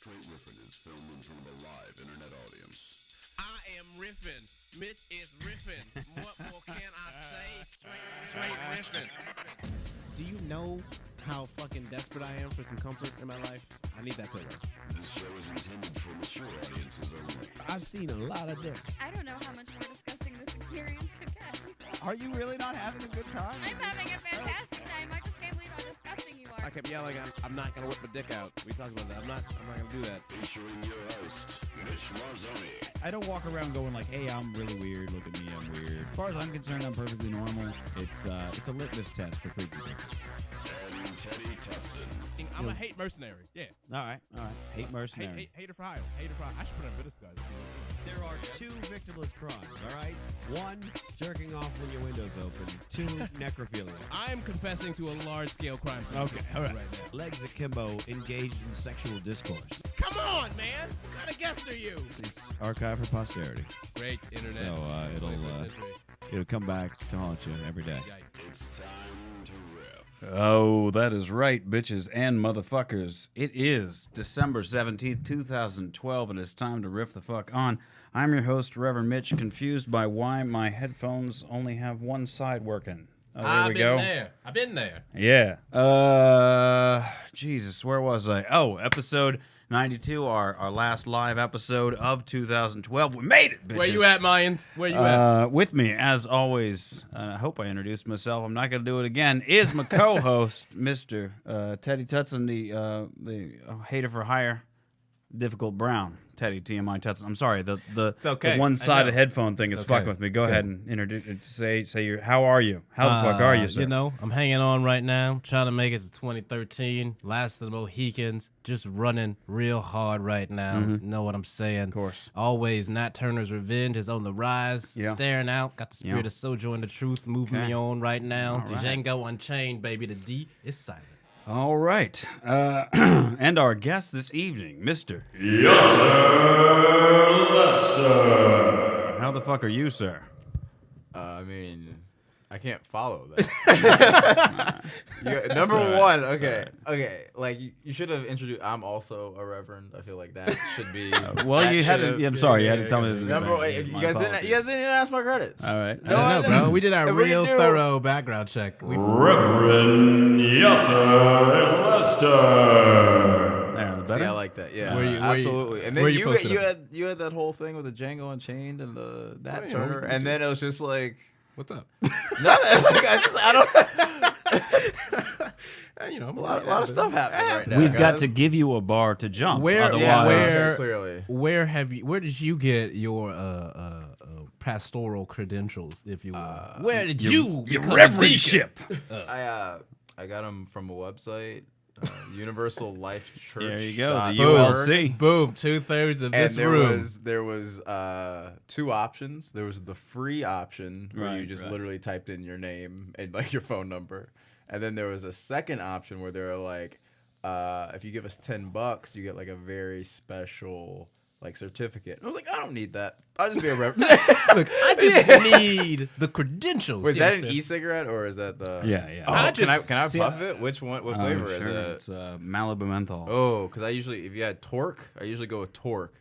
Straight Riffin is filmed in front of a live internet audience. I am Riffin. Mitch is Riffin. What more can I say? Straight Riffin. Do you know how fucking desperate I am for some comfort in my life? I need that pillow. This show is intended for mature audiences only. I've seen a lot of dicks. I don't know how much more disgusting this experience could get. Are you really not having a good time? I'm having a fantastic time. I just can't believe how disgusting you are. I kept yelling, I'm not gonna whip my dick out. We talked about that. I'm not gonna do that. Featuring your host, Mitch Marzoni. I don't walk around going like, hey, I'm really weird. Look at me, I'm weird. As far as I'm concerned, I'm perfectly normal. It's a litmus test for freaky. And Teddy Tutson. I'm a hate mercenary. Yeah. All right. Hate mercenary. Hater for hire. Hater for hire. I should put on video guys. There are two victimless crimes, all right? One, jerking off when your window's open. Two, necrophilia. I am confessing to a large-scale crime. Okay, all right. Right now. Legs akimbo, engaged in sexual discourse. Come on, man. What kind of guest are you? It's archived for posterity. Great internet. So it'll come back to haunt you every day. Yikes. It's time to riff. Oh, that is right, bitches and motherfuckers. It is December 17th, 2012, and it's time to riff the fuck on. I'm your host, Reverend Mitch, confused by why my headphones only have one side working. Oh, there we go. I've been there. Yeah. Jesus, where was I? Oh, episode 92, our last live episode of 2012. We made it, bitches. Where you at, Mayans? Where you at? With me, as always, I hope I introduced myself. I'm not going to do it again. Is my co-host, Mr. Teddy Tutson, the hater for hire, difficult brown. Teddy TMI Tutson. I'm sorry, the okay. one-sided headphone thing is okay. fucking with me. Go ahead and introduce. Say your. How are you? How the fuck are you, sir? You know, I'm hanging on right now, trying to make it to 2013. Last of the Mohicans, just running real hard right now. Know what I'm saying? Of course. Always, Nat Turner's Revenge is on the rise. Yeah. Staring out. Got the spirit of Sojo and the Truth moving me on right now. All right. Django Unchained, baby. The D is silent. All right. And our guest this evening, Mr. Yasser Lester. How the fuck are you, sir? I mean, I can't follow that. Number one, okay. Like you should have introduced. I'm also a reverend. I feel like that should be. Well, you had to. I'm sorry, you had to tell me this. Number, you guys didn't even ask my credits. All right. I don't know, bro. We did our What do you real do? thorough background check. Reverend Yasser Lester. There, See, better? I like that. Yeah, Where you- absolutely. And where then you posted you had that whole thing with the Django Unchained and the Nat yeah, Turner, and then it was just like What's up? nothing. Like, I don't. You know, A lot of stuff happening right now. We've got guys. to give you a bar to jump. Where- Otherwise, Yeah, Where- clearly. Where did you get your pastoral credentials, if you will? Where did you your become a reverendship. I got them from a website, Universal Life Church. There you go, the Boom. ULC. Boom, 2/3 of And this room. there was two options. There was the free option where you Right, just right. literally typed in your name and like your phone number, and then there was a second option where they were like, if you give us $10, you get like a very special like certificate. And I was like, I don't need that. I'll just be a reverend. Look, I just need the credentials. Wait, is You that an understand? e-cigarette or is that the? Yeah. Oh, I can I just- puff it? Which one? What flavor is sure. it? It's Malibu menthol. Oh, because I usually, if you had torque, I usually go with torque.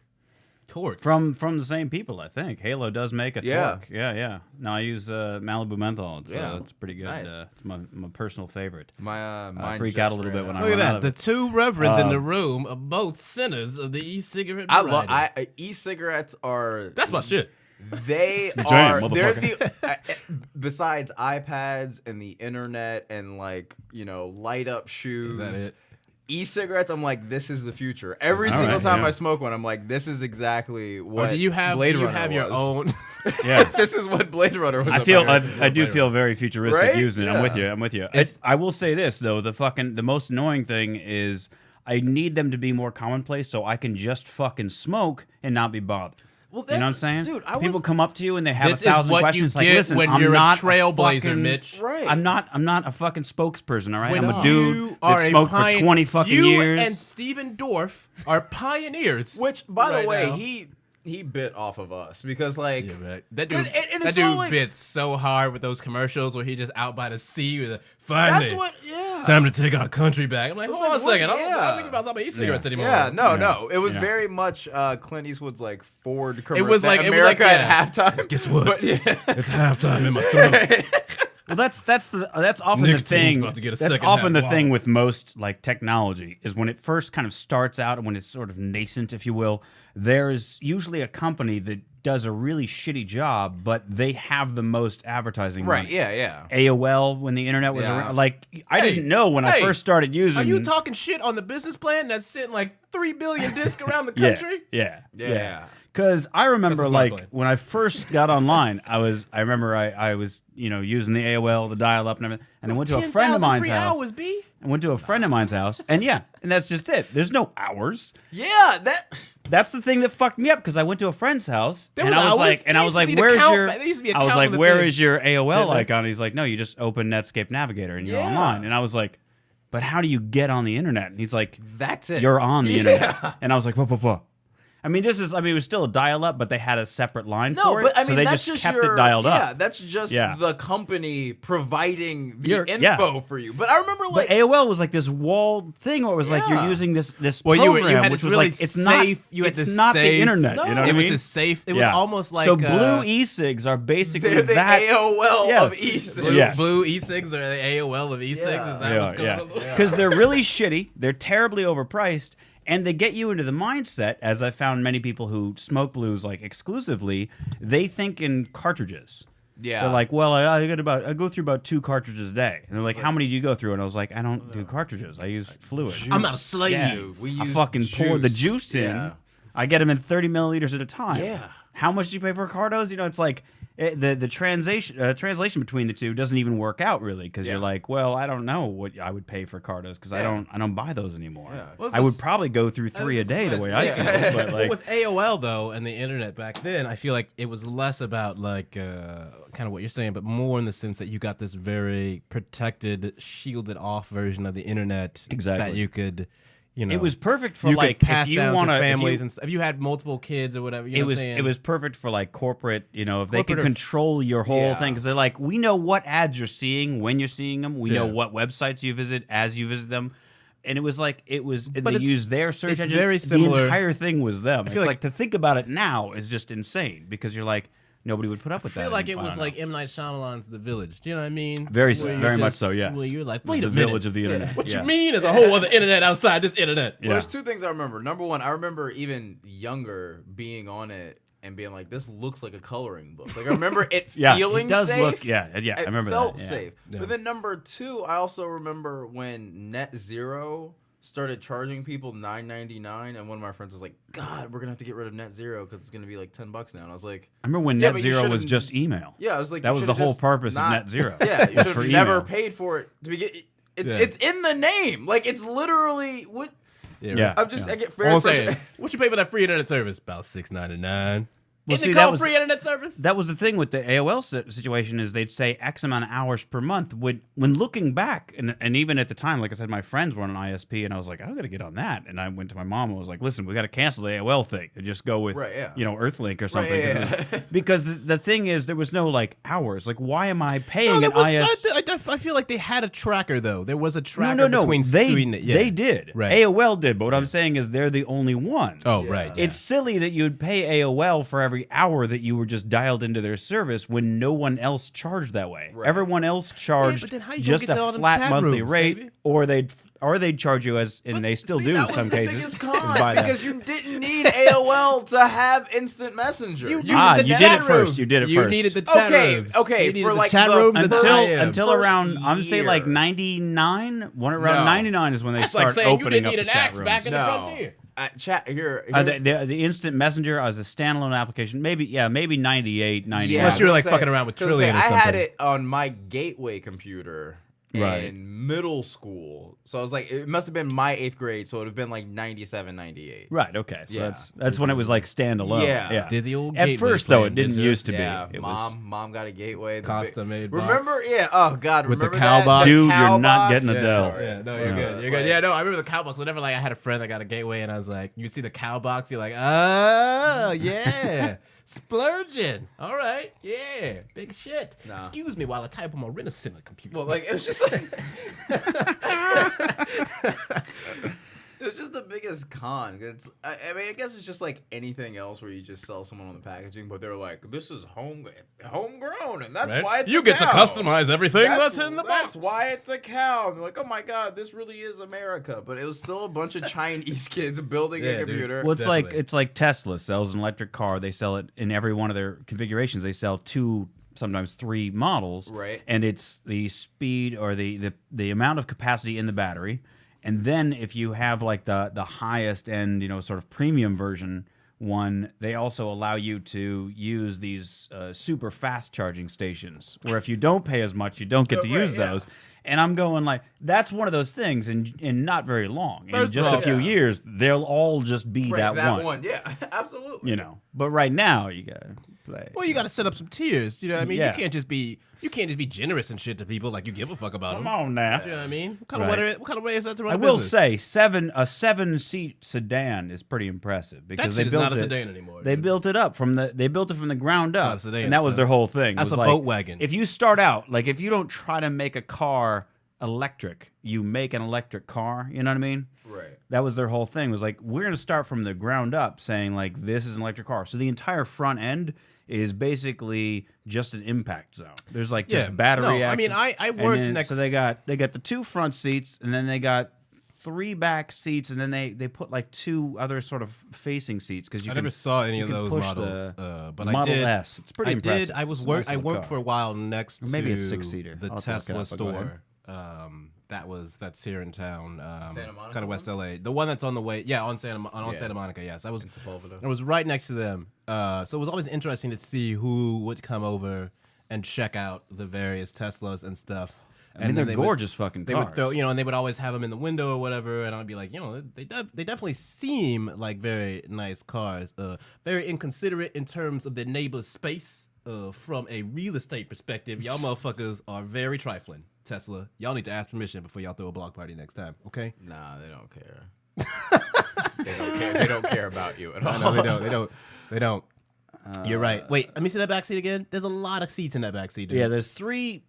Torque. From the same people, I think. Halo does make a Yeah. torque. Yeah. No, I use Malibu menthol. It's, Yeah. it's pretty good. Nice. It's my personal favorite. My I mine freak just out a little bit ran when out. I Look at run out that. of The it. two reverends in the room are both sinners of the e-cigarette variety. E-cigarettes are. That's my shit. They Damn, are. They're motherfucker. the besides iPads and the internet and like light up shoes. Is that it? E-cigarettes, I'm like, this is the future. Every All single right, time yeah. I smoke one, I'm like, this is exactly what. Or do you have Blade Runner your was. own? Yeah. This is what Blade Runner was. I feel about. I do feel very futuristic Right? using it. I'm with you. I'm with you. I will say this though: the most annoying thing is I need them to be more commonplace so I can just fucking smoke and not be bothered. Well, You know what I'm saying? dude. People come up to you and they have This is 1,000 what you questions. Like, get listen, when I'm you're a not trailblazer, fucking- Mitch. Right. I'm not a fucking spokesperson. All right, When I'm a you dude are that a smoked for 20 fucking you years. and Steven Dorff are pioneers. Which, by right the way, now. he he bit off of us because like Yeah, right. That 'cause dude, and that it's so, dude like- bit so hard with those commercials where he just out by the sea with a finally. that's what yeah. It's time to take our country back. I'm like, It's hold on like, a second. what- I don't yeah. think about talking about e-cigarettes anymore. Yeah, no, Yeah. no. It was Yeah. very much Clint Eastwood's like Ford commercial. was like- America yeah. at halftime. Guess what? But, yeah. It's halftime in my throat. Well, that's often Nicotine's the thing. about to get a That's second often half the thing wall. with most like technology is when it first kind of starts out and when it's sort of nascent, if you will. There's usually a company that does a really shitty job, but they have the most advertising. Right. money. Yeah. AOL when the internet was Yeah. around. Like I Hey, didn't know when I hey, first started using. Are you talking shit on the business plan that's sitting like 3 billion discs around the Yeah, country? yeah. Because I remember, That's a smart like plan. when I first got online, I remember I was using the AOL, the dial-up, and everything, and I went to a friend of 10,000 mine's free house. hours, B? I went to a friend of mine's house, and that's just it. There's no hours. Yeah. That. That's the thing that fucked me up because I went to a friend's house There and was I was hours. like, There used to be the "Where's count- your?" there used to be a I was count like, on the "Where thing." is your AOL Didn't they? icon?" He's like, "No, you just open Netscape Navigator and you're Yeah. online." And I was like, "But how do you get on the internet?" And he's like, That's it. "You're on the Yeah. internet." And I was like, "Whoa." I mean, it was still a dial-up, but they had a separate line No, for it, but I mean so they that's just kept your, it dialed yeah, up. that's just Yeah. the company providing the You're- info yeah. for you. But I remember But like AOL was like this walled thing where it was like you're Yeah. using this Well, program, you had which this was really like it's safe. You had it's this not safe, the internet. No. You know what It I was mean? a safe. It was Yeah. almost like so blue e-cigs are basically they're the that AOL of Yes. e-cigs. blue, Yes. blue e-cigs or the AOL of e-cigs. Yeah. Is that what's going on? Because they're really shitty. They're terribly overpriced. And they get you into the mindset, as I found many people who smoke blues like exclusively, they think in cartridges. Yeah. They're like, well, I go through about 2 cartridges a day. And they're like, how many do you go through? And I was like, I don't do cartridges. I use fluid. I'm not a slave. Yeah. We I use fucking pour the juice. juice in. Yeah. I get them in 30 milliliters at a time. Yeah. How much do you pay for Cardos? It's like the translation between the two doesn't even work out really because Yeah. you're like, well, I don't know what I would pay for Cardos because I don't buy those anymore. Yeah. Well, it's I would just- probably go through 3 a day the way I yeah. see it. But Well, like, with AOL though and the internet back then, I feel like it was less about like kind of what you're saying, but more in the sense that you got this very protected, shielded off version of the internet Exactly. that you could, it was perfect for you like could pass if you down want to families and stuff. If you had multiple kids or whatever, you know what I'm saying? It was perfect for like corporate, if they could Corporate or- control your whole Yeah. thing because they're like, we know what ads you're seeing when you're seeing them, we know Yeah. what websites you visit as you visit them, and it was like they it's- used their search it's engine. very The similar- entire thing was them. It's feel like, like- to think about it now is just insane because you're like nobody would put up I with that. feel like it I was don't know. like M. Night Shyamalan's The Village. Do you know what I mean? Very Where you very much just- so. Yes. Where you're like, It was wait the a minute. village of the internet. What Yeah. you mean? There's a whole other internet outside this internet. Yeah. Well, there's 2 things I remember. Number 1, I remember even younger being on it and being like, "This looks like a coloring book." Like I remember it Yeah, feeling it does safe. look. Yeah, I It remember felt that. Yeah. safe. Yeah. But then number 2, I also remember when Net Zero started charging people $9.99, and one of my friends was like, "God, we're gonna have to get rid of Net Zero because it's gonna be like $10 now." And I was like, I remember when Yeah, Net but you Zero was should've- just email. "Yeah," I was like, That "You was the should've whole just purpose of not- Net Zero. Yeah, you Was should for have never email. paid for it to begin. Yeah. It's in the name. Like it's literally what. Yeah. I'm just. yeah. I get All very I'm frustrated. saying, what you pay for that free internet service? About $6.99. Well, Isn't see, it that called was- free internet service? That was the thing with the AOL situation is they'd say X amount of hours per month. When looking back, and even at the time, like I said, my friends were on an ISP, and I was like, I got to get on that. And I went to my mom and was like, listen, we got to cancel the AOL thing and just go with, Right, yeah. Earthlink or something. yeah, 'Cause it yeah. was- because the thing is, there was no like hours. Like, why am I paying No, an there was, IS? I feel like they had a tracker though. There was a tracker No. between screen. They did. Right. AOL did. But what I'm saying is, they're the only one. Oh, Yeah. right. It's silly that you'd pay AOL for every hour that you were just dialed into their service when no one else charged that way. Right. Everyone else charged but then how you gonna just get to all a them flat chat monthly rooms, rate, baby? or they'd charge you as, and they still See, do that in was some the cases. biggest is con, buy that. because you didn't need AOL to have instant messenger. You You needed the you did chat it first. rooms. You did it You first. needed the chat Okay, rooms. okay, You needed for the like chat the- rooms the and until first around I'm gonna say like year. 99. One around No. 99 is when they That's start like saying you opening didn't up need the an chat axe rooms. back in the No. frontier. Chat here. The instant messenger as a standalone application, maybe 98, 99. Unless you were, like, Say- fucking around with so Trillian say, or I had something. it on my gateway computer, Right. in middle school. So I was like, it must have been my 8th grade. So it would have been like 97, 98. Right. Okay. So Yeah. that's when it was like standalone. Yeah. Did the old At gateway first, though, plan, it didn't did ya? used to Yeah, be. It was, mom got a gateway. The Costa made box. Remember? Yeah. Oh God, With the remember cow that? box? The Dude, cow you're not box? getting a Dell. sorry. Yeah, no, you're Yeah. good. You're good. Yeah, no, I remember the cow box. Whenever like I had a friend that got a gateway, and I was like, you see the cow box, you're like, oh yeah, splurging. All right, yeah, big shit. Nah. Excuse me while I type on my Renaissance computer. Well, like it was just like it was just the biggest con. I mean, I guess it's just like anything else where you just sell someone on the packaging, but they're like, this is homegrown, and that's Right? why it's you a get to cow. customize everything that's in the box. That's why it's a cow. And they're like, oh my god, this really is America. But it was still a bunch of Chinese kids building Yeah, a dude. computer. well, it's Definitely. like Tesla sells an electric car. They sell it in every one of their configurations. They sell 2, sometimes 3 models. Right. And it's the speed or the amount of capacity in the battery. And then if you have like the highest end, sort of premium version one, they also allow you to use these super fast charging stations where if you don't pay as much, you don't get to Right, use yeah. those. And I'm going like, that's one of those things in not very long. In First just of a all- few Yeah. years, they'll all just be Right, that one. Yeah, absolutely. But right now, you got to play. Well, you got to set up some tiers. You know what I mean? Yeah. You can't just be generous and shit to people like you give a fuck about Come them. on now. You know what I mean? What kind, Right. what kind of way is that to run I a will business? say, a 7-seat sedan is pretty impressive because that shit they is built not a it. sedan anymore. They dude. built it up from the ground up, Not a sedan, and that was son. their whole thing. That's was a like, boat wagon. If you start out like if you don't try to make a car electric, you make an electric car. You know what I mean? Right. That was their whole thing. Was like we're gonna start from the ground up, saying like this is an electric car. So the entire front end is basically just an impact zone. There's like just battery. No, I action. mean, I And worked then- next. So they got the 2 front seats, and then they got 3 back seats, and then they put like 2 other sort of facing seats because you I can. never saw any you of can those push models, the but I Model did. S. It's pretty I impressive. did. I was It's a work. nice I little worked car. for a while next Or maybe to it's 6-seater. the I'll have to look it Tesla up, but go ahead. store. That's here in town, Santa Monica kind of West one? LA. The one that's on the way, on Santa Monica. Yes, I was. In Sepulveda. I was right next to them, so it was always interesting to see who would come over and check out the various Teslas and stuff. I mean, then they're they would- gorgeous fucking They cars. would throw, and they would always have them in the window or whatever, and I'd be like, they definitely seem like very nice cars, very inconsiderate in terms of their neighbor's space. From a real estate perspective, y'all motherfuckers are very trifling. Tesla, y'all need to ask permission before y'all throw a block party next time, okay? Nah, they don't care. They don't care. They don't care about you at all. No, they don't. They don't. You're right. Wait, let me see that back seat again. There's a lot of seats in that back seat, dude. Yeah, there's 3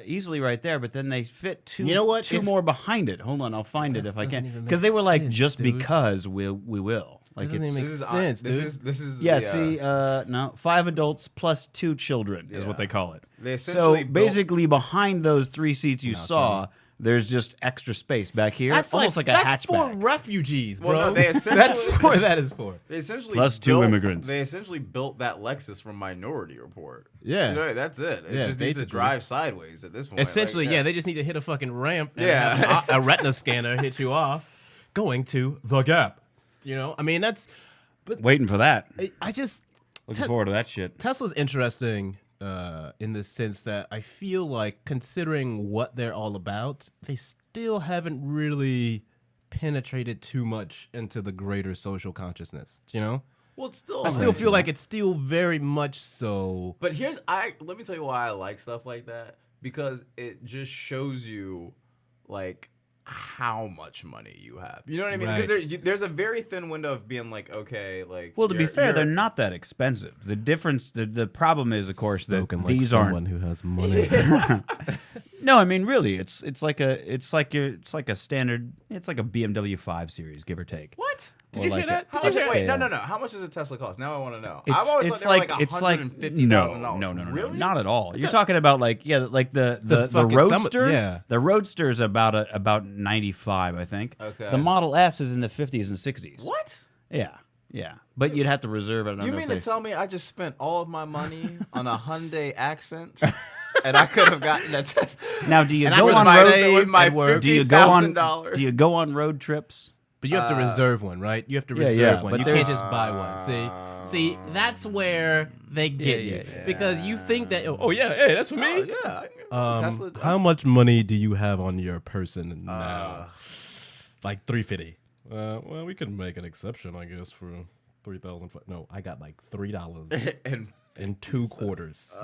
easily right there, but then they fit 2. You know what? Two If- more behind it. Hold on, I'll find it if I doesn't can. even Because make they were like, sense, just dude. because we will. Like Doesn't it's even make sense, dude. This is yeah. the, See, no, 5 adults plus 2 children is what Yeah. they call it. They So essentially built- basically, behind those 3 seats you saw, there's just extra space back here, almost like a that's hatchback. for refugees, bro. Well, no, they essentially- that's what that is for. They essentially Plus 2 built- immigrants. They essentially built that Lexus from Minority Report. Yeah. You know, that's it. It Yeah, just needs to basically. drive sideways at this point. Essentially, Like, yeah, they just need to hit a fucking ramp and Yeah. have a retina scanner hit you off going to the Gap. I mean, that's. Waiting for that. I just. Looking forward to that shit. Tesla's interesting in the sense that I feel like, considering what they're all about, they still haven't really penetrated too much into the greater social consciousness. Well, it's still. I still feel like it's still very much so. But let me tell you why I like stuff like that, because it just shows you like how much money you have. You know what I mean? Right. Because there's a very thin window of being like, okay, like. Well, to be you're- fair, you're- they're not that expensive. The difference, the problem is, of course, that Spoken like these someone aren't. who has money. No, I mean really, it's like a standard. It's like a BMW 5 Series, give or take. What? Did Or you like hear that? How a much? Wait, no, scale. no, no. How much does a Tesla cost? Now I want to know. It's, I've always it's thought they like were like it's like $150,000. no, Really? not at all. You're talking about like like the fucking Roadster. yeah. The Roadster is about 95, I think. Okay. The Model S is in the 50s and 60s. What? Yeah. But you'd have to reserve it. I don't You know mean if to tell me I just spent all of my money on a Hyundai Accent, and I could have gotten a Tesla? now do you And I go would on have road? saved with my at work. Do you go on? $50,000? Do you go on road trips? But you have to reserve one, right? You have to Yeah, reserve yeah, one. but You can't there's- just buy one. See, that's where they get you because you think that oh yeah, hey, that's for me. Yeah. Tesla. How much money do you have on your person now? Like $350. Well, we could make an exception, I guess, for $3,000. No, I got like $3 and and 2 quarters.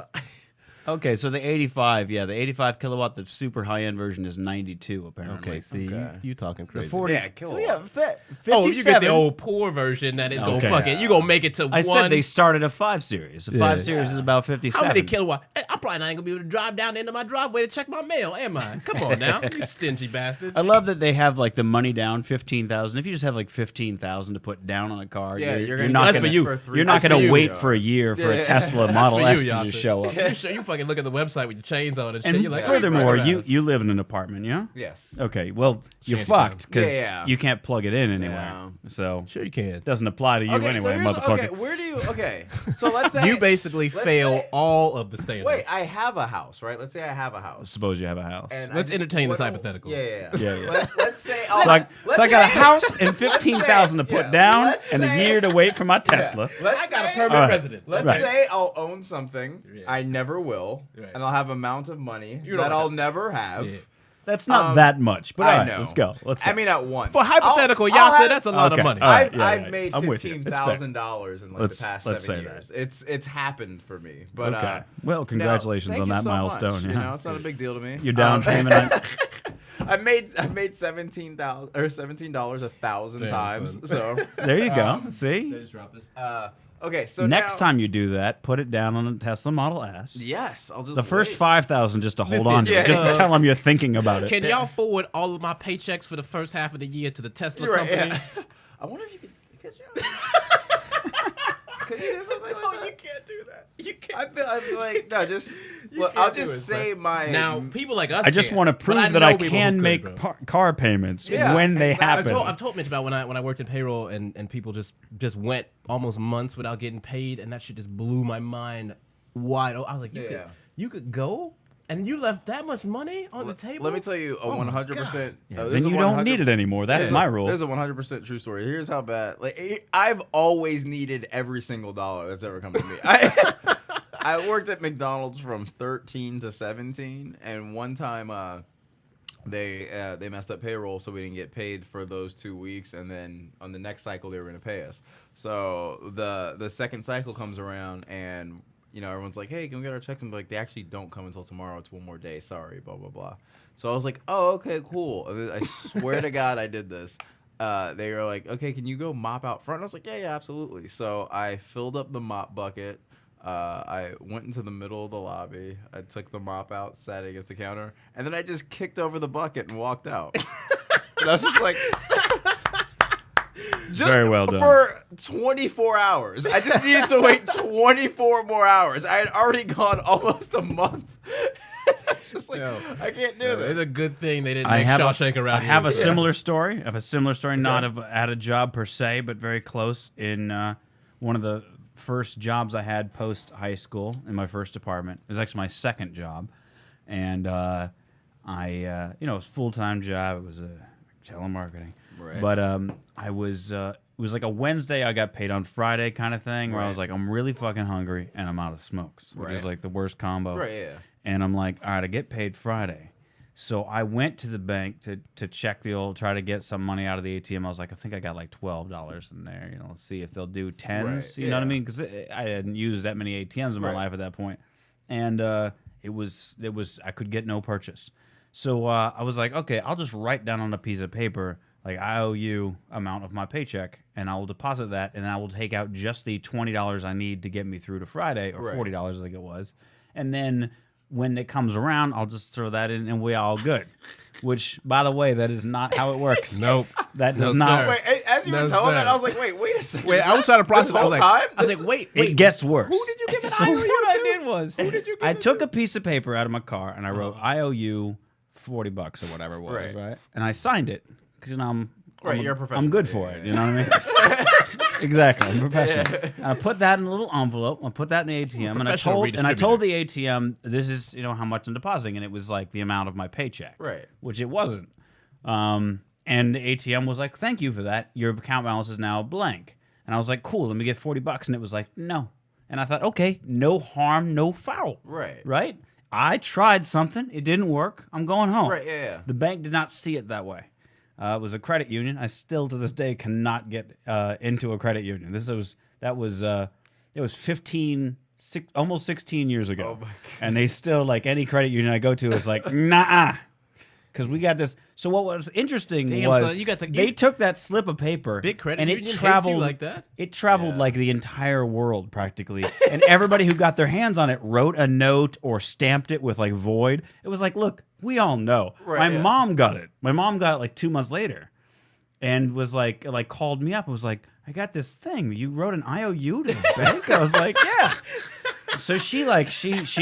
Okay, so the 85, the 85 kilowatt, the super high end version is 92 apparently. Okay, see, you talking crazy. 40, Yeah, kilowatt. Yeah, 57. Oh, you get the old poor version that is Okay. gonna fuck it. You gonna make it to I one. said they started a 5 Series. The 5 Series is about 57. How many kilowatt? I'm probably not gonna be able to drive down into my driveway to check my mail, am I? Come on now, you stingy bastards. I love that they have like the money down 15,000. If you just have like 15,000 to put down on a car, Yeah, you're gonna not That's gonna for you. you're not That's gonna for you, wait yo. for a year for Yeah. a Tesla That's Model for S you, to Yasser. just show up. You fucking look at the website with your chains on and shit. And You're like, furthermore, oh, you live in an apartment, yeah? Yes. Okay, well, you're Shantytown. fucked because Yeah. you can't plug it in anywhere. Yeah. So sure you can. it doesn't apply to you Okay, anyway, here's- motherfucker. Okay, where do you? Okay, so let's say You basically let's fail say- all of the standards. Wait, I have a house, right? Let's say I have a house. Suppose you have a house. And Let's entertain this hypothetical. Yeah. Yeah. Let's say. So I got a house and 15,000 to put yeah, down let's and a say- year to wait for my Tesla. I got a permanent Alright. residence. Let's Right. say I'll own something Yeah. I never will, Right. and I'll have amount of money You don't that I'll have- never have. Yeah. That's not that much, but I all right, know. let's go. Let's go. I mean, at once. For hypothetical, I'll Yasser, have- that's a lot Okay. of money. All right. I've yeah, made I'm with you. It's fair. $15,000 in like Let's- the past let's 7 say years. It's happened for me. But Okay. Well, no, congratulations thank on you that so milestone. much. Yeah. You know, it's not a big deal to me. Your down payment on I've made $17,000 or $17 1,000 Damn, times. son. So There you go. See? Just drop this. okay, so Next now- time you do that, put it down on a Tesla Model S. yes, I'll just The first wait. 5,000 just to hold on to yeah, it, just to yeah. tell them you're thinking about it. Can y'all forward all of my paychecks for the first half of the year to the Tesla You're right, company? yeah. I wonder if you could you? Could you do something like that? You can't do that. You can't. I feel like no, just well, can't I'll do just it, say son. my Now, people like us. I just can, want to but prove that know I people who can could, make bro. car payments Yeah, when they exactly. happen. I've told Mitch about when I worked in payroll and people just went almost months without getting paid, and that shit just blew my mind wide open. I was like, Yeah. you could go and you left that much money on the table. Let me tell you a Oh my 100%. Then you don't need it anymore. That's my rule. There's a 100% true story. Here's how bad. Like I've always needed every single dollar that's ever come to me. I worked at McDonald's from 13 to 17, and one time they messed up payroll, so we didn't get paid for those 2 weeks, and then on the next cycle they were going to pay us. So the second cycle comes around, and you know everyone's like, "Hey, can we get our checks?" And like, they actually don't come until tomorrow. It's one more day. Sorry, blah blah blah. So I was like, "Oh, okay, cool." And then I swear to God, I did this. They were like, "Okay, can you go mop out front?" And I was like, "Yeah, absolutely." So I filled up the mop bucket. I went into the middle of the lobby. I took the mop out, sat against the counter, and then I just kicked over the bucket and walked out. And I was just like, Very well done. For 24 hours. I just needed to wait 24 more hours. I had already gone almost a month. It's just like, Yo. I can't do It's this. a good thing they didn't I make have Shawshank around I here. have a so- similar story. I have a similar story, not at a job per se, but very close. In one of the first jobs I had post high school in my first department. It was actually my second job, and it was a full-time job. It was a telemarketing, Right. but I was. It was like a Wednesday. I got paid on Friday kind of thing, where I was Right. like, I'm really fucking hungry and I'm out of smokes, which is Right. like the worst combo. Right, yeah. And I'm like, all right, I get paid Friday. So I went to the bank to check try to get some money out of the ATM. I was like, I think I got like $12 in there. You know, let's see if they'll do tens. Right, You know what I yeah. mean? Because I hadn't used that many ATMs in my Right. life at that point. And it was I could get no purchase. So I was like, okay, I'll just write down on a piece of paper, like, I owe you amount of my paycheck, and I will deposit that, and I will take out just the $20 I need to get me through to Friday, or Right. $40 I think it was. And then when it comes around, I'll just throw that in, and we're all good. Which, by the way, that is not how it works. Nope. That does No, not. sir. Wait, as you No, were telling sir. that, I was like, wait a second. Wait, I was trying to process. This I was whole like, time? I was like, wait. It gets worse. Who did you give an So IOU what I to? did was, Who did you give I it took to? a piece of paper out of my car and I wrote, I owe you $40 or whatever it was, Right. right? And I signed it because you know Right, you're a professional. I'm good Yeah, for yeah, it. yeah. You know what I mean? Exactly, I'm professional. And I put that in a little envelope. I put that in the ATM, and I Professional told the ATM, this is how much I'm depositing, and it was like the amount of my paycheck, Right. Which it wasn't. And And the ATM was like, thank you for that. Your account balance is now blank. And I was like, cool, let me get $40. And it was like, no. And I thought, okay, no harm, no foul. Right. Right? I tried something. It didn't work. I'm going home. Right, yeah. The bank did not see it that way. It was a credit union. I still, to this day, cannot get into a credit union. It was 15, almost 16 years ago. Oh my God. And they still, like any credit union I go to, is like, nah. Because we got this. So what was interesting was son, they took that slip of paper Big credit and union it hates traveled you like that? It traveled like the entire world practically, and everybody who got their hands on it wrote a note or stamped it with like void. It was like, look, we all know. Right, My mom got it. My mom got it like 2 months later, and was like called me up and was like, I got this thing. You wrote an IOU to the bank? I was like, yeah. So she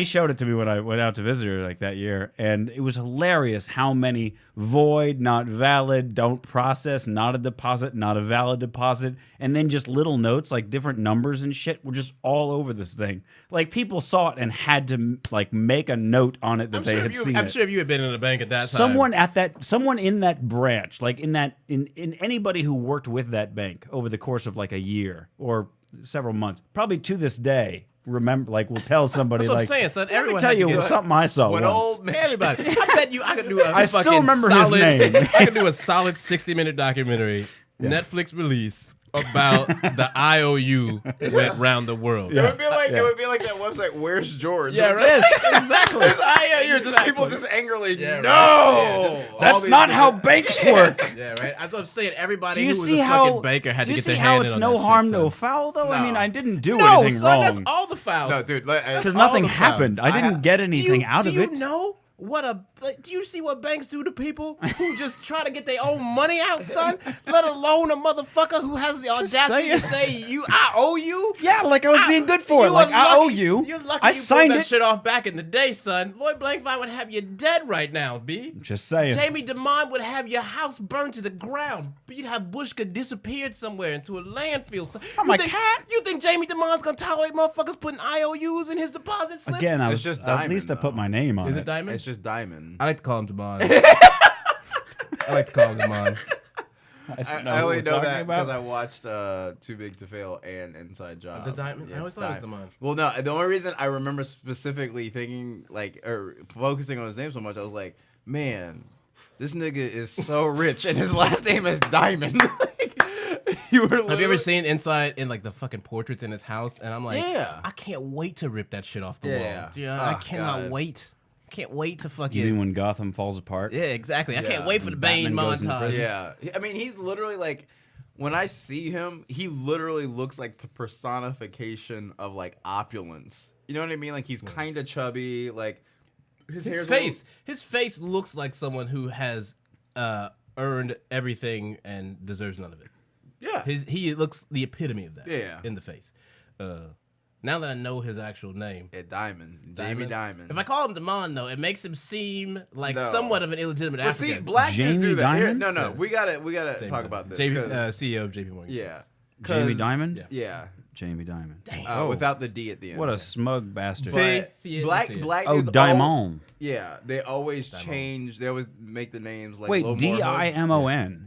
showed it to me when I went out to visit her like that year, and it was hilarious how many void, not valid, don't process, not a deposit, not a valid deposit, and then just little notes like different numbers and shit were just all over this thing. Like people saw it and had to like make a note on it that they had seen. I'm it. sure if you had been in a bank at that time. Someone in that branch, like in anybody who worked with that bank over the course of like a year or several months, probably to this day, remember, like, will tell somebody. That's what like, I'm saying, son. Let me Everyone tell had to you get something I saw When once. old man, Everybody. I bet you I could do a I still fucking remember his solid, name. I could do a solid 60-minute documentary, Netflix release, about the IOU went round the world. it would be like that website. Where's George? Yeah, it is. Exactly. You're just people just angrily. Yeah, no, right. Yeah, all That's these not how different- banks work. Yeah, right. That's what I'm saying. Everybody Do you who was see a how fucking banker had do to you get see their how hand it's in no on that harm, shit, no son. foul? Though I mean, No. I didn't do No, anything son, wrong that's all the fouls. no, dude. because all nothing the foul. happened. I didn't get anything out of it. Do you know what do you see what banks do to people who just try to get their own money out, son? Let alone a motherfucker who has the audacity to say I owe you. Yeah, like I was being good for it. You Like are I owe lucky- you. You're lucky I you signed pulled that it. shit off back in the day, son. Lloyd Blankfein would have you dead right now, B. Just saying. Jamie DeMond would have your house burned to the ground. You'd have Bushka disappeared somewhere into a landfill. Son. Oh, my cat. You think Jamie DeMond's gonna tolerate motherfuckers putting IOUs in his deposit slips? Again, It's just at diamond, least I put though. my name on Is it. it Diamond? It's just diamond. I like to call him DeMond. I like to call him DeMond. I only know that because I watched Too Big to Fail and Inside Job. Is it Diamond? Yeah, I always it's thought it was Diamond. DeMond. Well, no, the only reason I remember specifically thinking or focusing on his name so much, I was like, man, this nigga is so rich and his last name is Diamond. You were Have you ever literally- seen inside in like the fucking portraits in his house? And I'm like, Yeah. I can't wait to rip that shit off the Yeah. wall. Yeah, I Oh, cannot God. wait. Can't wait to fucking. You mean when Gotham falls apart? Yeah, exactly. I can't Yeah. wait for the Bane Batman goes into montage. prison. Yeah, I mean, he's literally like, when I see him, he literally looks like the personification of like opulence. You know what I mean? Like he's kind of chubby, like his His face looks like someone who has earned everything and deserves none of it. Yeah, He looks the epitome of that. Yeah. In the face. Now that I know his actual name. Diamond, Jamie Diamond. If I call him Damon, though, it makes him seem like No. somewhat of an illegitimate But see, African. black dudes Jamie do that. Here, Diamond? no, Yeah. we gotta Jamie talk Dimon. about this. JP, 'cause- CEO of JP Morgan. yeah, Jamie 'cause- Diamond? Yeah. Yeah, Jamie Diamond. Damn. without the D at the end. What a smug bastard. But See it, black see it. black Oh, dudes. Diamond. Yeah, they always change. They always make the names like Wait, a little more Dimon.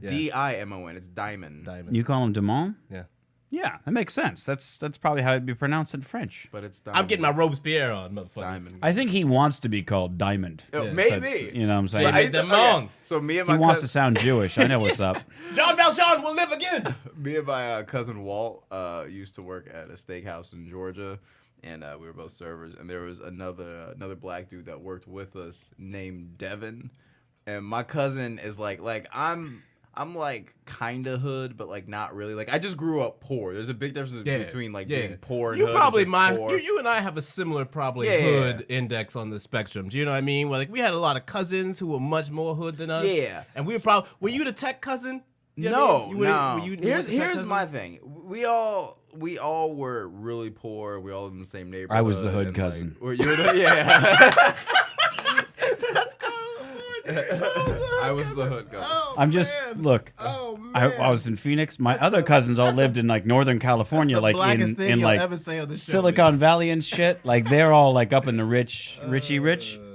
Yeah. Dimon. It's Diamond. Diamond. You call him Dimon? Yeah. Yeah, that makes sense. That's probably how it'd be pronounced in French. But it's Diamond. I'm getting my Robespierre on, motherfucker. Diamond. I think he wants to be called Diamond. Oh, Yeah. maybe. You know what I'm saying? But I used to- Dimon. So me and He my wants to cousin, sound Jewish. I know what's up. John Valjean will live again. me and my cousin Walt used to work at a steakhouse in Georgia, and we were both servers. And there was another black dude that worked with us named Devin, and my cousin is like I'm like kind of hood, but like not really. Like I just grew up poor. There's a big difference between like being poor and you hood. probably and just poor. you and I have a similar probably Yeah. hood index on the spectrum. Do you know what I mean? Well, like we had a lot of cousins who were much more hood than us. Yeah. And we were probably were you the tech cousin? You know what I No, mean? You were the tech Here's cousin? my thing. We all were really poor. We all lived in the same neighborhood. I was the hood and, cousin. Like, you were the, yeah. That's kind of I was the hood cousin. Oh I'm just look. Oh I was in Phoenix. My other cousins all lived in like Northern California, like in like Silicon Valley and shit. Like they're all like up in the rich.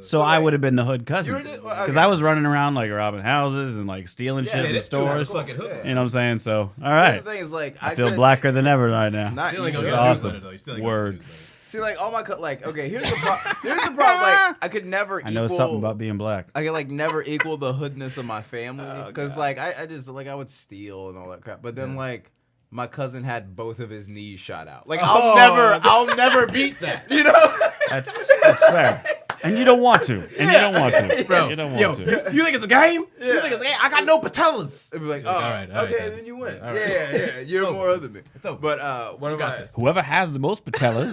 So I would have been the hood cousin because I was running around like robbing houses and like stealing shit in the stores. You know what I'm saying? So all right, the thing is, like, I feel blacker than ever right now. Not Still ain't gonna usually. get a Awesome. newsletter, though. You still ain't Word. gonna get a newsletter. See, like, all my like, okay, here's the problem. Like, I could never. I know something about being black. I could like never equal the hoodness of my family because like I just like I would steal and all that crap. But then like my cousin had both of his knees shot out. Like I'll never beat that. You know? That's fair. And you don't want to. And you don't want to. Bro, You don't want to. you think it's a game? You think it's a game? I got no patellas. It'd be like, oh, all right, okay, then. then you win. All right. Yeah, you're more other than me. It's over. But one of got my this. Whoever has the most patellas.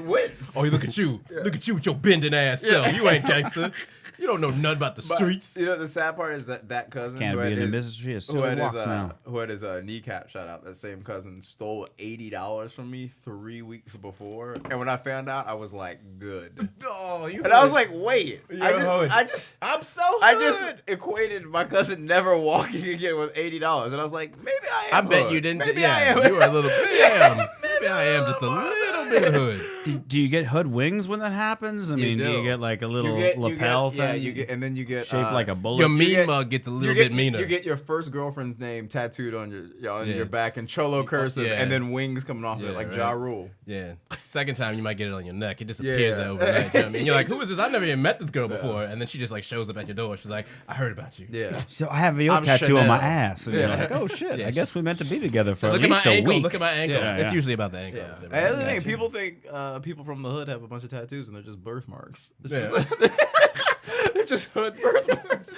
wins. Oh, look at you. Look at you with your bending ass self. You ain't gangster. You don't know nothing about the But, streets. You know the sad part is that cousin Can't who be had in the his, industry. It's who still had his walks now. who had his kneecap shot out. That same cousin stole $80 from me 3 weeks before, and when I found out, I was like, good. Oh, you. And I was like, wait, You're hood. I'm so hood. I just equated my cousin never walking again with $80, and I was like, maybe I am. I bet hood. you didn't. Maybe I am. You were a little bit. Damn. Maybe I am just a little bit hood. Do you get hood wings when that happens? I mean, do you do. get like a little You lapel get, thing? yeah, you get, and then you get shaped like a bullet. Your mean get- mug gets a little you get, bit meaner. You get your first girlfriend's name tattooed on Yeah. your back in cholo cursive, Yeah. and then wings coming off Yeah, it like right. Ja Rule. Yeah. Second time, you might get it on your neck. It disappears Yeah. overnight. You know what I mean? You're like, who is this? I've never even met this girl before. And then she just like shows up at your door. She's like, I heard about you. Yeah. So I have your I'm tattoo on my Chanel. ass. And Yeah. you're like, oh shit, Yeah, I guess we meant to be together for Look at at my least a ankle. week. Look at my ankle. Yeah, It's yeah. usually about the ankle. Yeah. It's And the other thing, gotcha. people think people from the hood have a bunch of tattoos and they're just birthmarks. Yeah. They're just hood birthmarks.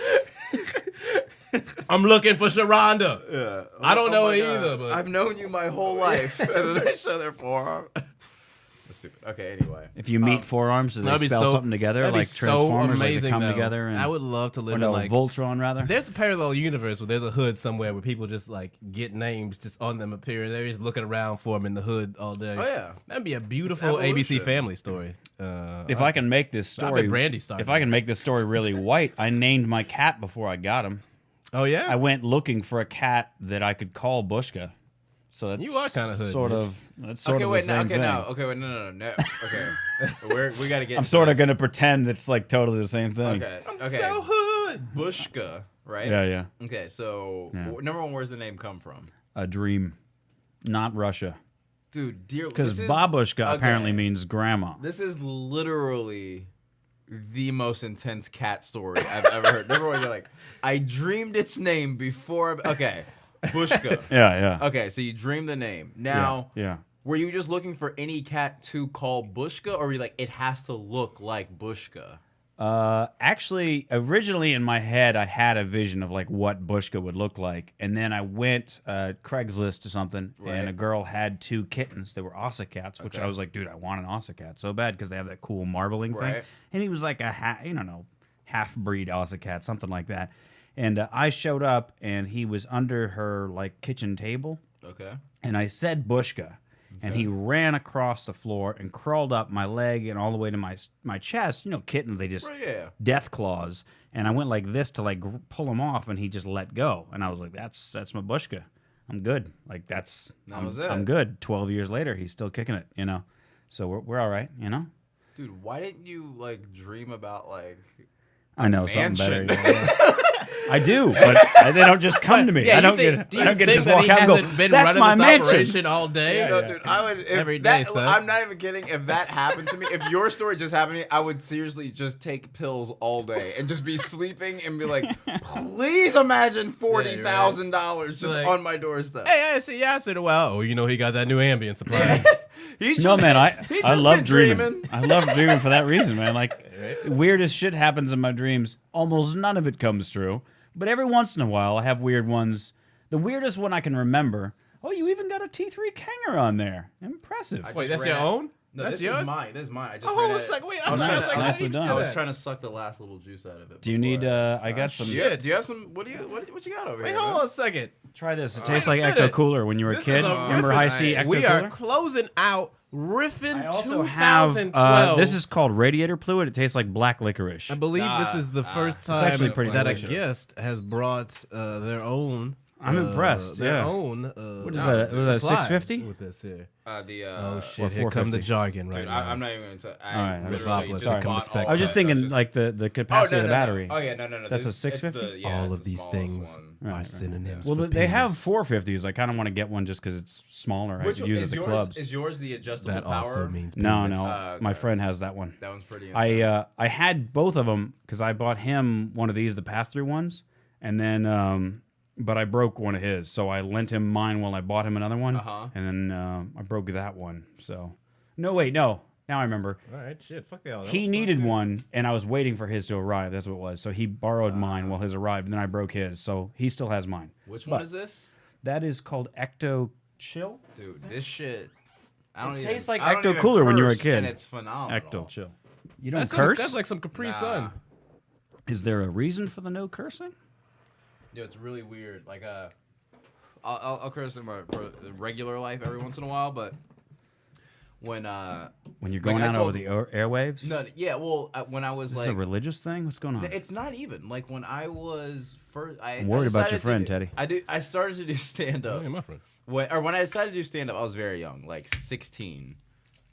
I'm looking for Sharonda. Yeah. I don't know my God. either, but I've known you my whole life. And then they show their forearm. That's stupid. Okay, anyway. If you meet forearms, do they that'd be spell so- something together that'd be like so Transformers, like they amazing, come though. together? And, I would love to live or in no, like Voltron rather. There's a parallel universe where there's a hood somewhere where people just like get names just on them appearing. They're just looking around for them in the hood all day. Oh, yeah. That'd be a beautiful It's ABC evolution. Family story. If I can make this I bet story, Brandy started if I can make this story really white, I named my cat before I got him. Oh yeah, I went looking for a cat that I could call Bushka. So that's You are kinda hood, sort Mitch. of. That's sort Okay, of wait, the no, same okay, thing. no. Okay, wait, no. Okay. We got to get I'm into sort of this. gonna pretend it's like totally the same thing. Okay. I'm Okay. so hood. Bushka, right? Yeah, yeah. Okay, so Yeah. number one, where's the name come from? A dream, not Russia. Dude, dear. Because this is- babushka okay. apparently means grandma. This is literally the most intense cat story I've ever heard. Number one, you're like, I dreamed its name before. Okay, Bushka. Yeah, yeah. Okay, so you dreamed the name. Now, yeah. were you just looking for any cat to call Bushka, or were you like, it has to look like Bushka? Actually, originally in my head, I had a vision of like what Bushka would look like, and then I went Craigslist or something, Right. and a girl had 2 kittens. They were Ossa cats, which Okay. I was like, dude, I want an Ossa cat so bad because they have that cool marbling thing. Right. And he was like a half breed Ossa cat, something like that. And I showed up, and he was under her like kitchen table, Okay. and I said Bushka. And he ran across the floor and crawled up my leg and all the way to my chest. You know, kittens, they just Right, yeah. death claws. And I went like this to like pull him off, and he just let go. And I was like, that's my Bushka. I'm good. Like That was it. I'm good. 12 years later, he's still kicking it, you know. So we're all right, you know. Dude, why didn't you like dream about like I know something better. mansion? Yeah. I do, but they don't just come to me. Yeah, I don't do get you to think just that walk he out and go, hasn't been that's running my this mansion. operation all day? Yeah, No, yeah. dude, I would. If Every day, that, son. I'm not even kidding. If that happened to me, if your story just happened to me, I would seriously just take pills all day and just be sleeping and be like, please imagine $40,000 just Like, on my doorstep. Hey, I see. Yeah, I said, well, oh, you know, he got that new ambient supply. He's No, just, man, he's I just love been dreaming. I love dreaming for that reason, man. Like, weirdest shit happens in my dreams. Almost none of it comes true. But every once in a while, I have weird ones. The weirdest one I can remember, oh, you even got a T3 Kanger on there. Impressive. I Wait, just that's your ran- own? No, That's this yours? is mine. This is mine. I just Oh, ran hold on a it- second. Wait, I was I trying was to- like, Nicely how do you done. do I was that? trying to suck the last little juice out of it. Do you before need? I got some. shit. Do you have some? What you got over Wait, here? hold man? on a second. Try this. It Wait tastes a like Ecto minute. Cooler when you were a This kid. is a Remember Riffin. High C Ecto We Cooler? are closing out Riffin I also have. 2012. This is called Radiator Fluid. It tastes like black licorice. I believe this is the first time actually pretty that delicious. a guest has brought their own. I'm impressed, Their yeah. own. What is that? Was that supply 650? with this here? The Oh shit! or Here come the 450. jargon right Dude, now. I'm not even going to. All right, I'm literally just- just sorry. bought Come all I was just that. thinking Just- like the capacity of the battery. Oh yeah, no. That's a This- it's 650? the- yeah, All it's of the these smallest things one. are synonyms. Well, for they have penis. 450s. I kind of want to get one just because it's smaller. I Which could use it is at yours? clubs. Is yours the adjustable That power? also means No, penis. no. My okay. friend has that one. That one's pretty. Intense. I had both of them because I bought him one of these, the pass-through ones, and then but I broke one of his, so I lent him mine while I bought him another one, and then I broke that one. So no, wait, no. Now I remember. All right, shit. Fuck y'all. He needed one, and I was waiting for his to arrive. That's what it was. So he borrowed mine while his arrived, and then I broke his. So he still has mine. Which one is this? That is called Ecto Chill. Dude, this shit. I don't It even, tastes like I don't Ecto even Cooler when you were a curse, kid. And it's phenomenal. Ecto Chill. You don't That's curse? That's like some Capri Nah. Sun. Is there a reason for the no cursing? Yo, it's really weird. Like, I'll curse in my regular life every once in a while, but when When you're going I out told- over the airwaves? no, yeah, well, when I was Is this like, a religious thing? What's going on? it's not even like when I was first. I'm worried about your friend, Teddy. I started to do stand up. Hey, my friend. When I decided to do stand up, I was very young, like 16.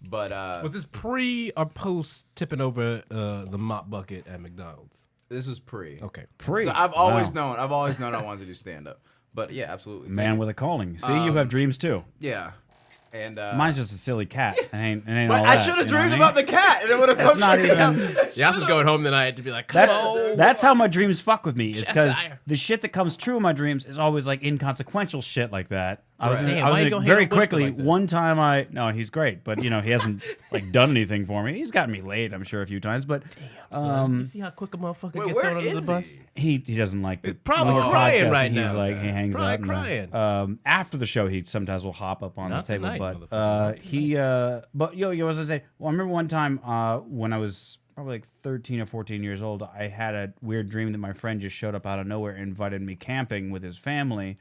But Was this pre or post tipping over the mop bucket at McDonald's? this was pre. Okay. Pre. So I've always Wow. known. I've always known I wanted to do stand up. But yeah, absolutely. Man with a calling. See, you have dreams too. Yeah. And Mine's just a silly cat. It ain't but all I that, should have you know what dreamed I mean? about the cat, and it would have come not straight out. even- Yeah, I was going home tonight to be like, come on. That's how my dreams fuck with me. Is because Jessiah. the shit that comes true in my dreams is always like inconsequential shit like that. I was, Right. in, Damn, I was why in you it gonna hate very on Bushman quickly. like that? One time no, he's great, but you know he hasn't like done anything for me. He's gotten me laid, I'm sure, a few times, but you see how quick a motherfucker Wait, get where thrown under the is bus? he? he doesn't like the probably like a crying podcast, right and he's now. like he hangs Probably out. And, crying. after the show, he sometimes will hop up on Not the table, tonight, but motherfucker. but yo, as I say, well, I remember one time when I was probably like 13 or 14 years old, I had a weird dream that my friend just showed up out of nowhere and invited me camping with his family.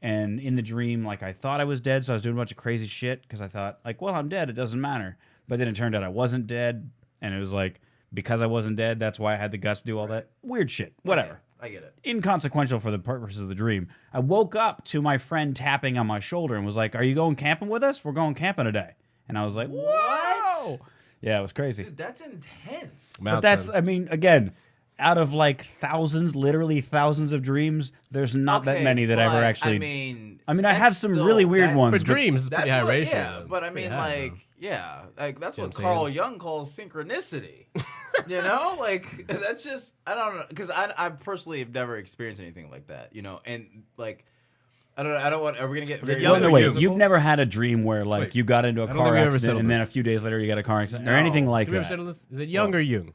And in the dream, like, I thought I was dead, so I was doing a bunch of crazy shit because I thought, like, well, I'm dead, it doesn't matter. But then it turned out I wasn't dead, and it was like, because I wasn't dead, that's why I had the guts to do all that weird shit. Whatever. I get it. Inconsequential for the purposes of the dream. I woke up to my friend tapping on my shoulder and was like, "Are you going camping with us? We're going camping today." And I was like, "Whoa!" Yeah, it was crazy. Dude, that's intense. But that's, I mean, again, out of like thousands, literally thousands of dreams, there's not that Okay, many that ever but, actually. I mean, I that's have some still- really weird that's- ones. For but- dreams, it's That's pretty high what, ratio. yeah, but I Pretty mean, high, like, bro. yeah, like that's See what what I'm Carl saying? Jung calls synchronicity. You know, like that's just I don't know because I personally have never experienced anything like that. You know, and like I don't want. Are we gonna get very young Well, no, or wait. usable? You've never had a dream where like Wait, you got into a I don't car think we ever accident settled and then a this. few days later you got a car accident or No. anything like Did we ever that? settle this? Is it Young or Jung?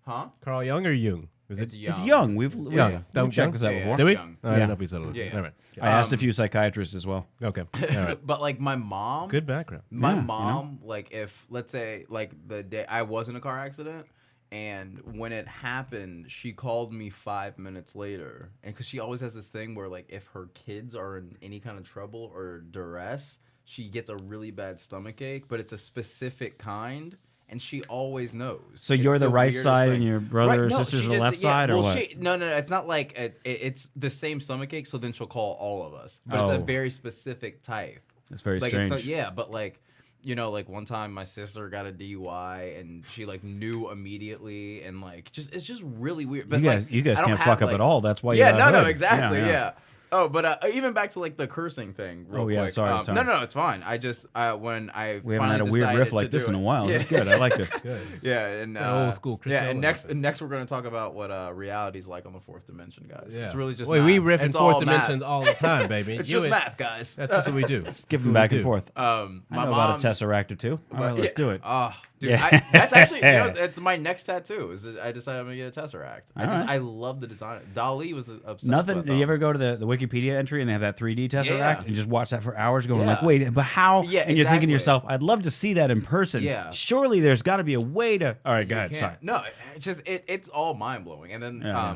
Huh? Carl Young or Jung? Is It's it young. It's young. We've Young. we've checked this out Yeah, before. Did we? Young. I didn't Yeah. know if we settled it. Yeah. All right. I asked a few psychiatrists as well. Okay. All right. But like my mom, Good background. my Yeah, you know? mom, like if let's say like the day I was in a car accident. And when it happened, she called me 5 minutes later. And because she always has this thing where, like, if her kids are in any kind of trouble or duress, she gets a really bad stomach ache, but it's a specific kind. And she always knows. So It's you're the right weirdest side thing. and your brother or no, sister's she the just- left side, or well, what? No, it's not like it's the same stomach ache. So then she'll call all of us, but it's a Oh. very specific type. It's very Like strange. it's yeah, but like you know, like one time my sister got a DUI and she like knew immediately and like just it's just really weird. But you guys I don't can't have, fuck up like- at all. That's why Yeah, you're no, out no, hood. exactly, yeah. Oh, but even back to like the cursing thing. Real Oh, yeah, quick. sorry. No, it's fine. I just when I We haven't had a finally weird riff decided like to this do in a it. while. Yeah. That's good. I like this. Good. Yeah, and That old school Chris yeah, Nolan and next reference. next we're gonna talk about what reality's like on the fourth dimension, guys. Yeah. It's really just Wait, we math. riff in It's fourth all dimensions math. all the time, baby. It's You just and- math, guys. That's just what we do. Give them back and forth. My I know mom, about a tesseract or two. All right, let's do it. Oh, dude, Yeah. that's actually it's my next tattoo. I decided I'm gonna get a tesseract. All right. I love the design. Dali was obsessed Nothing. with Do you them. ever go to the Wikipedia entry and they have that 3D Tesseract, Yeah. and just watch that for hours, going like, Yeah. wait, but how? Yeah, and you're thinking to exactly. yourself, I'd love to see that in person. Yeah. Surely there's got to be a way to. All right, go You ahead. can't- Sorry. No, it's just it's all mind blowing. And then Yeah,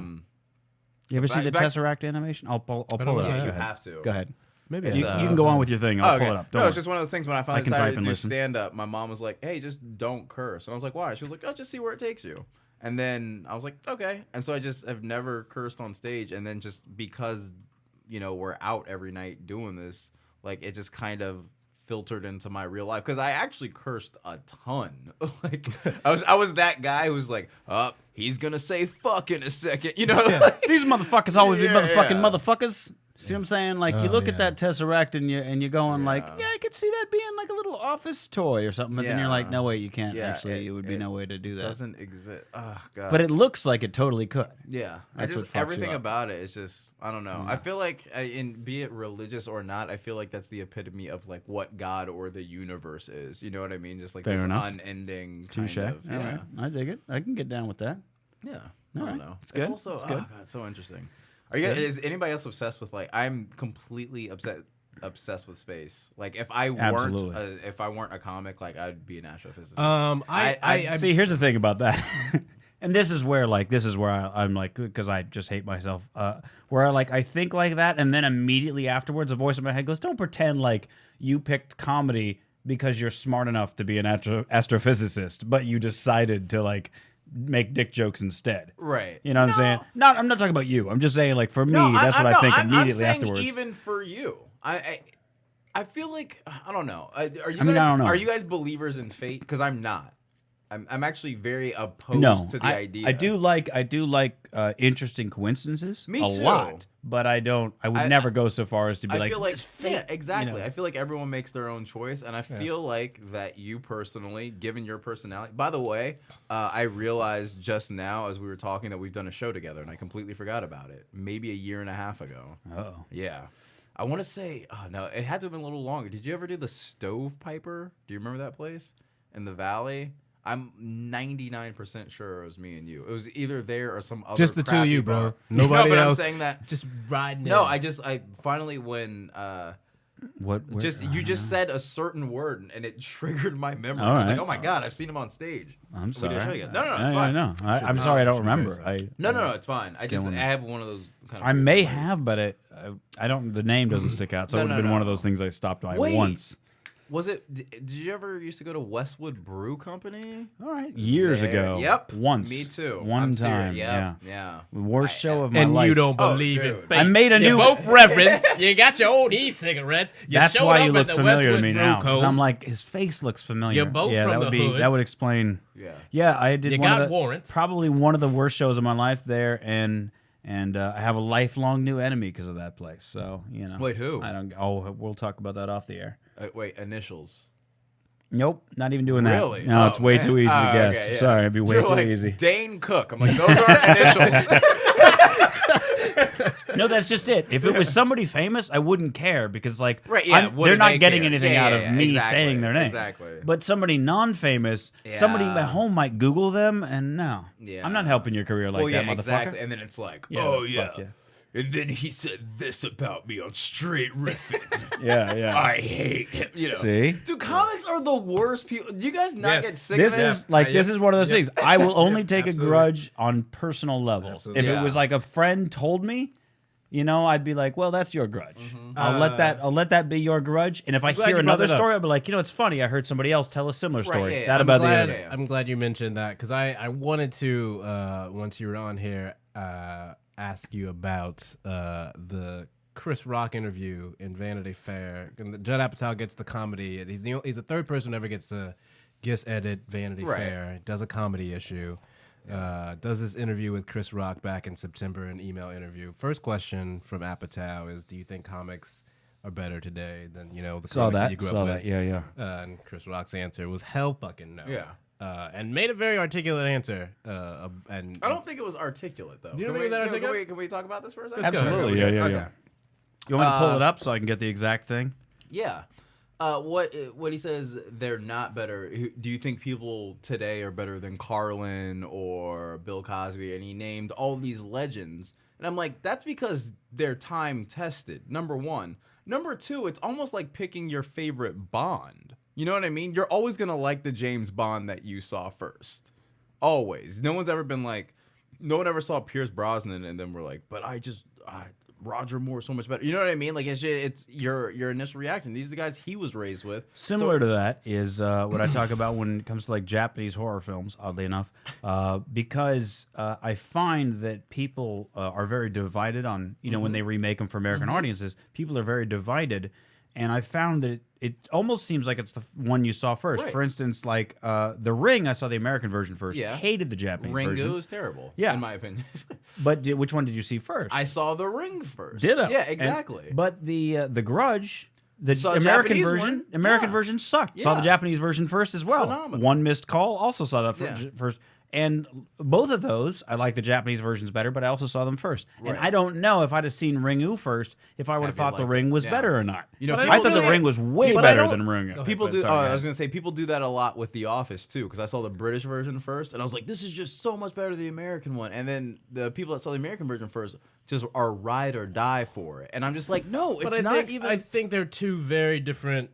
You ever see the back- Tesseract animation? I'll pull it don't up. know. Go Yeah, you ahead. have to. Go ahead. Maybe It's, You, I- you can go on with your thing. I'll okay. pull it up. Don't No, worry. it's just one of those things when I I finally can type decided and to do listen. stand up, my mom was like, hey, just don't curse. And I was like, why? She was like, oh, just see where it takes you. And then I was like, okay. And so I just have never cursed on stage. And then just because, we're out every night doing this, like it just kind of filtered into my real life. Because I actually cursed a ton. Like I was that guy who was like, he's going to say fuck in a second. These motherfuckers always be Yeah, motherfucking yeah. motherfuckers. See what I'm saying? Like you look at that Tesseract and you're going like, Yeah. yeah, I could see that being like a little office toy or something. But then you're like, Yeah. no way, you can't Yeah, actually. It would be it no way to do that. doesn't exist. Oh, God. But it looks like it totally could. Yeah, That's what fucks you everything up. about it is just I don't know. I feel like be it religious or not, I feel like that's the epitome of like what God or the universe is. You know what I mean? Just like Fair this enough. unending kind Touche. of. All right, I dig it. I can get down with that. Yeah. All I don't right. know. It's good. also It's good. oh god, so interesting. Are you guys, is anybody else obsessed with like I'm completely obsessed with space. Like if I Absolutely. weren't a comic, like I'd be an astrophysicist. I See, here's the thing about that. And this is where I'm like, because I just hate myself. Where I think like that, and then immediately afterwards, a voice in my head goes, "Don't pretend like you picked comedy because you're smart enough to be an astrophysicist, but you decided to like make dick jokes instead." right. You know what I'm saying? I'm not talking about you. I'm just saying, like for me, that's what I think I'm immediately saying afterwards. Even for you, I feel like I don't know. Are you I mean, guys I don't know. are you guys believers in fate? Because I'm not. I'm actually very opposed No, to the I idea. I do like interesting coincidences. Me a too. lot, but I don't. I would never go so far as to be I like. feel like "It's fate," yeah, exactly. you know? I feel like everyone makes their own choice, and I feel like that you personally, given your personality. By the way, I realized just now as we were talking that we've done a show together, and I completely forgot about it. Maybe a year and a half ago. Uh-oh. Yeah. I want to say, oh no, it had to have been a little longer. Did you ever do the Stovepiper? Do you remember that place in the valley? I'm 99% sure it was me and you. It was either there or some other. Just the two of crappy you, bro. bar. Nobody but I'm else. saying that. Just riding. No, in. I finally when What? Where- you just said a certain word and it triggered my memory. All I was like, right. oh my god, I've seen him on stage. I'm We sorry. didn't show you. No, it's I fine. know. I'm sorry. I don't remember. No, it's fine. I killing me. have one of those kind of. I weird may memories. have, but I don't. The name doesn't stick out, so it No, would have no, been one of no. those things I stopped by Wait. once. Was it? Did you ever used to go to Westwood Brew Company? All right, years There- ago. Yep. Once. Me too. One I'm time. serious. Yeah. Yeah. Worst show of my and life. you don't Oh, believe in dude. fate. I made a You're new- both reverend. You got your own e-cigarettes. You That's showed why up you at look the familiar to Westwood me Brew now. 'Cause Co. I'm like, his face looks familiar. You're both yeah, from that would the be. hood. That would explain. Yeah. Yeah, I did. You one got of the, warrants. Probably one of the worst shows of my life there, and I have a lifelong new enemy because of that place. So Wait, who? I don't. Oh, we'll talk about that off the air. Wait, initials. Nope, not even doing that. Really? No, Oh, it's way man. too easy to Oh, guess. okay, yeah. Sorry, it'd be way You're too like, easy. Dane Cook. I'm like, those aren't initials. No, that's just it. If it was somebody famous, I wouldn't care because like Right, yeah, what they're do not they getting care? anything Yeah, out yeah, of yeah, me exactly, saying their name. exactly. But somebody non-famous, somebody Yeah. at home might Google them, and no, Yeah. I'm not helping your career like Well, that, yeah, motherfucker. exactly. And then it's like, Yeah, oh fuck yeah. yeah. And then he said this about me on Straight Riffin. Yeah. I hate him. You know. See? Dude, comics are the worst people. Do you guys not Yes. get sick This of it? is this is one of those things. I will only take a Absolutely. grudge on personal levels. Absolutely. If it Yeah. was like a friend told me, I'd be like, well, that's your grudge. Mm-hmm. I'll let that be your grudge. And if I glad hear you brought another that up. story, I'll be like, it's funny. I heard somebody else tell a similar story. yeah, yeah. That I'm about the glad, internet. Yeah. I'm glad you mentioned that because I wanted to once you were on here ask you about the Chris Rock interview in Vanity Fair. And Judd Apatow gets the comedy. He's the third person who ever gets to guest edit Vanity Right. Fair. Does a comedy issue. Does this interview with Chris Rock back in September, an email interview. First question from Apatow is, do you think comics are better today than the Saw comics that that. you grew Saw up that. with? Yeah. And Chris Rock's answer was hell fucking no. Yeah. And made a very articulate answer. And I don't think it was articulate though. You don't Can think it was that we- articulate? Can we talk about this for a second? Absolutely. Yeah. Okay. You want me to pull it up so I can get the exact thing? Yeah. What he says, they're not better. Do you think people today are better than Carlin or Bill Cosby? And he named all these legends. And I'm like, that's because they're time tested. Number one. Number two, it's almost like picking your favorite Bond. You know what I mean? You're always gonna like the James Bond that you saw first. Always. No one ever saw Pierce Brosnan and then we're like, but Roger Moore is so much better. You know what I mean? Like it's your initial reaction. These are the guys he was raised with. Similar to that is what I talk about when it comes to like Japanese horror films, oddly enough, because I find that people are very divided on, when they remake them for American audiences, people are very divided. And I found that it almost seems like it's the one you saw first. Right. For instance, like The Ring, I saw the American version first. Yeah. Hated the Japanese version. Ringo is terrible, Yeah. in my opinion. But which one did you see first? I saw The Ring first. Did I? Yeah, And- exactly. but the Grudge, the Saw American Japanese version, one? Yeah. version sucked. Saw the Yeah. Japanese version first as well. Phenomenal. One Missed Call also saw that Yeah. first. And both of those, I like the Japanese versions better, but I also saw them first. And Right. I don't know if I'd have seen Ringu first, if I would have Have you thought The liked Ring it? was Yeah. better or not. You know, But people I thought do The that- Ring was way but I better don't- than Ringu. Go ahead. People do. Sorry, I was guys. gonna say people do that a lot with The Office too, because I saw the British version first, and I was like, "This is just so much better than the American one." And then the people that saw the American version first just are ride or die for it, and I'm just like, "No, it's But I not think they're two very different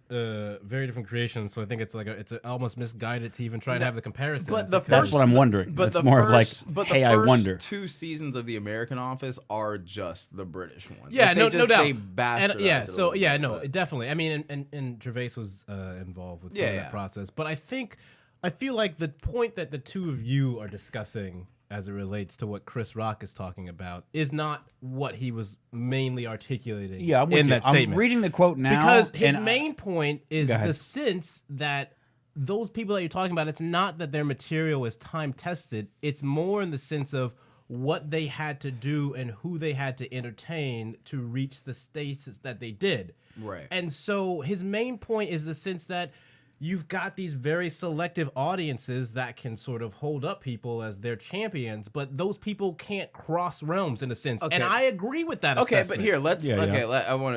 creations. So I think it's almost misguided to even try to have the comparison. But the because- That's first- what I'm wondering. But It's the more of like, but the hey, I first wonder. 2 seasons of the American Office are just the British one. Yeah, Like, no they doubt. They bastardized yeah, it a so little yeah, bit, no, but- definitely. I mean, and Gervais was involved with some of Yeah. that process. But I feel like the point that the two of you are discussing as it relates to what Chris Rock is talking about is not what he was mainly articulating Yeah, I'm with in you. that statement. I'm reading the quote now. Because his and main point is Go ahead. the sense that those people that you're talking about, it's not that their material is time tested. It's more in the sense of what they had to do and who they had to entertain to reach the status that they did. Right. And so his main point is the sense that you've got these very selective audiences that can sort of hold up people as their champions, but those people can't cross realms in a sense. Okay. And I agree with that Okay, assessment. but here let's Yeah, yeah.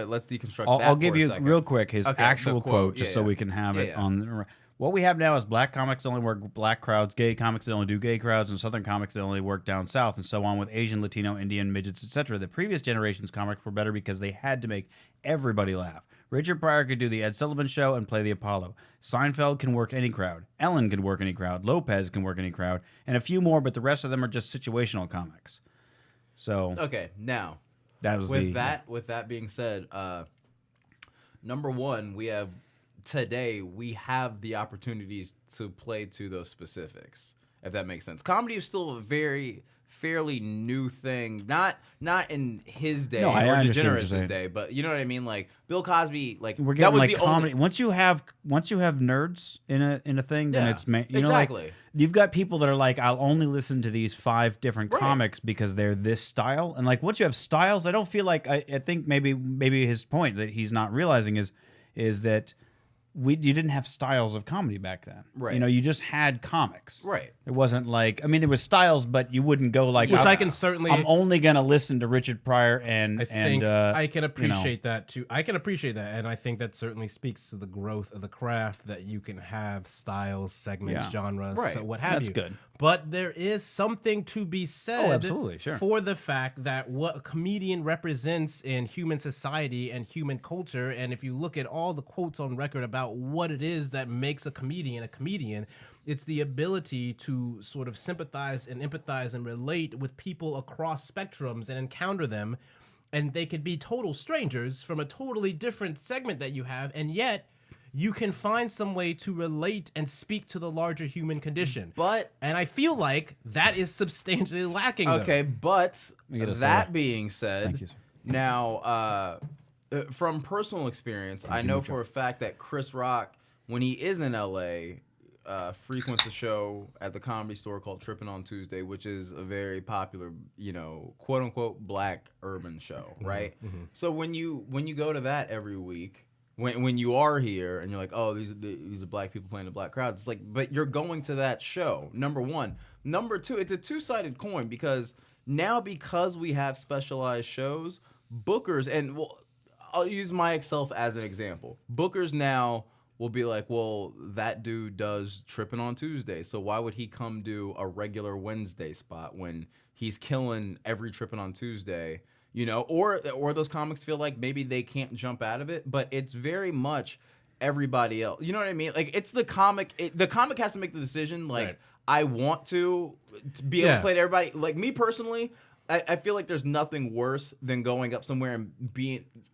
let's deconstruct. I'll that give for a you second. real quick his Okay, the actual quote, just yeah, so yeah. we can have Yeah, it yeah. on. What we have now is black comics that only work with black crowds, gay comics that only do gay crowds, and southern comics that only work down south, and so on with Asian, Latino, Indian, midgets, etc. The previous generation's comics were better because they had to make everybody laugh. Richard Pryor could do the Ed Sullivan Show and play the Apollo. Seinfeld can work any crowd. Ellen can work any crowd. Lopez can work any crowd, and a few more, but the rest of them are just situational comics. So Okay, now that was with that being said, number one, we have the opportunities to play to those specifics, if that makes sense. Comedy is still a fairly new thing, not in his day No, I or understand what you're DeGeneres' saying. day, but you know what I mean. Like Bill Cosby, like We're that getting was like the comedy. only. Once you have nerds in a thing, then Yeah, it's you know, like exactly. you've got people that are like, I'll only listen to these 5 different Right. comics because they're this style. And like once you have styles, I don't feel like I think maybe his point that he's not realizing is that you didn't have styles of comedy back then. Right. You know, you just had comics. Right. It wasn't like, I mean, there was styles, but you wouldn't go like, Which I'm- I can certainly. I'm only gonna listen to Richard Pryor and I think I can you know. appreciate that too. I can appreciate that, and I think that certainly speaks to the growth of the craft that you can have styles, segments, Yeah. genres, Right. so what have That's you. good. But there is something to be said absolutely, sure. for the fact that what a comedian represents in human society and human culture, and if you look at all the quotes on record about what it is that makes a comedian, it's the ability to sort of sympathize and empathize and relate with people across spectrums and encounter them. And they could be total strangers from a totally different segment that you have, and yet you can find some way to relate and speak to the larger human condition. And I feel like that is substantially lacking. though. Okay, but me get a that soda. being said, Thank you, sir. now from personal experience, I know for a fact that Chris Rock, when he is in LA, frequents a show at the Comedy Store called Trippin' on Tuesday, which is a very popular, quote unquote black urban show, right? So when you go to that every week, when you are here and you're like, oh, these are black people playing the black crowd, it's like, but you're going to that show. Number one. Number two, it's a two-sided coin because we have specialized shows, bookers, and I'll use myself as an example. Bookers now will be like, well, that dude does Trippin' on Tuesday, so why would he come do a regular Wednesday spot when he's killing every Trippin' on Tuesday, you know, or those comics feel like maybe they can't jump out of it, but it's very much everybody else. You know what I mean? Like, it's the comic. The comic has to make the decision. Like, Right. I want to be able to play to everybody. Like, me personally, I feel like there's nothing worse than going up somewhere and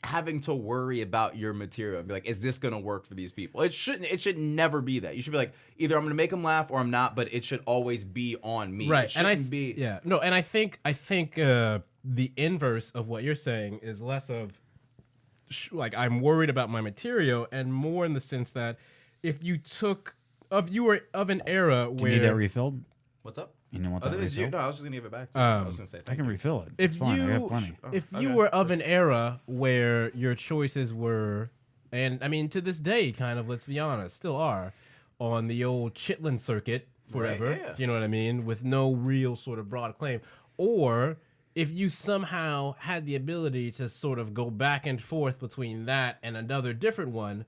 having to worry about your material. Be like, is this gonna work for these people? It should never be that. You should be like, either I'm gonna make them laugh or I'm not, but it should always be on me. Right. It And I shouldn't be. yeah. No, and I think the inverse of what you're saying is less of like I'm worried about my material and more in the sense that if you were of an era Do where you need that refilled? What's up? You know what Oh, that this is you. refill? No, I was just gonna give it back to you. I was gonna say I thank can you. refill it. if It's fine. I have you plenty. you were of an era where your choices were, and I mean to this day kind of, let's be honest, still are on the old Chitlin circuit forever. Right, yeah. Do you know what I mean? With no real sort of broad claim. Or if you somehow had the ability to sort of go back and forth between that and another different one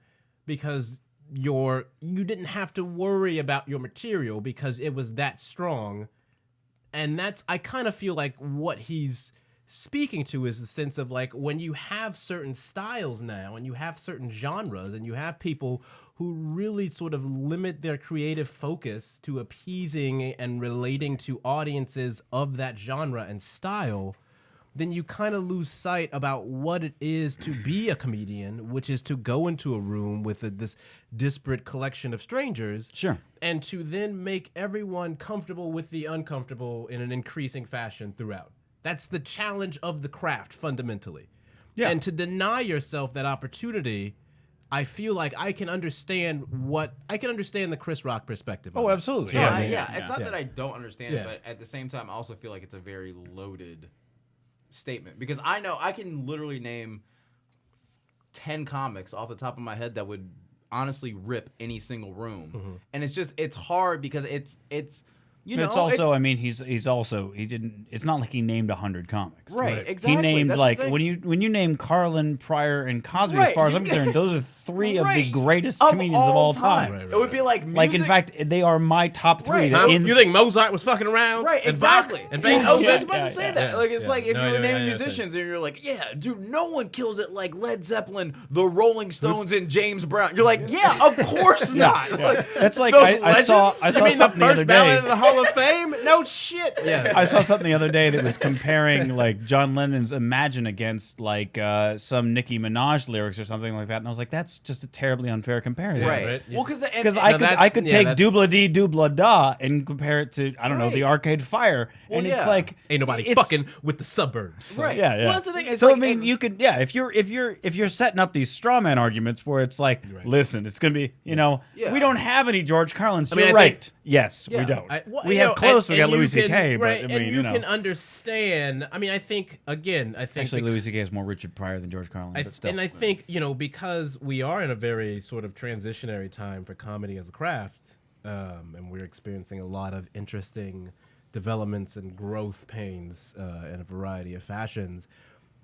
because you didn't have to worry about your material because it was that strong. And I kind of feel like what he's speaking to is the sense of like when you have certain styles now and you have certain genres and you have people who really sort of limit their creative focus to appeasing and relating to audiences of that genre and style, then you kind of lose sight about what it is to be a comedian, which is to go into a room with this disparate collection of strangers. Sure. And to then make everyone comfortable with the uncomfortable in an increasing fashion throughout. That's the challenge of the craft, fundamentally. Yeah. And to deny yourself that opportunity, I feel like I can understand the Chris Rock perspective. Oh, on it. absolutely. Yeah, I mean, yeah. It's not that I don't understand Yeah. it, but at the same time, I also feel like it's a very loaded statement because I know I can literally name 10 comics off the top of my head that would honestly rip any single room, and it's hard because it's you know it's also, I mean, he's also he didn't. It's not like he named 100 comics. right, exactly. He named That's the like thing. when you name Carlin, Pryor, and Cosby. As Right, far as you- I'm concerned, those are three of the Right. greatest comedians of all time. Right, right, It would be like music. Like in fact, they are my top three. Right. that Huh? in- You think Mozart was fucking around? Right, And Bach exactly. and I was Beethoven? just about to say Yeah, that. yeah, Like, it's yeah. like if No, you were I know, naming yeah, musicians and you're like, yeah, dude, no one kills it like Led Zeppelin, the Rolling Stones, and James Brown. You're like, yeah, of course not. Like, That's like those I saw legends? You mean the something the other first ballot day. in the Hall of Fame? No shit. Yeah. I saw something the other day that was comparing like John Lennon's "Imagine" against like some Nicki Minaj lyrics or something like that, and I was like, that's just a terribly unfair comparison. right. right. Well, because Because No, I that's- could yeah, take that's- Doobla Dee Doobla Da and compare it to I don't know Right. the Arcade Fire, Well, and yeah. it's like Ain't nobody it's- fucking with the suburbs. Right. Yeah, yeah. Well, that's the thing. It's So like, I mean, and- you could if you're setting up these straw man arguments where it's like, Right. listen, it's gonna be Yeah. we don't have any George Carlins. I mean, You're I right. think- Yes, Yeah. we don't. Well, we you have know, close. We got and you Louis can- C.K. right, But I mean, and you know. can understand. I mean, I think Actually, Louis C.K. is more Richard Pryor than George Carlin. But still. and I think, because we are in a very sort of transitionary time for comedy as a craft, and we're experiencing a lot of interesting developments and growth pains in a variety of fashions.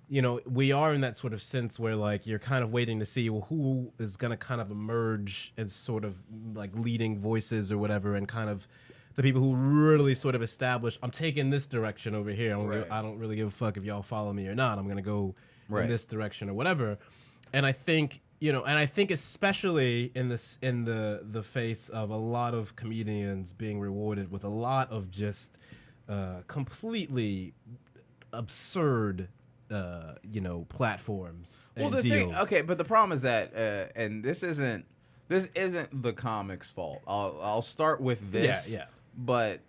We are in that sort of sense where like you're kind of waiting to see who is going to kind of emerge as sort of like leading voices or whatever, and kind of the people who really sort of establish, I'm taking this direction over here. Right. I don't really give a fuck if y'all follow me or not. I'm going to go Right. in this direction or whatever. And I think, especially in the face of a lot of comedians being rewarded with a lot of just completely absurd platforms Well, and the deals. thing, okay, but the problem is that, and this isn't the comics' fault. I'll start with this. Yeah. But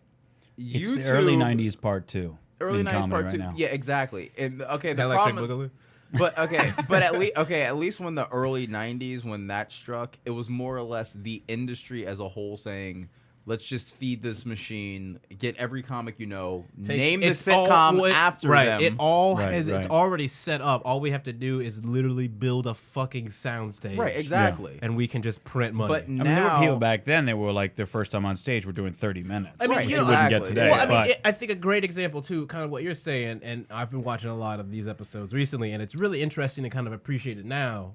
it's YouTube, the early '90s part two. early in 90s comedy part right two. now. Yeah, exactly. And okay, the Electric problem is, Boogaloo? but okay, at least when the early '90s when that struck, it was more or less the industry as a whole saying, let's just feed this machine, get every comic name the sitcom after right. them. It all Right, has. It's right. already set up. All we have to do is literally build a fucking soundstage. Right, exactly. And we can just print money. But I mean, there were now, people back then that were like their first time on stage were doing 30 minutes. I mean, Right, which you know, you wouldn't get exactly. today. Well, I but mean, I think a great example too, kind of what you're saying, and I've been watching a lot of these episodes recently, and it's really interesting to kind of appreciate it now,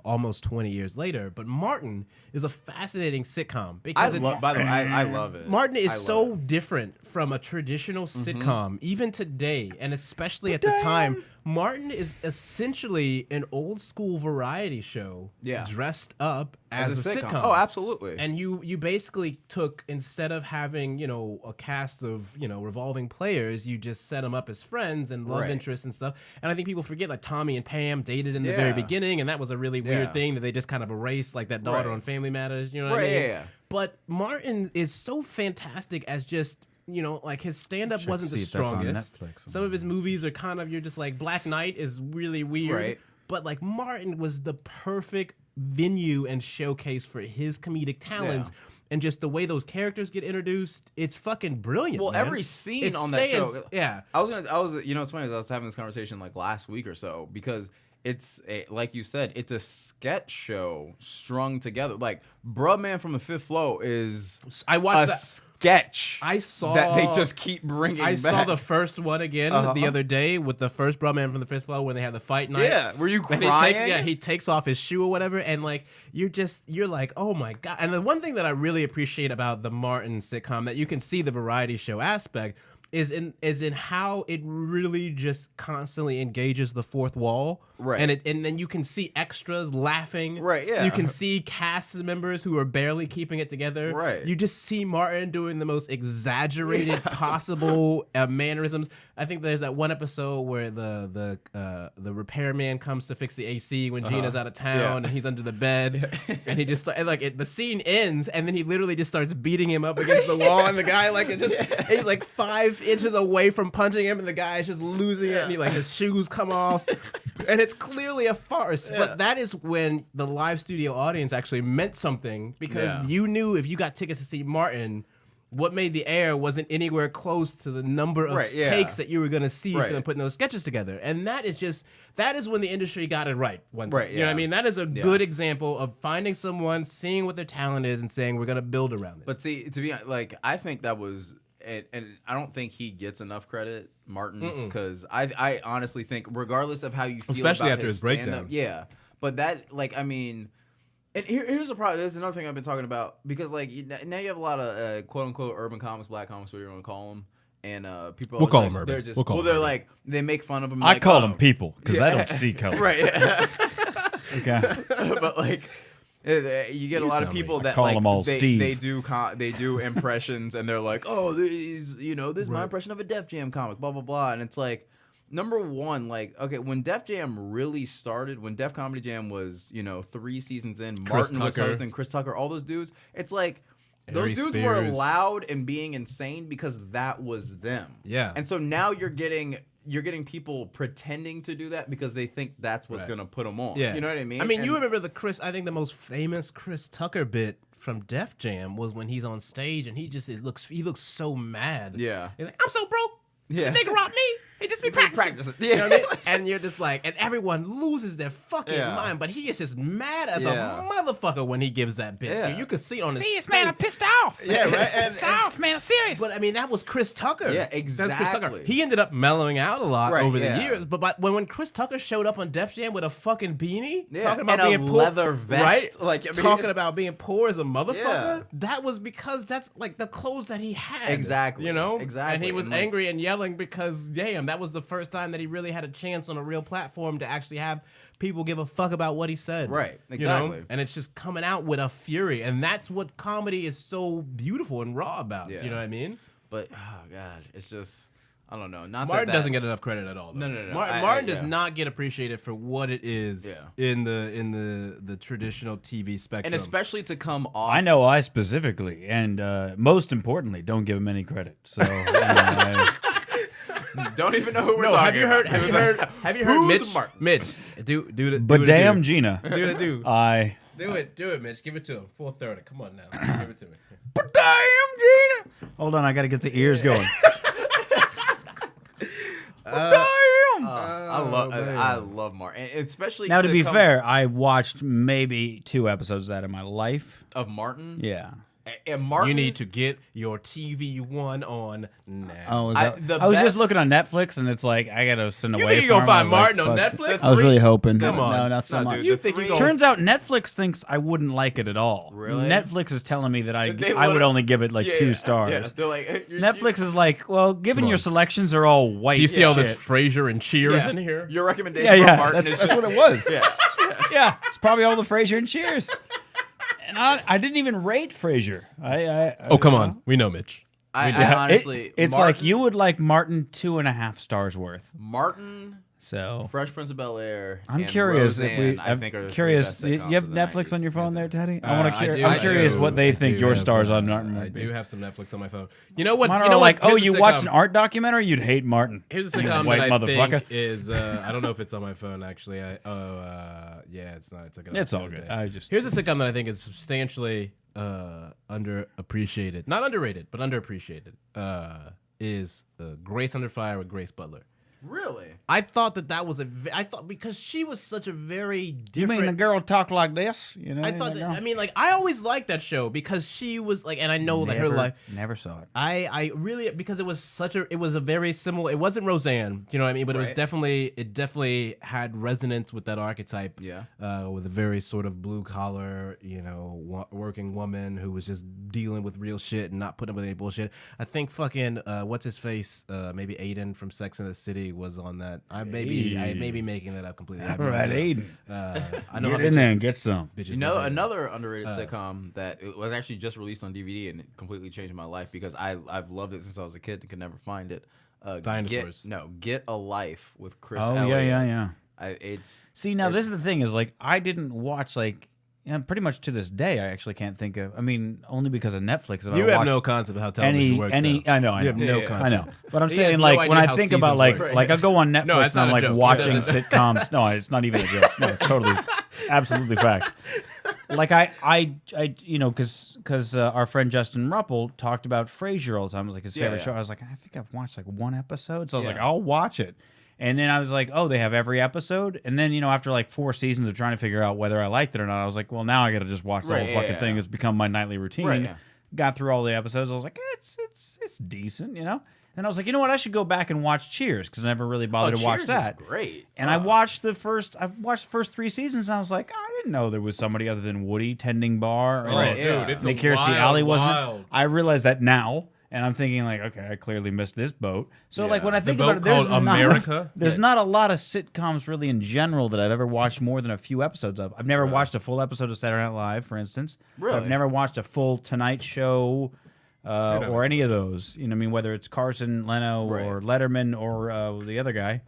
almost 20 years later. But Martin is a fascinating sitcom because I it's love. By the way, I love it. Martin is I love so it. different from a traditional sitcom, even today, and especially at the time. Martin is essentially an old school variety show dressed up as a sitcom. Oh, absolutely. And you basically took, instead of having, a cast of, revolving players, you just set them up as friends and love interests and stuff. And I think people forget, like, Tommy and Pam dated in the very beginning, and that was a really weird thing that they just kind of erased, like that daughter on Family Matters, you know what I mean? Yeah. But Martin is so fantastic as just, like his stand-up wasn't the see if that's on strongest. Netflix. Some of his movies are kind of, you're just like, Black Knight is really weird. Right. But like Martin was the perfect venue and showcase for his comedic talents. And just the way those characters get introduced, it's fucking brilliant. Well, man. every scene It on that show. stands- yeah. I was, it's funny, I was having this conversation like last week or so because it's like you said, it's a sketch show strung together. Like, Bruh Man from the Fifth Flow is I watched a that. sketch. I saw that they just keep bringing. I back. saw the first one again the other day with the first Bruh Man from the Fifth Floor when they had the fight night. Yeah, were you And crying? he takes off his shoe or whatever, and like you're like, oh my god. And the one thing that I really appreciate about the Martin sitcom that you can see the variety show aspect is in how it really just constantly engages the fourth wall. Right. And then you can see extras laughing. Right, yeah. You can see cast members who are barely keeping it together. Right. You just see Martin doing the most exaggerated possible mannerisms. I think there's that one episode where the repairman comes to fix the AC when Gina's out of town and he's under the bed and he just the scene ends and then he literally just starts beating him up against the wall and the guy he's like 5 inches away from punching him and the guy is just losing it and his shoes come off and it's clearly a farce. But that is when the live studio audience actually meant something because you knew if you got tickets to see Martin, what made the air wasn't anywhere close to the number of takes that you were going to see for them putting those sketches together. And that is when the industry got it right one time. You know what I mean? That is a good example of finding someone, seeing what their talent is, and saying, we're going to build around it. But see, to be like, I think that was, and I don't think he gets enough credit, Martin, because I honestly think, regardless of how you feel Especially about after his stand-up, breakdown. but that, like, I mean, and here's the problem. There's another thing I've been talking about because, like, now you have a lot of quote unquote urban comics, black comics, whatever you want to call them, and people. We'll call like, them urban. They're just We'll call them they're urban. like they make fun of them. I like, call oh, them people because I don't see color. right? Yeah. Okay. But like. You get a lot of sound people racist. that Call like them all they Steve. do impressions and they're like, oh, this is my impression of a Def Jam comic, blah blah blah, and it's like, number one, like, okay, when Def Jam really started, when Def Comedy Jam was 3 seasons in, Martin was Tucker. hosting, Chris Tucker, all those dudes, it's like Harry those dudes were Spears. loud and being insane because that was them. Yeah. And so now you're getting people pretending to do that because they think that's what's gonna put them on. Yeah. You know what I mean? I mean, you And- remember I think the most famous Chris Tucker bit from Def Jam was when he's on stage and he looks so mad. Yeah. He's like, I'm so broke. Yeah. Nigga robbed me. He just be practicing. Yeah. You know what I mean? And you're just like, and everyone loses their fucking Yeah. mind, but he is just mad as Yeah. a motherfucker when he gives that bit. Yeah. You can see it on his Serious, face. man, I'm pissed off. Yeah, right. And, Pissed off, man, I'm serious. But I mean, that was Chris Tucker. Yeah, That's Chris Tucker. exactly. He ended up mellowing out a lot Right, over yeah. the years. But when Chris Tucker showed up on Def Jam with a fucking beanie, Yeah, talking about and a being poor, leather vest, right? like, I mean- talking about being poor as a motherfucker. Yeah. That was because that's like the clothes that he had. Exactly, You know. exactly. And he was And, like- angry and yelling because, damn, that was the first time that he really had a chance on a real platform to actually have people give a fuck about what he said. Right, You know? exactly. And it's just coming out with a fury, and that's what comedy is so beautiful and raw about. Yeah. You know what I mean? But oh god, it's just I don't know. Not Martin that doesn't get enough credit at all. Though. No. Martin does yeah. not get appreciated for what it is in the traditional TV spectrum. and especially to come off. I know I specifically, and most importantly, don't give him any credit. So Don't even know who we're no, talking have you heard? about. Have you heard? Who's Mitch? Martin? Mitch, do the. but do damn, it, Gina, do it, do. do it, Mitch. Give it to him. 4:30. Come on now, give it to me. But damn, Gina. Hold on, I got to get the ears going. I love Martin, and especially Now, to be come fair, I watched maybe 2 episodes of that in my life. of Martin. Yeah. And Martin, You need to get your TV One on now. Oh, the I was just best- looking on Netflix, and it's like I gotta send You away. think you gonna from it. find I was like, Martin on fuck. Netflix? I was really hoping. Come on. No, not so No, much. dude, You the think you three- gonna- Turns out Netflix thinks I wouldn't like it at all. Really? Netflix is telling me that I They would wanna- only give it like Yeah, 2 yeah, stars. Yeah. They're like, hey, Netflix is like, well, given Come your on. selections are all white. Do you see all this shit. Frasier and Cheers yeah, in here? Your recommendation Yeah, for yeah, Martin that's, is that's just, what it was. Yeah. Yeah, it's probably all the Frasier and Cheers. And I didn't even rate Frasier. Oh, come on. We know Mitch. I Yeah, honestly, it's Martin, like you would like Martin 2.5 stars worth. Martin, So Fresh Prince of Bel Air. I'm and curious Roseanne, if we. I I'm think are the curious. three You best have sitcoms of the Netflix 90s. on your phone there, Teddy? I I'm curious what they think your stars on Martin I would be. do have some Netflix on my phone. You know what? Mine You are know like, what? oh, Here's a you watched an sitcom. art documentary? You'd hate Martin. Here's a You sitcom white that I motherfucker. think is. I don't know if it's on my phone actually. Yeah, it's not. I took it. off It's the all other good. day. I just Here's a sitcom that I think is substantially underappreciated, not underrated, but underappreciated. Is Grace Under Fire with Grace Butler. Really? I thought that was I thought because she was such a very you different. mean a girl talk like this? You know, I thought like, that, no. I mean, like, I always liked that show because she was like, and I know that her life. Never saw it. I really, because it was a very similar. It wasn't Roseanne, you know what I mean, but it was Right. definitely had resonance with that archetype. Yeah. With a very sort of blue collar, working woman who was just dealing with real shit and not putting up with any bullshit. I think fucking what's his face, maybe Aiden from Sex and the City was on that. I may be making that up completely. I have All no right, idea. Aiden. I know Get how in there bitches- and get some. bitches You know, love Aiden. another underrated sitcom that it was actually just released on DVD and it completely changed my life because I've loved it since I was a kid and could never find it. Dinosaurs. Get a Life with Chris Oh Elliott. yeah. It's See, now this is the thing is like I didn't watch like pretty much to this day I actually can't think of. I mean, only because of Netflix. If You I have watched no concept of how television works. though. I know. You have no Yeah, concept. I know, but I'm He has saying no like idea when I how think about seasons like work. I go on Netflix No, it's and I'm not a like joke. He watching doesn't. sitcoms. No, it's not even a joke. No, it's totally, absolutely fact. Like I because our friend Justin Ruppel talked about Frasier all the time. It was like his favorite yeah. show. I was like, I think I've watched like one episode, so I was like, Yeah. I'll watch it. And then I was like, oh, they have every episode. And then after like 4 seasons of trying to figure out whether I liked it or not, I was like, well, now I got to just watch the Right, whole yeah, fucking yeah. thing. It's become my nightly routine. Right, yeah. Got through all the episodes. I was like, it's decent, And I was like, you know what? I should go back and watch Cheers because I never really bothered to watch Cheers is that. Great. And I watched the first 3 seasons, and I was like, I didn't know there was somebody other than Woody tending bar. Oh, and dude, yeah. it's Nick a Kirstie Alley wasn't. wild. I realize that now, and I'm thinking like, okay, I clearly missed this boat. So like Yeah. when I The think boat about it, there's called not, America? there's Yeah. not a lot of sitcoms really in general that I've ever watched more than a few episodes of. I've never watched a full episode of Saturday Night Live, for instance. Really? I've never watched a full Tonight Show. not Or any of those, I mean, whether it's Carson, Leno, Right. or Letterman, or the other guy.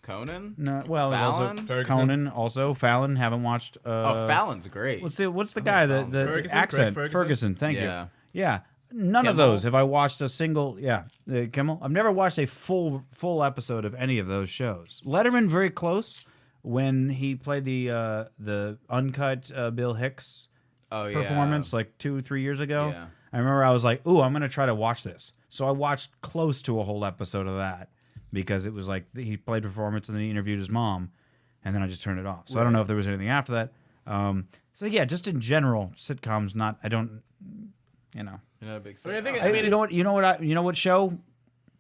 Conan. No, well, there's also Fallon? Ferguson? Conan, also Fallon. Haven't watched. Fallon's great. What's the guy? The Ferguson? accent. Craig Ferguson. Ferguson? Thank Yeah. you. Yeah. None of Kimmel? those have I watched a single. Yeah, Kimmel. I've never watched a full episode of any of those shows. Letterman very close when he played the uncut Bill Hicks Oh yeah. performance like 2-3 years ago. Yeah. I remember I was like, "Ooh, I'm gonna try to watch this." So I watched close to a whole episode of that because it was like he played performance and then he interviewed his mom, and then I just turned it off. So I don't know if there was anything after that. So yeah, just in general, sitcoms. Not I don't, You're not a big I mean, I think- fan. I mean, you know what show,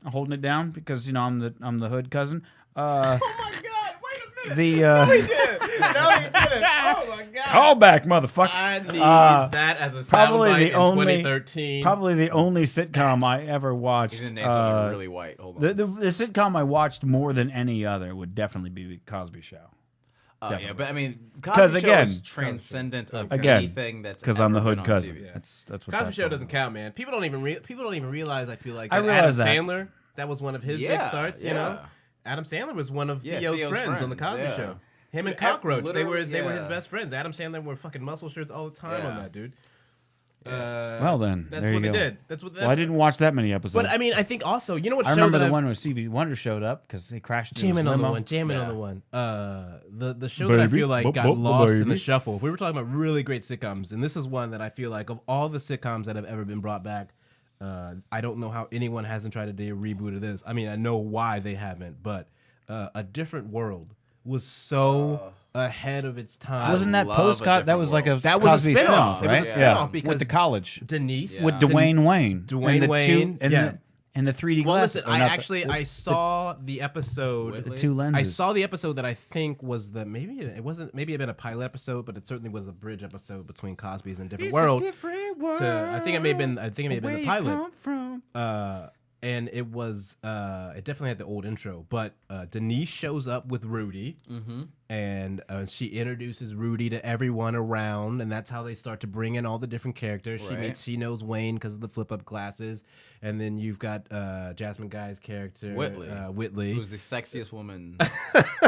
I'm holding it down because I'm the hood cousin. Oh my God! Wait a minute. The No, he didn't. Oh my God! call back, motherfucker. I need Uh, that as a probably soundbite the in only- 2013. Probably the only sitcom I ever watched. He's gonna name something really white. Hold on. The sitcom I watched more than any other would definitely be the Cosby Show. Yeah, definitely. but I mean, 'Cause Cosby Show again- is transcendent of Again, anything that's Because I'm the ever hood been on cousin. TV. That's what Cosby that's Show all doesn't about. count, man. People don't even realize. I feel like I that Adam realize that. Sandler. That was one of his big Yeah, starts. You yeah. know, Adam Sandler was one of Yeah, Theo's Theo's friends on the friends, Cosby yeah. Show. Him and Yeah, Cockroach. They were literally, his yeah. best friends. Adam Sandler wore fucking muscle shirts all the time on Yeah. that dude. Well then, that's there what you they go. did. That's what. Well, I didn't watch that many episodes. But I mean, I think also, you know what? I show remember that the I've- one where Stevie Wonder showed up because they crashed into his Jamming on the limo. one, jamming on Yeah. the one. The show that I Baby. feel like got Baby. lost in the shuffle. If we were talking about really great sitcoms, and this is one that I feel like of all the sitcoms that have ever been brought back, I don't know how anyone hasn't tried to do a reboot of this. I mean, I know why they haven't, but A Different World was so ahead of its time. Wasn't that love post? A That Different was like a World. That was a Cosby spin-off. It right? was a Yeah, spin-off because with the college Denise with Dwayne Wayne, Dwayne and the Wayne, and the 3D Well, glasses. listen, I saw the episode. the two lenses. I saw the episode that I think was maybe it had been a pilot episode, but it certainly was a bridge episode between Cosby's and Different World. I think it may have been the pilot. And it was it definitely had the old intro, but Denise shows up with Rudy, and she introduces Rudy to everyone around, and that's how they start to bring in all the different characters. Right. She knows Wayne because of the flip up glasses, and then you've got Jasmine Guy's character Whitley, who's the sexiest woman.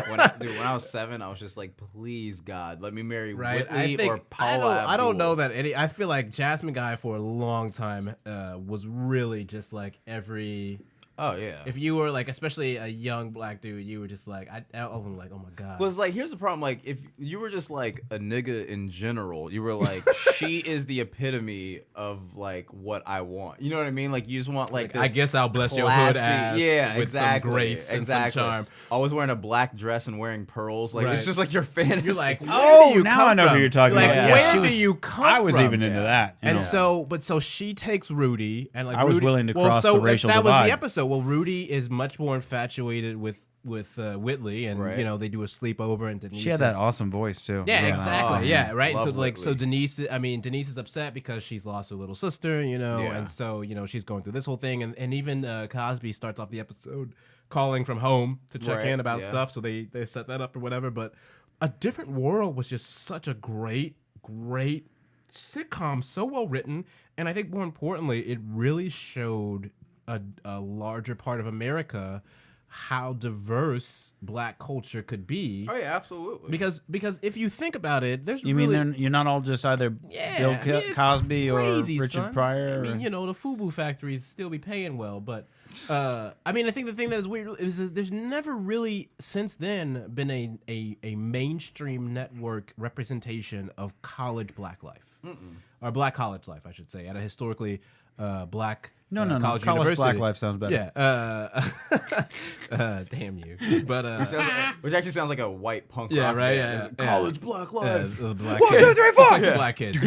when I was 7, I was just like, please God, let me marry Whitley or Paula. I don't Abdul. know that any. I feel like Jasmine Guy for a long time was really just like every. Oh yeah. If you were like, especially a young black dude, you were just like, I was like, oh my god. Was like, here's the problem. Like, if you were just like a nigga in general, you were like, she is the epitome of like what I want. You know what I mean? Like, you just want like, I this guess I'll bless your hood classy- ass yeah, with exactly, some grace and some charm. Always wearing a black dress and wearing pearls. Like, Right. it's just like your fantasy. You're like, where Oh, do you now come I know who from? you're talking Like, about. Yeah. where She do was- you come I was from? even into that. you And know. so she takes Rudy, and like I was Rudy, willing to well, cross so the racial that was divide. the episode. Well, Rudy is much more infatuated with Whitley, and Right. you know they do a sleepover, and Denise. She had that is- awesome voice too. Yeah, exactly. Oh, Yeah, right. love So like, so Whitley. Denise is upset because she's lost her little sister, you know, Yeah. and so you know she's going through this whole thing, and even Cosby starts off the episode calling from home to check Right, in about yeah. stuff, so they set that up or whatever. But A Different World was just such a great sitcom, so well written, and I think more importantly, it really showed a larger part of America how diverse black culture could be. Oh yeah, absolutely. Because if you think about it, there's You really, mean you're not all just either yeah, Bill I mean, it's Cosby crazy, or Richard son. Pryor? I mean, or- you know, the FUBU factories still be paying well, but I mean, I think the thing that is weird is that there's never really since then been a mainstream network representation of college black life, or black college life, I should say, at a historically black. No, college College university. Black Life sounds better. Yeah, damn you. But which actually sounds like a white punk yeah, rock right. band. Yeah, It's College Black Life. the black 1, 2, kids. 3, 4. Just like the Yeah. black kids.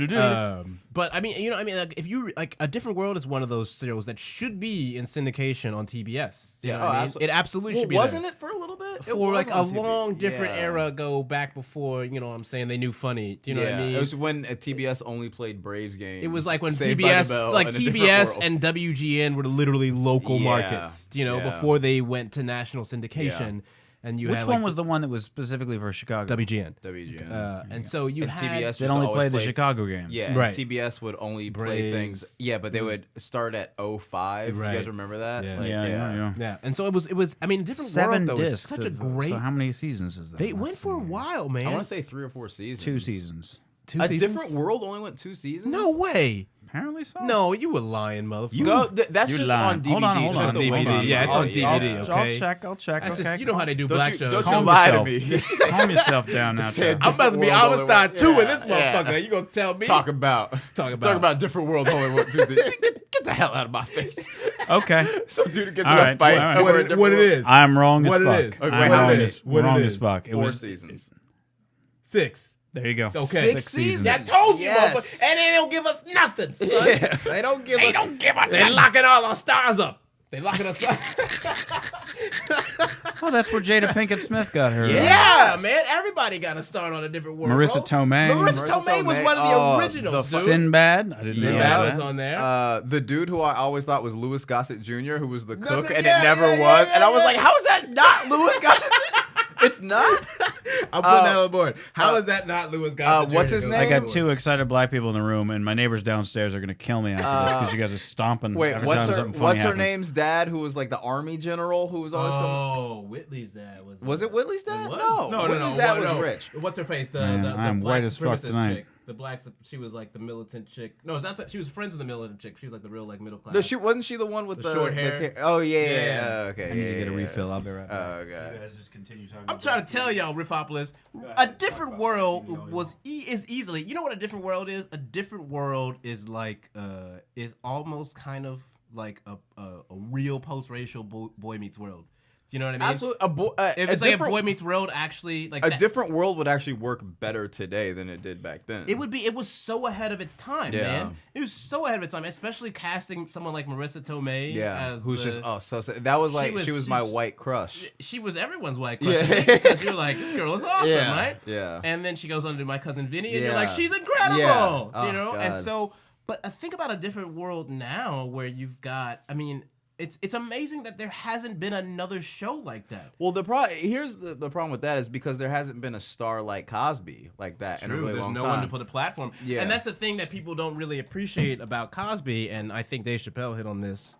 Yeah. But I mean, you know, like if you like, A Different World is one of those shows that should be in syndication on TBS. You Yeah, know what I mean? absol- It absolutely Well, should be. wasn't there. it for a little bit? It For like was a on TV. long different Yeah. era ago back before, you know what I'm saying, they knew funny. Do you know what I mean? It was when TBS only played Braves games. It was like when Saved by the TBS, Bell like and A Different TBS World. and WGN were literally local Yeah, markets, you know, yeah. before they went to national syndication. And you Which had one like was the one that was specifically for Chicago? WGN? WGN. And so you and had TBS They would only always play the Chicago games. Yeah, Right. TBS would only play Braves. things. Yeah, but they would start at 05. Right. You guys remember that? Yeah. Like, Yeah. Yeah, and so it was. I mean, Different 7 World though is discs. such a great. So how many seasons is that? They went for a while, man. I want to say 3 or 4 seasons. 2 seasons. 2 A seasons? Different World only went 2 seasons. No way. Apparently so. No, you were lying, motherfucker. Go, that's You're just lying. on DVD. Hold on, Check hold on. the DVD. link. Yeah, it's on DVD, I'll okay? I'll check. That's okay, just you know how they do Don't black you- shows. don't you Calm lie to yourself. me. Calm yourself down now. Said- Chuck. I'm about to be World Amistad only 2 in went- this yeah. motherfucker. You gonna tell me? Talk about Talk about Different World only went 2 seasons. Get the hell out of my face. Okay. Some dude gets All in a right, fight. all right. over What a it- different what it world. is. I'm wrong as What it fuck. is. Okay, I'm how wrong many? as, What it wrong is. as fuck. It 4 was seasons. 6. There you go. Okay. 6 seasons. I told you, Yes. motherfucker. And they don't give us nothing, son. Yeah. They don't give us. They locking all our stars up. They locking us up. Oh, that's where Jada Pinkett Smith got her. Yeah, man. Everybody got to start on A Different World. Marissa bro. Tomei. Marissa Tomei was one of the Oh, originals, the dude. Sinbad. I didn't know Sinbad that. was on there. The dude who I always thought was Louis Gossett Jr., who was the cook, and yeah, it never yeah, was. yeah, and I was yeah, like, yeah. how is that not Louis Gossett Jr.? It's not? I'm putting that on the board. How is that not Louis Gossett? what's Jr.? his Goes name? I on got the board. 2 excited black people in the room, and my neighbors downstairs are gonna kill me after this because you guys are stomping. Wait, every what's time her something funny what's her happens. name's dad, who was like the army general, who was always coming? Oh, Whitley's dad was it Whitley's dad? It was? No, Whitley's dad was rich. What's her face? The Man, the I'm black white as fuck supremacist tonight. chick. The black. She was like the militant chick. No, it's not that. She was friends with the militant chick. She was like the real like middle class. No, wasn't she the one with The the short hair? Oh yeah, Yeah. okay. I need to get a yeah, refill. I'll be right back. Oh god. guys just continue talking. I'm trying to tell y'all, Riffopolis, A Different World is easily. You know what A Different World is? A Different World is like is almost kind of like a real post-racial Boy Meets World. You know what I mean? Absolutely. If it's like if Boy Meets World actually like a that, different world would actually work better today than it did back then. it was so ahead of its time, Yeah. man. It was so ahead of its time, especially casting someone like Marissa Tomei. Yeah, as who's the, just so sad. That was like she was my she's- white crush. She was everyone's white crush, Yeah. right? Because you're like, this girl is awesome, Yeah, right? yeah. And then she goes on to do My Cousin Vinny, and you're Yeah. like, she's incredible, Yeah. Oh, you know? And God. so, but think about a different world now where you've got, I mean, it's amazing that there hasn't been another show like that. Well, here's the problem with that is because there hasn't been a star like Cosby like that in a really There's long no time. one to put a platform. Yeah. And that's the thing that people don't really appreciate about Cosby, and I think Dave Chappelle hit on this,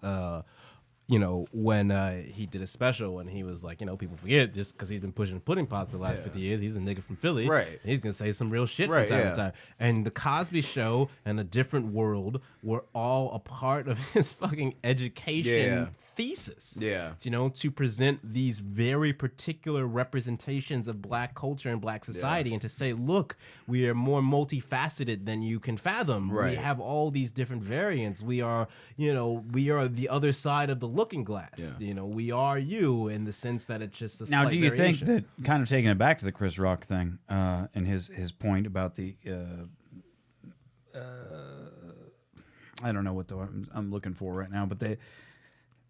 when he did a special, and he was like, people forget just because he's been pushing pudding pots the last 50 years. He's a nigga from Philly. Right. He's going to say some real shit Right, from time yeah. to time. And The Cosby Show and A Different World were all a part of his fucking education Yeah. thesis. Yeah. To present these very particular representations of black culture and black society, and to say, look, we are more multifaceted than you can fathom. Right. We have all these different variants. We are, we are the other side of the looking glass. Yeah. We are you in the sense that it's just a Now, slight do you variation. think that, kind of taking it back to the Chris Rock thing, and his point about the, I don't know what the I'm looking for right now, but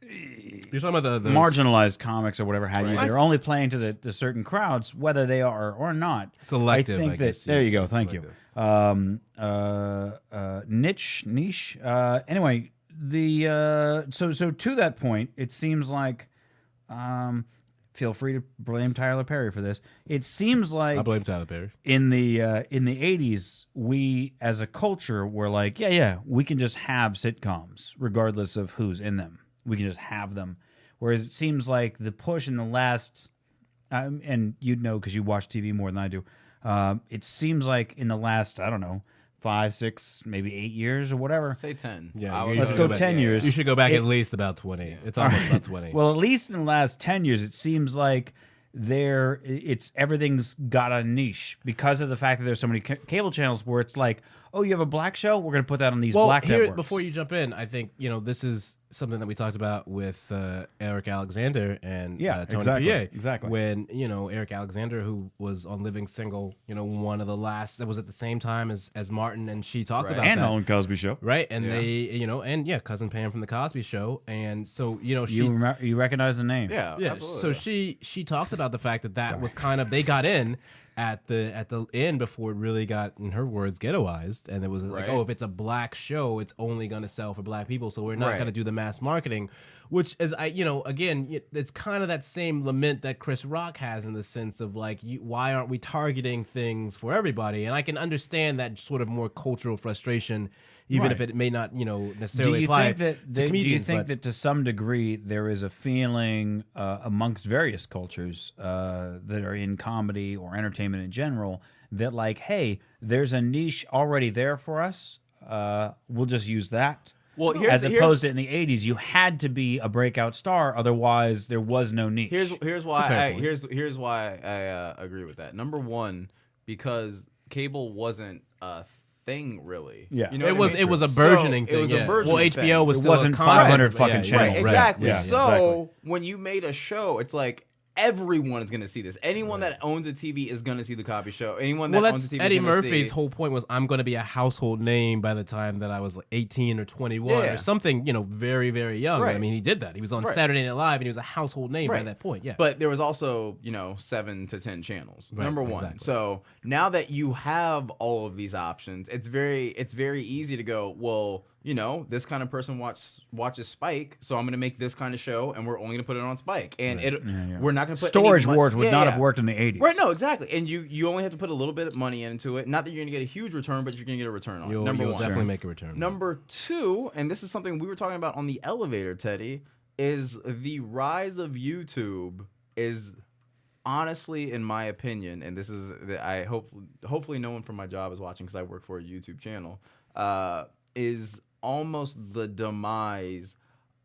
You're talking about the marginalized comics or whatever have you, Right. they're only playing to the certain crowds, whether they are or not. Selective, I think I that guess, there yeah. you go. Thank you. Niche. Anyway, so to that point, it seems like, feel free to blame Tyler Perry for this. It seems like I blame Tyler Perry. in the 80s, we as a culture were like, yeah, we can just have sitcoms regardless of who's in them. We can just have them. Whereas it seems like the push in the last, and you'd know because you watch TV more than I do. It seems like in the last, I don't know, 5, 6, maybe 8 years or whatever. Say 10. Yeah, Let's go 10 years. You should go back It- at least about 20. It's almost about 20. Well, at least in the last 10 years, it seems like everything's got a niche because of the fact that there's so many cable channels where it's like, oh, you have a black show? We're going to put that on these black networks. Before you jump in, I think this is something that we talked about with Eric Alexander and Tony exactly, PA. exactly. When Eric Alexander, who was on Living Single, one of the last that was at the same time as Martin, and she talked about and that. Ellen Cosby Show. Right, and they, Cousin Pam from the Cosby Show, and so she You recognize the name. Yeah. yeah, absolutely. so she talked about the fact that was kind of they got in at the end before it really got, in her words, ghettoized, and it was like, Right. oh, if it's a black show, it's only gonna sell for black people, so we're not Right. gonna do the mass marketing, which is again, it's kind of that same lament that Chris Rock has in the sense of like, why aren't we targeting things for everybody? And I can understand that sort of more cultural frustration, even Right. if it may not necessarily Do you apply think that to comedians. do you think but- that to some degree there is a feeling amongst various cultures that are in comedy or entertainment in general that like, hey, there's a niche already there for us. We'll just use that. Well, as opposed to in the 80s, you had to be a breakout star, otherwise there was no niche. Here's fair why point. here's why I agree with that. Number one, because cable wasn't a thing really. Yeah. You know it what was I mean? it was a burgeoning So, thing. It was yeah. a burgeoning well, HBO was It still wasn't a concept, 500 but fucking yeah, channels. Right, right, exactly. yeah. So exactly. when you made a show, it's like everyone is going to see this. Anyone that owns a TV is going to see the Cosby Show. Anyone that Well, owns that's a TV Eddie is gonna Murphy's see. whole point was I'm going to be a household name by the time that I was like 18 or 21 Yeah. or something, very, very young. Right. I mean, he did that. He was on Right. Saturday Night Live and he was a household name by Right. that point. Yeah. But there was also, 7 to 10 channels. Right, Number one. exactly. So now that you have all of these options, it's very easy to go, well, this kind of person watches Spike, so I'm going to make this kind of show, and we're only going to put it on Spike, and we're not going to put Storage any Wars would yeah, not yeah. have worked in the 80s. Right, no, exactly. And you only have to put a little bit of money into it. Not that you're going to get a huge return, but you're going to get a return on it. you'll Number one. definitely make a return. Number two, and this is something we were talking about on the elevator, Teddy, is the rise of YouTube is honestly, in my opinion, and this is I hopefully no one from my job is watching because I work for a YouTube channel, is almost the demise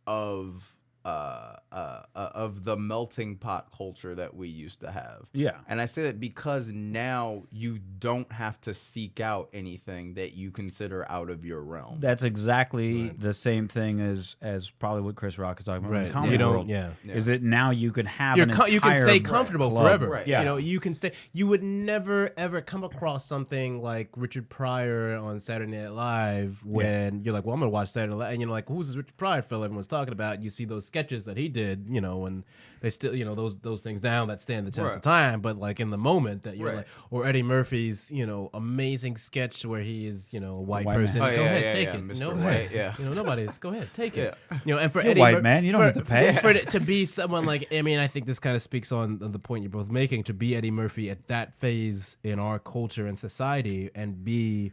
of of the melting pot culture that we used to have. Yeah. And I say that because now you don't have to seek out anything that you consider out of your realm. That's exactly the same thing as probably what Chris Rock is talking about in the comedy You don't. world. Yeah. Is that now you can have You an can entire stay comfortable club. forever. Right. Yeah. You know, you can stay. You would never ever come across something like Richard Pryor on Saturday Night Live when you're like, well, I'm gonna watch Saturday Night Live, and you're like, who's this Richard Pryor fella everyone's talking about? And you see those sketches that he did, you know, and they still, you know, those things down that stand the test of time. But like in the moment that you're like, or Eddie Murphy's, you know, amazing sketch where he is, you know, a white white person. man. Go Oh, yeah, ahead, yeah, take yeah, it. Mr. No White, way. yeah. You know, nobody's. Go ahead, take it. You know, and for You're Eddie white, man. You don't have to pay. For it to be someone like, I mean, I think this kind of speaks on the point you're both making, to be Eddie Murphy at that phase in our culture and society and be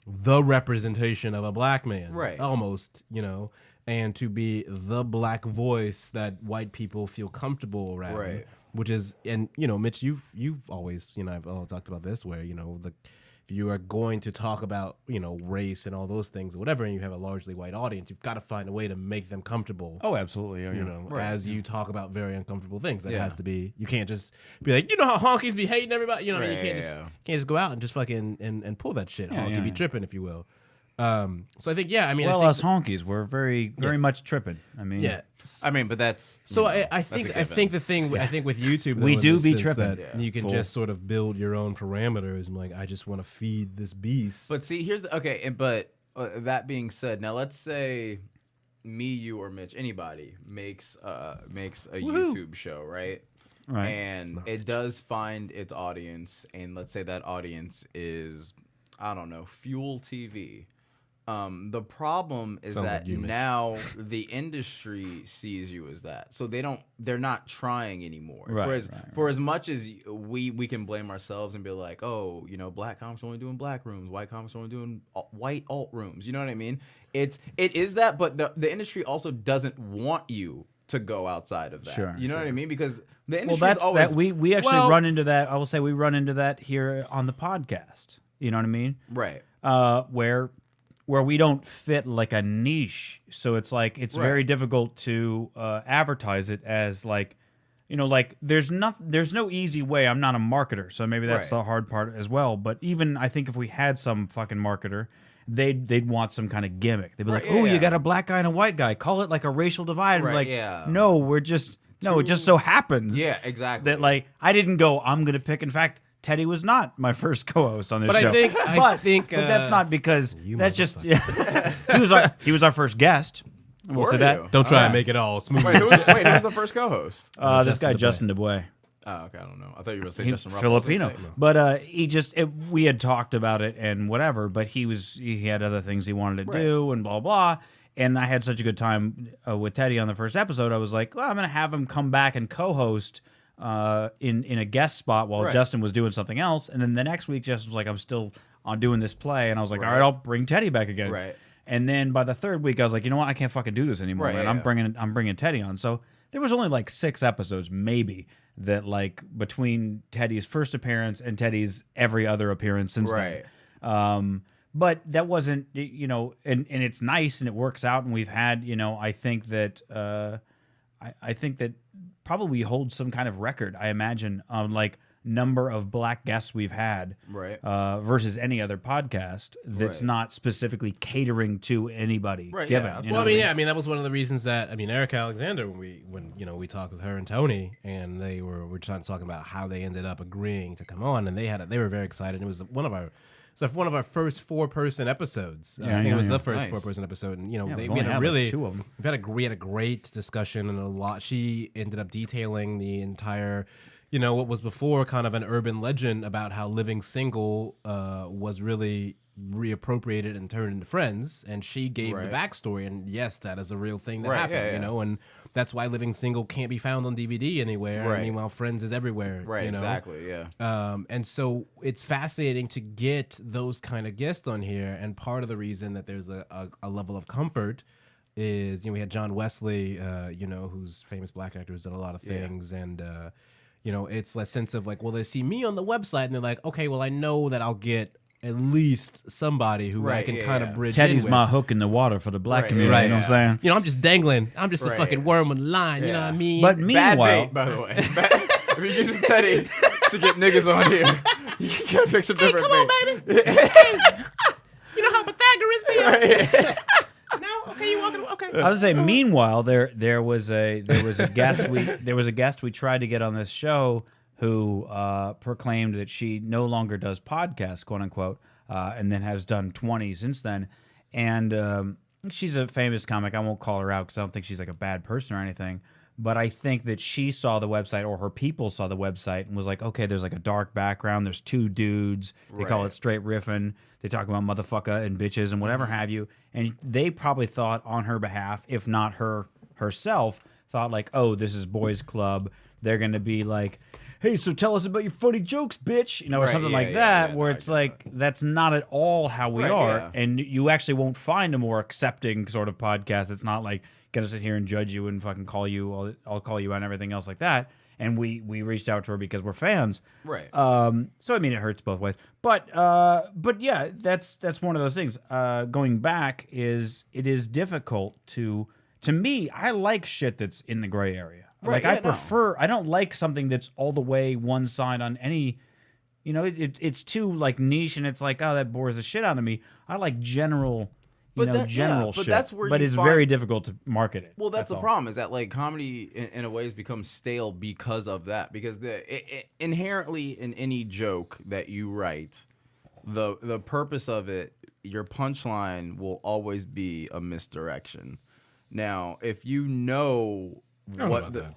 the representation of a black man. Right. Almost, you know, and to be the black voice that white people feel comfortable around. Right. Which is, and, you know, Mitch, you've always, you know, I've all talked about this where, you know, if you are going to talk about, you know, race and all those things or whatever, and you have a largely white audience, you've got to find a way to make them comfortable. Oh, absolutely. You know, Right. as you talk about very uncomfortable things, that Yeah. has to be. You can't just be like, you know how honkies be hating everybody. You know, what I mean? You Right, can't just go out and just fucking and pull that shit. Honky yeah, be yeah. tripping, if you will. So I think, yeah, I mean, Well, I us think, honkies, we're very much tripping. I mean, yeah. I mean, but that's So you know, I that's a think given. the thing I think with YouTube, though, We in do the be sense tripping. that you can just sort of build your own parameters and like, I just want to feed this beast. But see, here's okay. But that being said, now let's say me, you, or Mitch, anybody makes a YouTube show, right? Right. And it does find its audience, and let's say that audience is, I don't know, Fuel TV. The problem is Sounds that like you, Mitch. now the industry sees you as that, so they're not trying anymore. Right, For as much as we can blame ourselves and be like, oh, you know, black comics are only doing black rooms, white comics are only doing white alt rooms. You know what I mean? It is that, but the industry also doesn't want you to go outside of that. Sure, You know what I mean? Because the Well, industry that's is always that. We actually Well- run into that. I will say we run into that here on the podcast. You know what I mean? right. Where we don't fit like a niche, so it's like it's very Right. difficult to advertise it as like, you know, like there's no easy way. I'm not a marketer, so maybe that's Right. the hard part as well. But even I think if we had some fucking marketer, they'd want some kind of gimmick. They'd be like, Right, oh, yeah. you got a black guy and a white guy. Call it like a racial divide. And we're Right, like, yeah. no, we're just no. It just so happens. Yeah, exactly. That like I didn't go. I'm gonna pick. In fact, Teddy was not my first co-host on this But I show. think- I think, but that's not because you that's just he was our first guest. We'll Were say that. you? Don't try Alright. and make it all smooth. Wait, who was the first co-host? This guy Justin DeBoy. Oh, okay, I don't know. I thought you were going to say He- Justin Ruffalo. I was gonna Filipino, say- but he just we had talked about it and whatever. But he had other things he wanted to Right. do and blah blah. And I had such a good time with Teddy on the first episode. I was like, well, I'm gonna have him come back and co-host in a guest spot while Right. Justin was doing something else. And then the next week, Justin was like, I'm still on doing this play, and I was like, all Right. right, I'll bring Teddy back again. Right. And then by the third week, I was like, you know what, I can't fucking do this anymore, Right, man. yeah, yeah. I'm bringing Teddy on. So there was only like 6 episodes, maybe, that like between Teddy's first appearance and Teddy's every other appearance since Right. then. But that wasn't, you know, and it's nice and it works out. And we've had, you know, I think that I think that probably holds some kind of record, I imagine, on like number of black guests we've had Right. versus any other podcast that's Right. not specifically catering to anybody Right, given. yeah, you Well, know I mean, what yeah, I mean that was one of the reasons that Erica Alexander, when you know we talked with her and Tony, and they were trying to talk about how they ended up agreeing to come on, and they were very excited. It was one of our first 4-person episodes. I think it was the first Nice. 4-person episode, and you know Yeah, we we've only had a had, like, really 2 of them. we had a great discussion and a lot. She ended up detailing the entire, you know, what was before kind of an urban legend about how living single was really reappropriated and turned into Friends, and she gave the Right. backstory, and yes, that is a real thing that Right, happened, yeah, you yeah. know, and that's why Living Single can't be found on DVD anywhere. Right. Meanwhile, Friends is everywhere. Right, you know? exactly, yeah. And so it's fascinating to get those kind of guests on here. And part of the reason that there's a level of comfort is, you know, we had John Wesley, you know, who's a famous black actor who's done a lot of things. And, you know, it's that sense of like, well, they see me on the website and they're like, okay, well, I know that I'll get at least somebody who I Right, can yeah, kind of yeah. bridge Teddy's in with. my hook in the water for the black Right, community. right, You know what I'm saying? You know, I'm just dangling. I'm just a Right. fucking worm with a line. You know what I Yeah. mean? But Bad meanwhile, bait, by the way. If you're using Teddy to get niggas on here, you gotta pick some different bait. you know how Pythagoras be? Right. No, okay, you walking? Okay. I would say, meanwhile, there was a guest we tried to get on this show who proclaimed that she no longer does podcasts, quote unquote, and then has done 20 since then. And she's a famous comic. I won't call her out because I don't think she's like a bad person or anything. But I think that she saw the website, or her people saw the website, and was like, okay, there's like a dark background. There's two dudes. They call Right. it straight riffing. They talk about motherfucker and bitches and whatever have you. And they probably thought on her behalf, if not her herself, thought like, oh, this is boys club. They're going to be like, hey, so tell us about your funny jokes, bitch. You know, or Right, something yeah, like yeah, that, yeah, where no, I it's get like, that's not at all how we Right, are. yeah. And you actually won't find a more accepting sort of podcast. It's not like, gonna sit here and judge you and fucking call you. I'll call you out and everything else like that. And we reached out to her because we're fans. Right. So I mean, it hurts both ways. But yeah, that's one of those things. Going back it is difficult to me. I like shit that's in the gray area. Right, Like I yeah, no. prefer. I don't like something that's all the way one side on any. You know, it's too like niche, and it's like, oh, that bores the shit out of me. I like general. But that- yeah, general but shit. that's where but you it's find- very difficult to market it. Well, that's the all. problem, is that like comedy in a way has become stale because of that. Because inherently in any joke that you write, the purpose of it, your punchline will always be a misdirection. Now, if you know I don't know what about the that.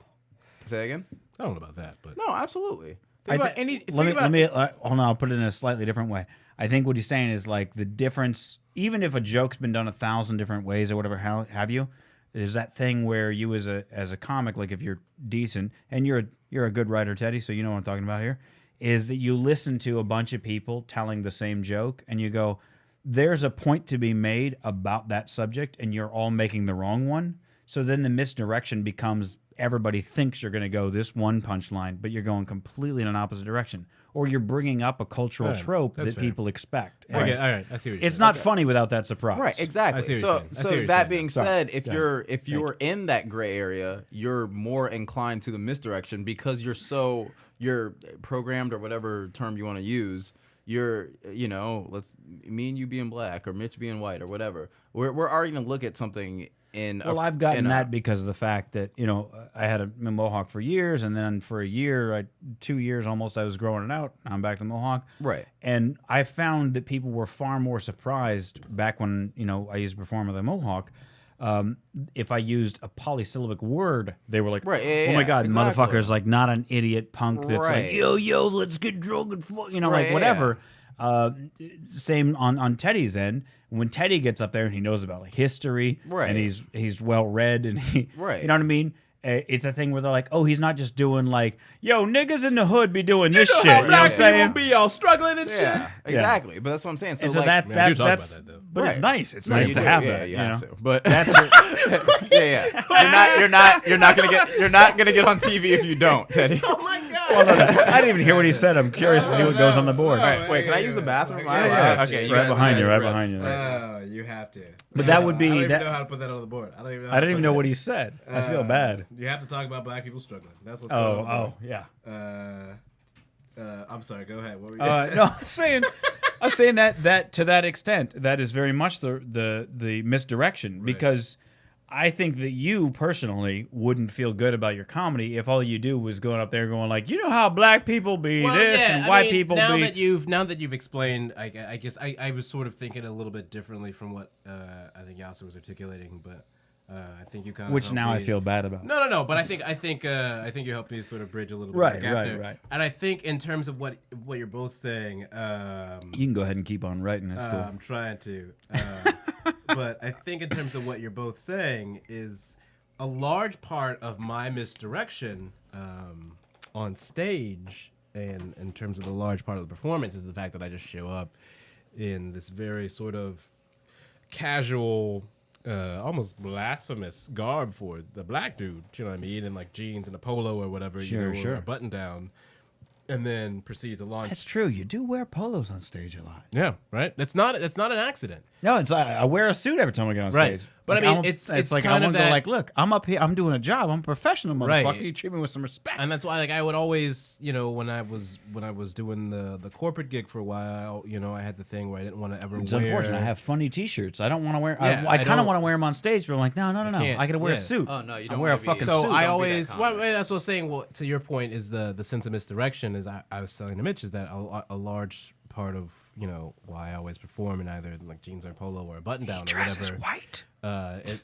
say again, I don't know about that, but no, absolutely. Think about any. let think about- me hold on. I'll put it in a slightly different way. I think what he's saying is like the difference. Even if a joke's been done 1,000 different ways or whatever have you, there's that thing where you as a comic, like if you're decent and you're a good writer, Teddy, so you know what I'm talking about here, is that you listen to a bunch of people telling the same joke and you go, there's a point to be made about that subject and you're all making the wrong one. So then the misdirection becomes everybody thinks you're going to go this one punchline, but you're going completely in an opposite direction. Or you're bringing up a cultural All right, trope that's that fair. people expect. okay, And all right, I see what you're it's saying. not funny without that surprise. Right, exactly. I see what you're So, saying. I see so what you're that saying being now. said, if Yeah. you're in that gray area, you're more inclined to the misdirection because you're programmed, or whatever term you want to use. You're, me and you being black or Mitch being white or whatever. We're already gonna look at something in. Well, I've gotten that because of the fact that, I had a mohawk for years, and then for a year, 2 years almost, I was growing it out. Now I'm back to mohawk. Right. And I found that people were far more surprised back when, I used to perform with a mohawk. If I used a polysyllabic word, they were like, Right, yeah, oh my yeah, God, exactly. motherfucker's like not an idiot punk that's Right. like, yo, let's get drunk and fuck, Right, like yeah, whatever. Same on Teddy's end. When Teddy gets up there and he knows about like history, Right. and he's well read, and he, Right. you know what I mean? It's a thing where they're like, oh, he's not just doing like, yo, niggas in the hood be doing this shit. You know what I'm saying? be all struggling and Yeah, exactly. But that's what I'm saying. So, And so like, I mean, I do talk that's, about that, though. but it's Right. nice. It's No, nice you to do. have Yeah, that. you You have know? to. But That's it. yeah. You're not gonna get on TV if you don't, Teddy. Oh my god! I didn't even hear what he said. I'm curious to see what goes on the board. Wait, can I use the bathroom? Yeah. Okay, you right guys- behind you. guys Right rip. behind you. Oh, you have to. But that would be I don't even that- know how to put that on the board. I don't even know. I didn't even know what he said. I feel bad. You have to talk about black people struggling. That's what's going on. Oh, yeah. I'm sorry. Go ahead. What were you? No, I'm saying that to that extent, that is very much the misdirection, because I think that you personally wouldn't feel good about your comedy if all you do was going up there going like, you know how black people be this and white people now be. now that you've explained, I guess I was sort of thinking a little bit differently from what I think Yasser was articulating, but I think you kind of Which now I feel bad about. No. But I think you helped me sort of bridge a little bit Right, of a gap right, there. right. And I think in terms of what you're both saying, You can go ahead and keep on writing. That's cool. I'm trying to. But I think in terms of what you're both saying is a large part of my misdirection on stage, and in terms of the large part of the performance, is the fact that I just show up in this very sort of casual, almost blasphemous garb for the black dude. You know what I mean? In like jeans and a polo or whatever, Sure, or sure. a button down. and then proceed to launch. That's true. You do wear polos on stage a lot. Yeah, right. That's not an accident. No, it's I wear a suit every time I get on Right. stage. But Like, I mean, I'm- it's like I kind of want to go that- like, look, I'm up here. I'm doing a job. I'm a professional, motherfucker. Right. You treat me with some respect. And that's why, like, I would always, when I was doing the corporate gig for a while, I had the thing where I didn't want to ever It's wear. unfortunate. I have funny T-shirts. I don't want to wear. Yeah, I I kind of don't- want to wear them on stage, but I'm like, no. can't, I gotta wear yeah. a suit. Oh, no, you I don't wear a wanna be- fucking So suit. I Don't be that always, common. that's what I was saying. Well, to your point, is the sense of misdirection. Is I was telling to Mitch is that a large part of why I always perform in either like jeans or polo or a button down or whatever. white.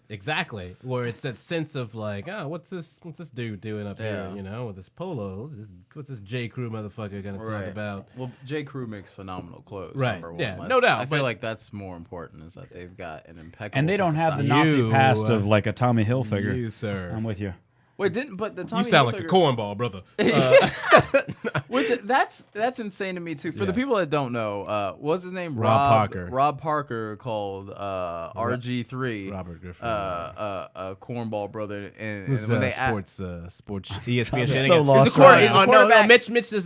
Exactly, where it's that sense of like, oh, what's this dude doing up here? Yeah. With this polo. What's this J Crew motherfucker gonna talk about? Well, J. Crew makes phenomenal clothes. Right. Number one. Yeah, Let's- no doubt, I feel but- like that's more important is that they've got an impeccable. And they don't sense have of the style. Nazi You, past of like a Tommy Hilfiger. You, sir. I'm with you. Wait, but the Tommy You sound like a Hilfiger- cornball, brother. Which that's insane to me too. For the people that don't know, what's his name? Rob Parker. Rob Parker called RG3 Robert Griffin. a cornball brother, and Who's when they sports ESPN I'm so shenanigans. lost He's a right now. no, quarterback.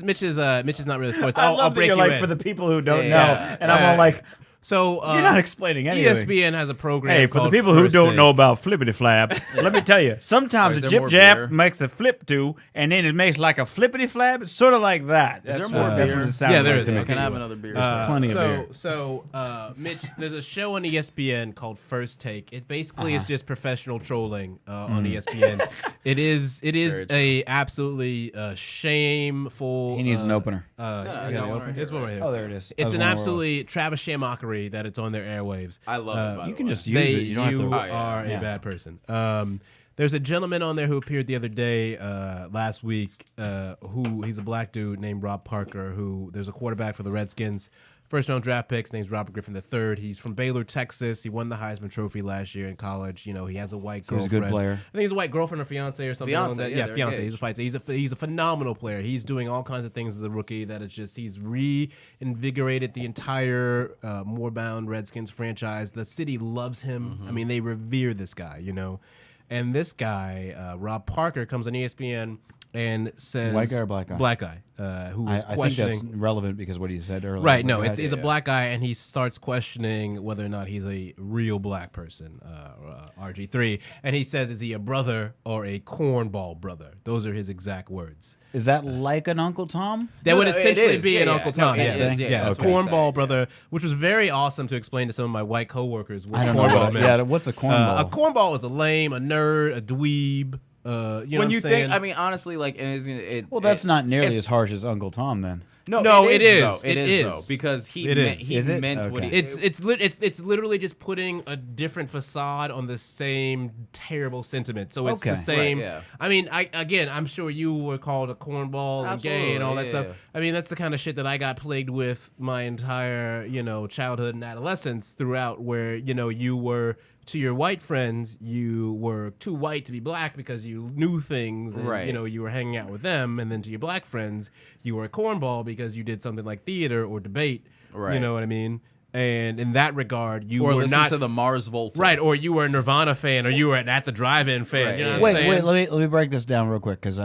Mitch is not really sports. I I'll love that break you're you like in. for the people who don't Yeah. know, and I'm all like, So you're not explaining anything. ESPN has a program. Hey, for the called people who First don't Take. know about flippity flap, let me tell you. Sometimes Is a there jib more jab beer? makes a flip to, and then it makes like a flippity flap. It's sort of like that. there That's more what, that's beer? what it sounds Yeah, there like is. to me. I can Okay, have you will. another beer. Plenty of beer. Mitch, there's a show on ESPN called First Take. It basically is just professional trolling on ESPN. It is very a absolutely shameful. He needs an opener. I got I got it one open. right There's one right here. Oh, there it is. It's an That's one of absolutely Travis mockery that it's on their airwaves. I love it. By You the can way. just use it. You don't have to. Oh, yeah. are Yeah. a bad person. There's a gentleman on there who appeared the other day, last week, who he's a black dude named Rob Parker, who there's a quarterback for the Redskins. First round draft picks, name's Robert Griffin III. He's from Baylor, Texas. He won the Heisman Trophy last year in college. He has a white So he's a girlfriend. good player. I think he's a white girlfriend or fiance or something Fiancé, like that. yeah, Yeah, they're fiance. engaged. He's a fighter. He's a phenomenal player. He's doing all kinds of things as a rookie that it's just he's reinvigorated the entire Moorbound Redskins franchise. The city loves him. I mean, they revere this guy, And this guy, Rob Parker, comes on ESPN and says, White guy or black guy? Black guy, who I is think questioning. that's relevant because what he said earlier. Right, no, Go it's ahead. a black guy, and he starts questioning whether or not he's a real black person, RG3, and he says, "Is he a brother or a cornball brother?" Those are his exact words. Is that like an Uncle Tom? That No, would no, it essentially is. be Yeah, an yeah. Uncle No, Tom. it Yeah, is. Yeah, yeah, that's what I'm cornball saying. brother, which was very awesome to explain to some of my white coworkers what I don't know. cornball What, meant. yeah, what's a cornball? A cornball is a lame, a nerd, a dweeb. You know When what you I'm saying? think, I mean, honestly, like, well, that's not nearly it's- as harsh as Uncle Tom then. No, it is. Though. It is, though, is. because he It meant, is. he Is it? meant what he. Okay. It's literally just putting a different facade on the same terrible sentiment. So it's Okay. the same. Right, yeah. I mean, I'm sure you were called a cornball and gay and all that Absolutely, stuff. yeah. I mean, that's the kind of shit that I got plagued with my entire childhood and adolescence throughout, where you were. To your white friends, you were too white to be black because you knew things, and Right. you were hanging out with them. And then to your black friends, you were a cornball because you did something like theater or debate. You Right. know what I mean? And in that regard, you or were listen not to the Mars Volta. right, or you were a Nirvana fan, or you were an At the Drive-In fan. Right, You know yeah. what I'm Wait, saying? let me break this down real quick because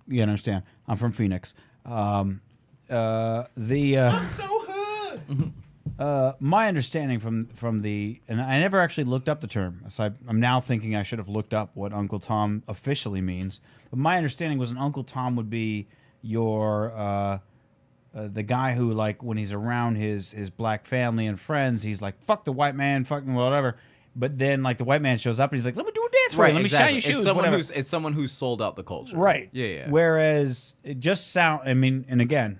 you understand. I'm from Phoenix. I'm so hood. My understanding from the and I never actually looked up the term, so I'm now thinking I should have looked up what Uncle Tom officially means. But my understanding was an Uncle Tom would be your the guy who, like, when he's around his black family and friends, he's like, fuck the white man, fucking whatever. But then, like, the white man shows up and he's like, let me do a dance for Right. you, let me shine your exactly. shoes, It's someone whatever. it's someone who's sold out the culture. Right. Yeah. Whereas it just I mean, and again,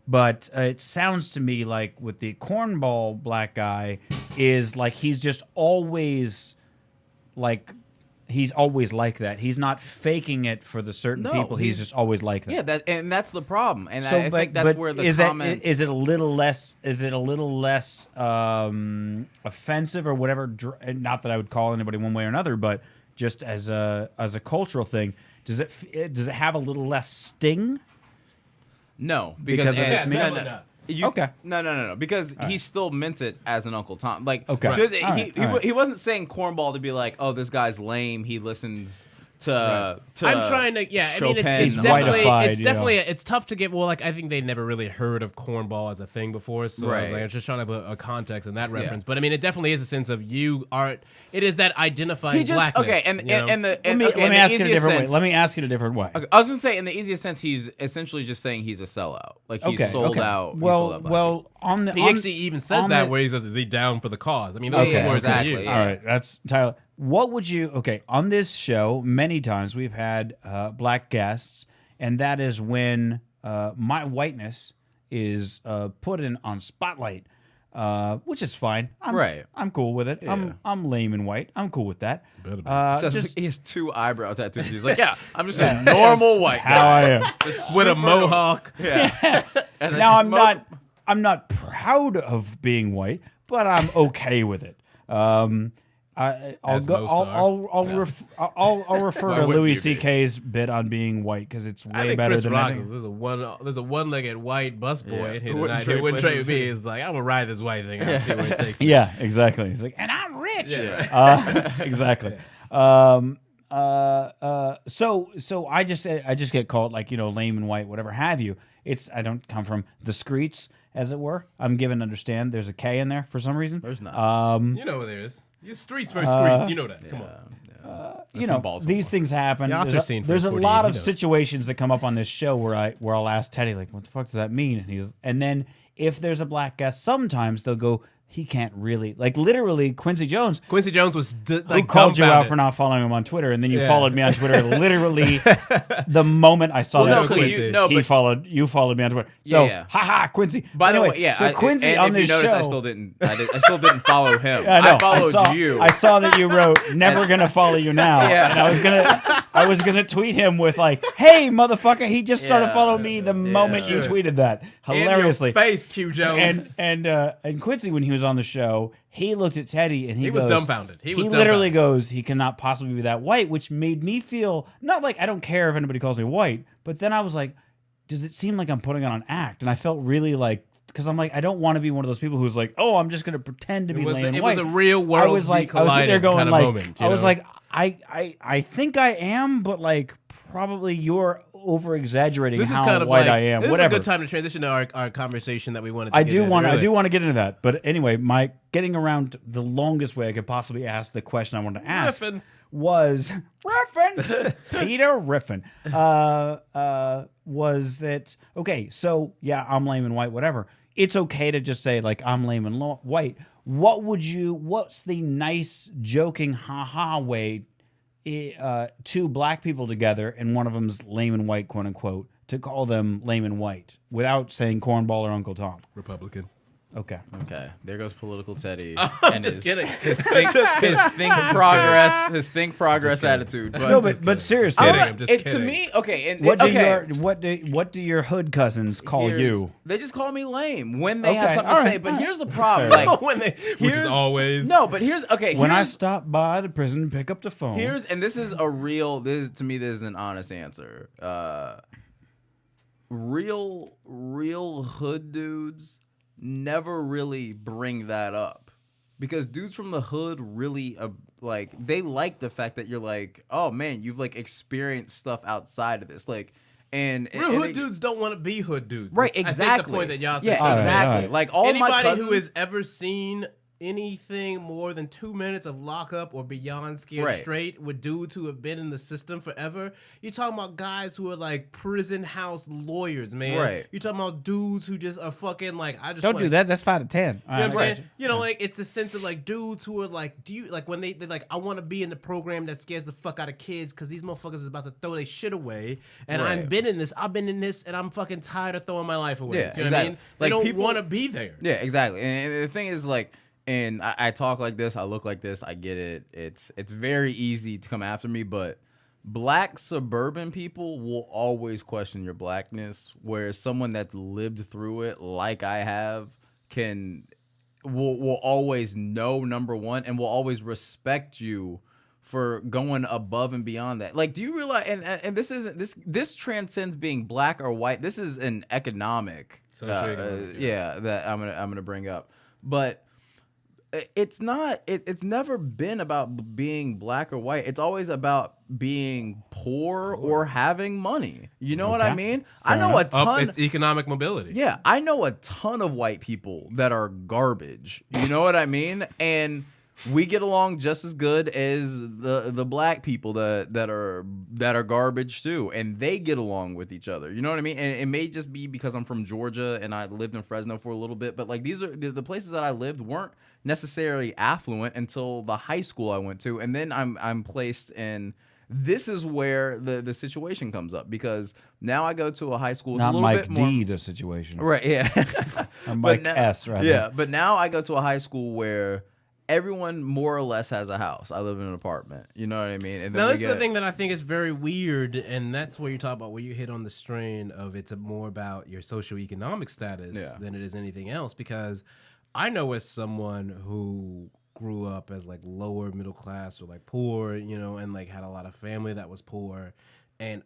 but it sounds to me like with the cornball black guy is like he's just always like that. He's not faking it for the certain No, people. He's just always like that. Yeah. That's the problem, and So, I think that's but where the is comment. is it a little less? Is it a little less offensive or whatever? Not that I would call anybody one way or another, but just as a cultural thing, does it have a little less sting? No, Because of and- its meaning? definitely not. Okay. No. Because he still meant it as an Uncle Tom. Like, Okay. just- Right. All right. he wasn't saying cornball to be like, oh, this guy's lame. He listens to I'm trying to, yeah. I mean, Chopin. it's definitely, Whiteified, it's you know. definitely, it's tough to get. Well, like I think they never really heard of cornball as a thing before, so I was like, I'm just trying to put a context in that reference. But I mean, it definitely is a sense of you aren't. It is that identifying blackness. okay, and you know? let Let me ask you a different way. Let me ask you a different way. Okay, I was gonna say, in the easiest sense, he's essentially just saying he's a sellout. Like he's sold out. Well, on the he actually even says on that the- where he says, "Is he down for the cause?" I mean, those are yeah, the words exactly. he used. All right, that's Tyler. What would you? Okay, on this show, many times we've had black guests, and that is when my whiteness is put in on spotlight, which is fine. I'm cool with it. I'm lame and white. I'm cool with that. He has 2 eyebrow tattoos. He's like, yeah, I'm just a normal white guy. How I am. With a mohawk. Yeah. Now I'm not proud of being white, but I'm okay with it. I'll As go. most are. I'll refer Why to wouldn't Louis you be? C.K.'s bit on being white because it's I way think better Chris than Rock anything. there's a one-legged white busboy Yeah. in here Who wouldn't tonight. trade He wouldn't places trade with me. with He's like, I'm gonna ride this white thing. I'll see where it takes me. Yeah, exactly. He's like, and I'm rich. Yeah. Exactly. So I just get called like lame and white, whatever have you. I don't come from the streets, as it were. I'm given to understand there's a K in there for some reason. There's not. You know what there is. You streets versus streets. You know that. Come on. You know, Baltimore. these things happen. Yeah, Oscar scene for There's a 48, lot he of knows. situations that come up on this show where I'll ask Teddy like, "What the fuck does that mean?" And then if there's a black guest, sometimes they'll go, "He can't really literally." Quincy Jones, Quincy Jones was who called you out dumbfounded. for not following him on Twitter, and then you Yeah. followed me on Twitter. Literally, the moment I saw Well, no, that 'cause tweet, you- no, you but- followed me on Twitter. So, Yeah. haha, Quincy. By the Anyway, way, yeah. So Quincy and on if this you notice, show, I still didn't follow him. Yeah, I know. I followed saw, you. I saw that you wrote "never gonna follow you now," Yeah. and I was gonna tweet him with like, "Hey, motherfucker, he just started Yeah. following me the moment you Sure. tweeted that." In your Hilariously. face, Q Jones. And Quincy, when he was on the show, he looked at Teddy and he was goes, dumbfounded. He was literally dumbfounded. goes, "He cannot possibly be that white," which made me feel not like I don't care if anybody calls me white, but then I was like, does it seem like I'm putting on an act? And I felt really like, because I'm like, I don't want to be one of those people who's like, oh, I'm just going to pretend to be lame and it white. was a real world I was sitting there going kind of like, moment. I was like, I think I am, but like probably you're over exaggerating this how is kind of white like, I am. This Whatever. is a good time to transition to our conversation that we wanted to I get do into want earlier. to get into that, but anyway, my getting around the longest way I could possibly ask the question I wanted to ask Riffin. was Riffin, Peter Riffin, was that okay? So yeah, I'm lame and white, whatever. It's okay to just say like I'm lame and white. What's the nice joking ha way two black people together and one of them's lame and white, quote unquote, to call them lame and white without saying cornball or Uncle Tom? Republican. Okay. Okay, there goes political Teddy. I'm just kidding. His think progress attitude. But, No, but seriously, kidding. I'm just to kidding. me, okay, and what do your hood cousins call here's- you? They just call me lame when they have Okay, something all to say. right, But all here's the right. problem. That's Like, which is here's- always no, but here's okay. When I here's- stop by the prison and pick up the phone, and this is a real. This is an honest answer. Real hood dudes never really bring that up because dudes from the hood really like they like the fact that you're like, oh man, you've like experienced stuff outside of this, like. And real hood dudes don't want to be hood dudes. Right, I think exactly. the point that y'all said. Yeah, All right, exactly. all right. Like all my Anybody cousins, who has ever seen anything more than 2 minutes of lockup or beyond scared Right. straight with dudes who have been in the system forever, you're talking about guys who are like prison house lawyers, man. Right. You're talking about dudes who just are fucking like, I just don't wanna, do that. That's 5 to 10. You know what I'm Right. saying? You know, like it's the sense of like dudes who are like, do you like when they're like, I want to be in the program that scares the fuck out of kids because these motherfuckers is about to throw their shit away, and Right. I've been in this, and I'm fucking tired of throwing my life away. Yeah, Do you know what I exactly. mean? They Like, don't people- want to be there. Yeah, exactly. And the thing is, like, and I talk like this, I look like this, I get it. It's very easy to come after me, but black suburban people will always question your blackness, whereas someone that's lived through it, like I have, will always know, number one, and will always respect you for going above and beyond that. Like, do you realize? And this isn't this transcends being black or white. This is an economic, Socioeconomic, yeah, that I'm gonna bring up, but. it's not. It's never been about being black or white. It's always about being poor or having money. You know what I mean? I know a ton. It's economic mobility. Yeah, I know a ton of white people that are garbage. You know what I mean? And we get along just as good as the black people that are garbage too, and they get along with each other. You know what I mean? And it may just be because I'm from Georgia and I lived in Fresno for a little bit, but like these are the places that I lived weren't necessarily affluent until the high school I went to, and then I'm placed in. This is where the situation comes up, because now I go to a high school with Not a little Mike bit more. D, the situation. Right? Yeah. Or But Mike now- S, rather. Yeah, but now I go to a high school where everyone more or less has a house. I live in an apartment. You know what I mean? And then Now, we that's the get- thing that I think is very weird, and that's where you talk about where you hit on the strain of it's more about your socioeconomic status Yeah. than it is anything else. Because I know as someone who grew up as like lower middle class or like poor, you know, and like had a lot of family that was poor, and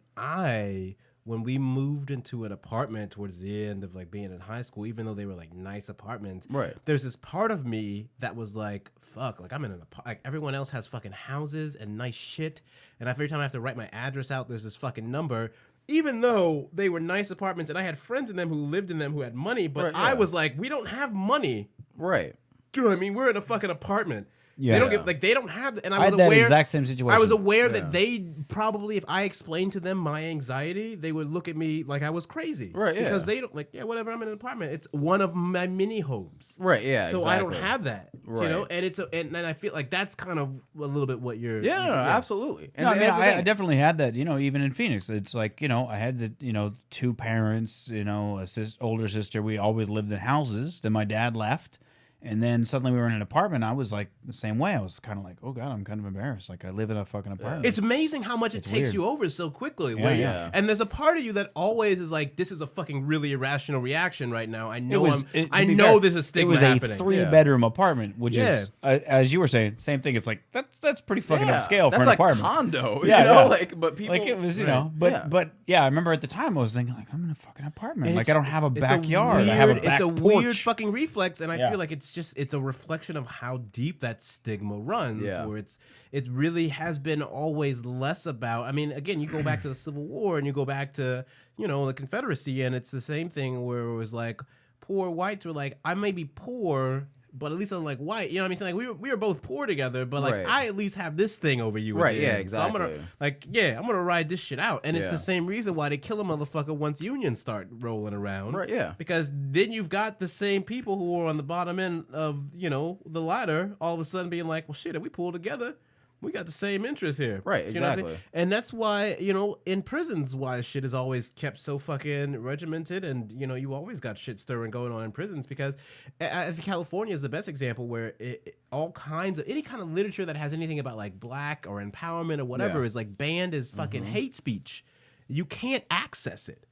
when we moved into an apartment towards the end of like being in high school, even though they were like nice apartments, Right. there's this part of me that was like, fuck, like I'm in an apartment, like everyone else has fucking houses and nice shit, and every time I have to write my address out, there's this fucking number, even though they were nice apartments and I had friends in them who lived in them who had money, but Right, I yeah. was like, we don't have money. Right. Do you know what I mean? We're in a fucking apartment. Yeah. They don't get like they don't have and I I was had that aware exact same situation. I was aware Yeah. that they probably, if I explained to them my anxiety, they would look at me like I was crazy. Right, yeah. Because they don't like, yeah, whatever, I'm in an apartment. It's one of my mini homes. Right. Yeah. So I don't exactly. have that. You know? Right. And it's and I feel like that's kind of a little bit what you're Yeah, no, absolutely. And No, I mean, that's the I thing. definitely had that, you know, even in Phoenix. It's like, you know, I had the, you know, two parents, you know, a older sister. We always lived in houses. Then my dad left. And then suddenly we were in an apartment. I was like the same way. I was kind of like, oh, God, I'm kind of embarrassed. Like, I live in a fucking apartment. It's amazing how much it takes weird. you over so quickly. Yeah, where you- yeah. And there's a part of you that always is like, this is a fucking really irrational reaction right now. I know to I be know fair, there's a stigma It was a happening. 3-bedroom apartment, which Yeah. is, as you were saying, same thing. It's like, that's pretty fucking Yeah, upscale for that's an like apartment. condo. Yeah, you know, yeah. like but people Like it was, you Right. know, but yeah, I remember at the time I was thinking like I'm in a fucking apartment. And Like I don't have a it's backyard. I have a weird- back It's a porch. weird fucking reflex, and I Yeah. feel like it's a reflection of how deep that stigma runs. Yeah. Where it really has been always less about. I mean, again, you go back to the Civil War, and you go back to the Confederacy, and it's the same thing where it was like poor whites were like, I may be poor, but at least I'm like white. You know what I mean? So like we were both poor together, but like Right. I at least have this thing over you. at Right, the yeah, end. So I'm exactly. I'm gonna ride this shit out, and it's Yeah. the same reason why they kill a motherfucker once unions start rolling around. Right, yeah. Because then you've got the same people who are on the bottom end of the ladder, all of a sudden being like, well, shit, if we pull together, we got the same interest here. Right, You know what I'm saying? exactly. And that's why, in prisons, why shit is always kept so fucking regimented, and, you always got shit stirring going on in prisons, because I think California is the best example where all kinds of, any kind of literature that has anything about, like, black or empowerment or whatever Yeah. is, like, banned as fucking hate speech. You can't access it.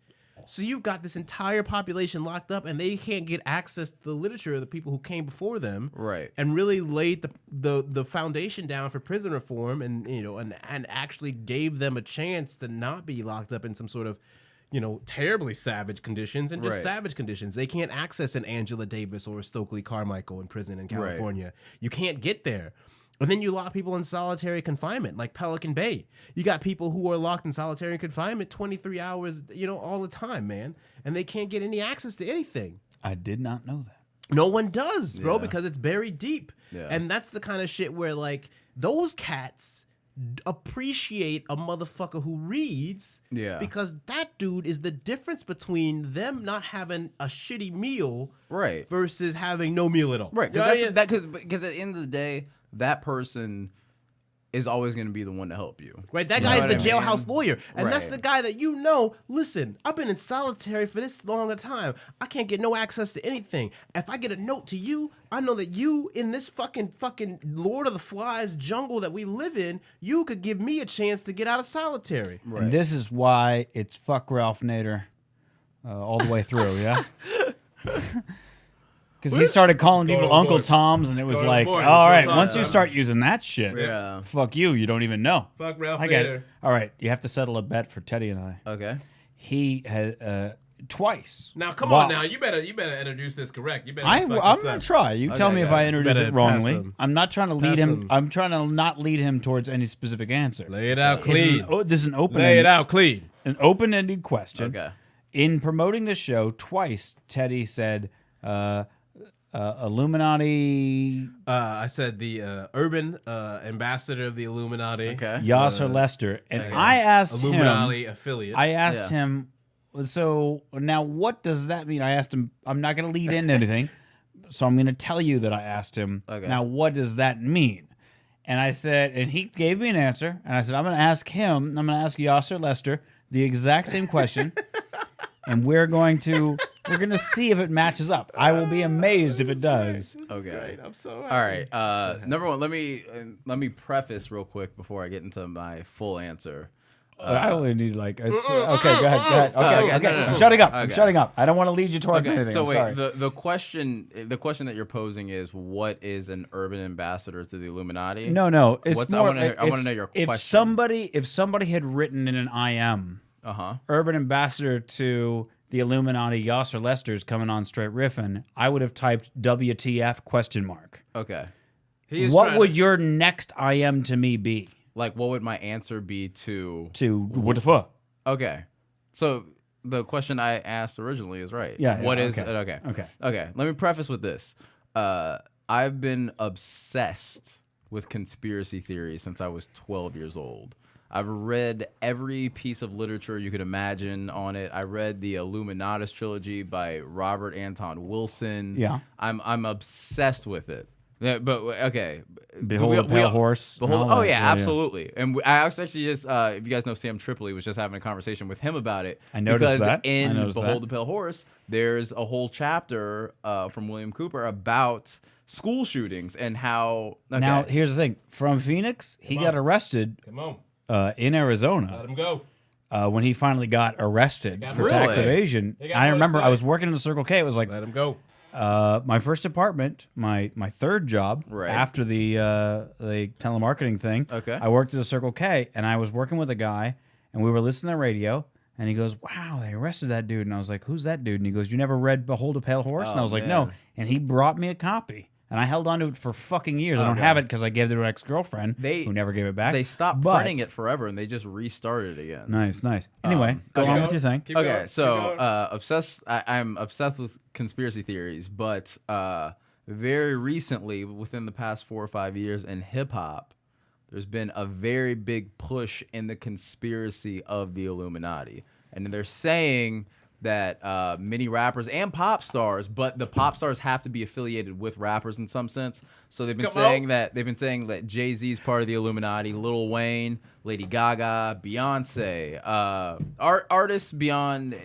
So you've got this entire population locked up, and they can't get access to the literature of the people who came before them, Right. And really laid the foundation down for prison reform, and and actually gave them a chance to not be locked up in some sort of terribly savage conditions and just Right. savage conditions. They can't access an Angela Davis or a Stokely Carmichael in prison in California. You can't get there. And then you lock people in solitary confinement, like Pelican Bay. You got people who are locked in solitary confinement 23 hours, all the time, man. And they can't get any access to anything. I did not know that. No one does, bro, Yeah. because it's buried deep. Yeah. And that's the kind of shit where, like, those cats appreciate a motherfucker who reads, Yeah. because that dude is the difference between them not having a shitty meal Right. versus having no meal at all. Right. You know what I mean? Because at the end of the day, that person is always going to be the one to help you. Right, that You know guy's what the I mean? jailhouse lawyer, and that's Right. the guy that listen, I've been in solitary for this long a time. I can't get no access to anything. If I get a note to you, I know that you, in this fucking Lord of the Flies jungle that we live in, you could give me a chance to get out of solitary. And this is why it's fuck Ralph Nader all the way through, yeah? Because he started calling people overboard. Uncle Toms, and it was Going like, overboard. all That's right, what once I'm you talking start using that shit, Yeah. fuck you don't even know. Fuck Ralph I get Nader. it. All right, you have to settle a bet for Teddy and I. Okay. He had twice. Now, come Wow. on now. You better introduce this correct. You better I'm going to try. You tell me if I introduce Better it wrongly. pass him. I'm not trying to lead Pass him. him. I'm trying to not lead him towards any specific answer. Lay it out This is clean. this is an open Lay it out clean. an open-ended question. Okay. In promoting the show, twice Teddy said Illuminati, I said the urban ambassador of the Illuminati. Okay. Yasser Lester, and okay. I asked Illuminati him. affiliate. I asked him. So now, what does that mean? I asked him. I'm not going to lead into anything, so I'm going to tell you that I asked him. Okay. Now, what does that mean? And I said, and he gave me an answer, and I said, I'm going to ask him. I'm going to ask Yasser Lester the exact same question, and we're going to see if it matches up. I will be amazed if it does. Okay. I'm so All right. Number one, let me preface real quick before I get into my full answer. I only need like. Okay, go ahead. Okay. no. I'm shutting up. I'm Okay. shutting up. I don't want to lead you towards Okay, anything. so I'm wait, sorry. the question that you're posing is, what is an urban ambassador to the Illuminati? No. It's What's- I more. wanna know your if question. If somebody had written in an IM, urban ambassador to the Illuminati, Yasser Lester's coming on Straight Riffin, I would have typed WTF ? Okay. What would your next IM to me be? Like, what would my answer be to? What the fuck? Okay. So the question I asked originally is right. Yeah, What is okay. it? Okay. Okay. Okay. Let me preface with this. I've been obsessed with conspiracy theories since I was 12 years old. I've read every piece of literature you could imagine on it. I read the Illuminatus trilogy by Robert Anton Wilson. Yeah. I'm obsessed with it. Yeah, but okay. Behold a Pale Horse. and Behold, all oh that. yeah, absolutely. And I actually just, if you guys know Sam Tripoli, was just having a conversation with him about it. I noticed because that. in I noticed Behold that. the Pale Horse, there's a whole chapter from William Cooper about school shootings and how. Okay. Now here's the thing: from Phoenix, he got arrested Come on. in Arizona. Let him go. When he finally got arrested got for Really? tax evasion. They got I more to remember I say. was working in the Circle K. It was like Let him go. my first apartment, my third job Right. after the telemarketing thing. Okay. I worked at a Circle K, and I was working with a guy, and we were listening to the radio, and he goes, "Wow, they arrested that dude." And I was like, "Who's that dude?" And he goes, "You never read Behold a Pale Horse?" And I Oh, was like, "No." man. And he brought me a copy. And I held on to it for fucking years. I don't Okay. have it because I gave it to an ex-girlfriend who never gave it back. They stopped But- printing it forever and they just restarted it again. Nice. Anyway, go okay. on with your thing. Keep Okay, going, so keep going. obsessed. I'm obsessed with conspiracy theories, but very recently, within the past 4 or 5 years in hip hop, there's been a very big push in the conspiracy of the Illuminati, and they're saying that many rappers and pop stars, but the pop stars have to be affiliated with rappers in some sense. So they've been saying that Jay-Z's part of the Illuminati, Lil Wayne, Lady Gaga, Beyonce, artists beyond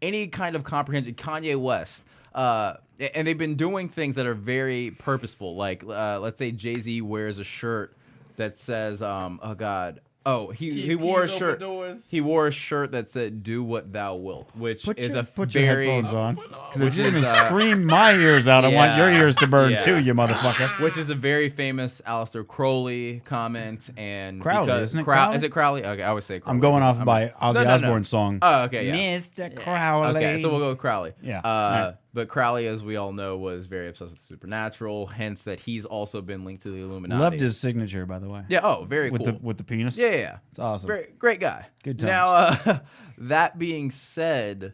any kind of comprehension, Kanye West. And they've been doing things that are very purposeful. Like, let's say Jay-Z wears a shirt that says, he wore a keys, shirt. open doors. He wore a shirt that said "Do what thou wilt," which Put is your very headphones on. Because if which you didn't is, scream my ears out, I want your yeah, ears to burn yeah. too, you motherfucker. which is a very famous Aleister Crowley comment. And Crowley, because isn't it Crowley? Is it Crowley? Okay, I would say Crowley. I'm going off I'm- by Ozzy No, no, no. Osbourne's song. Oh, okay, yeah. Mr. Crowley. Okay, so we'll go with Crowley. Yeah, alright. But Crowley, as we all know, was very obsessed with the supernatural. Hence, that he's also been linked to the Illuminati. Loved his signature, by the way. Yeah. Oh, very with cool. the penis. Yeah. It's awesome. Great guy. Good times. Now, that being said,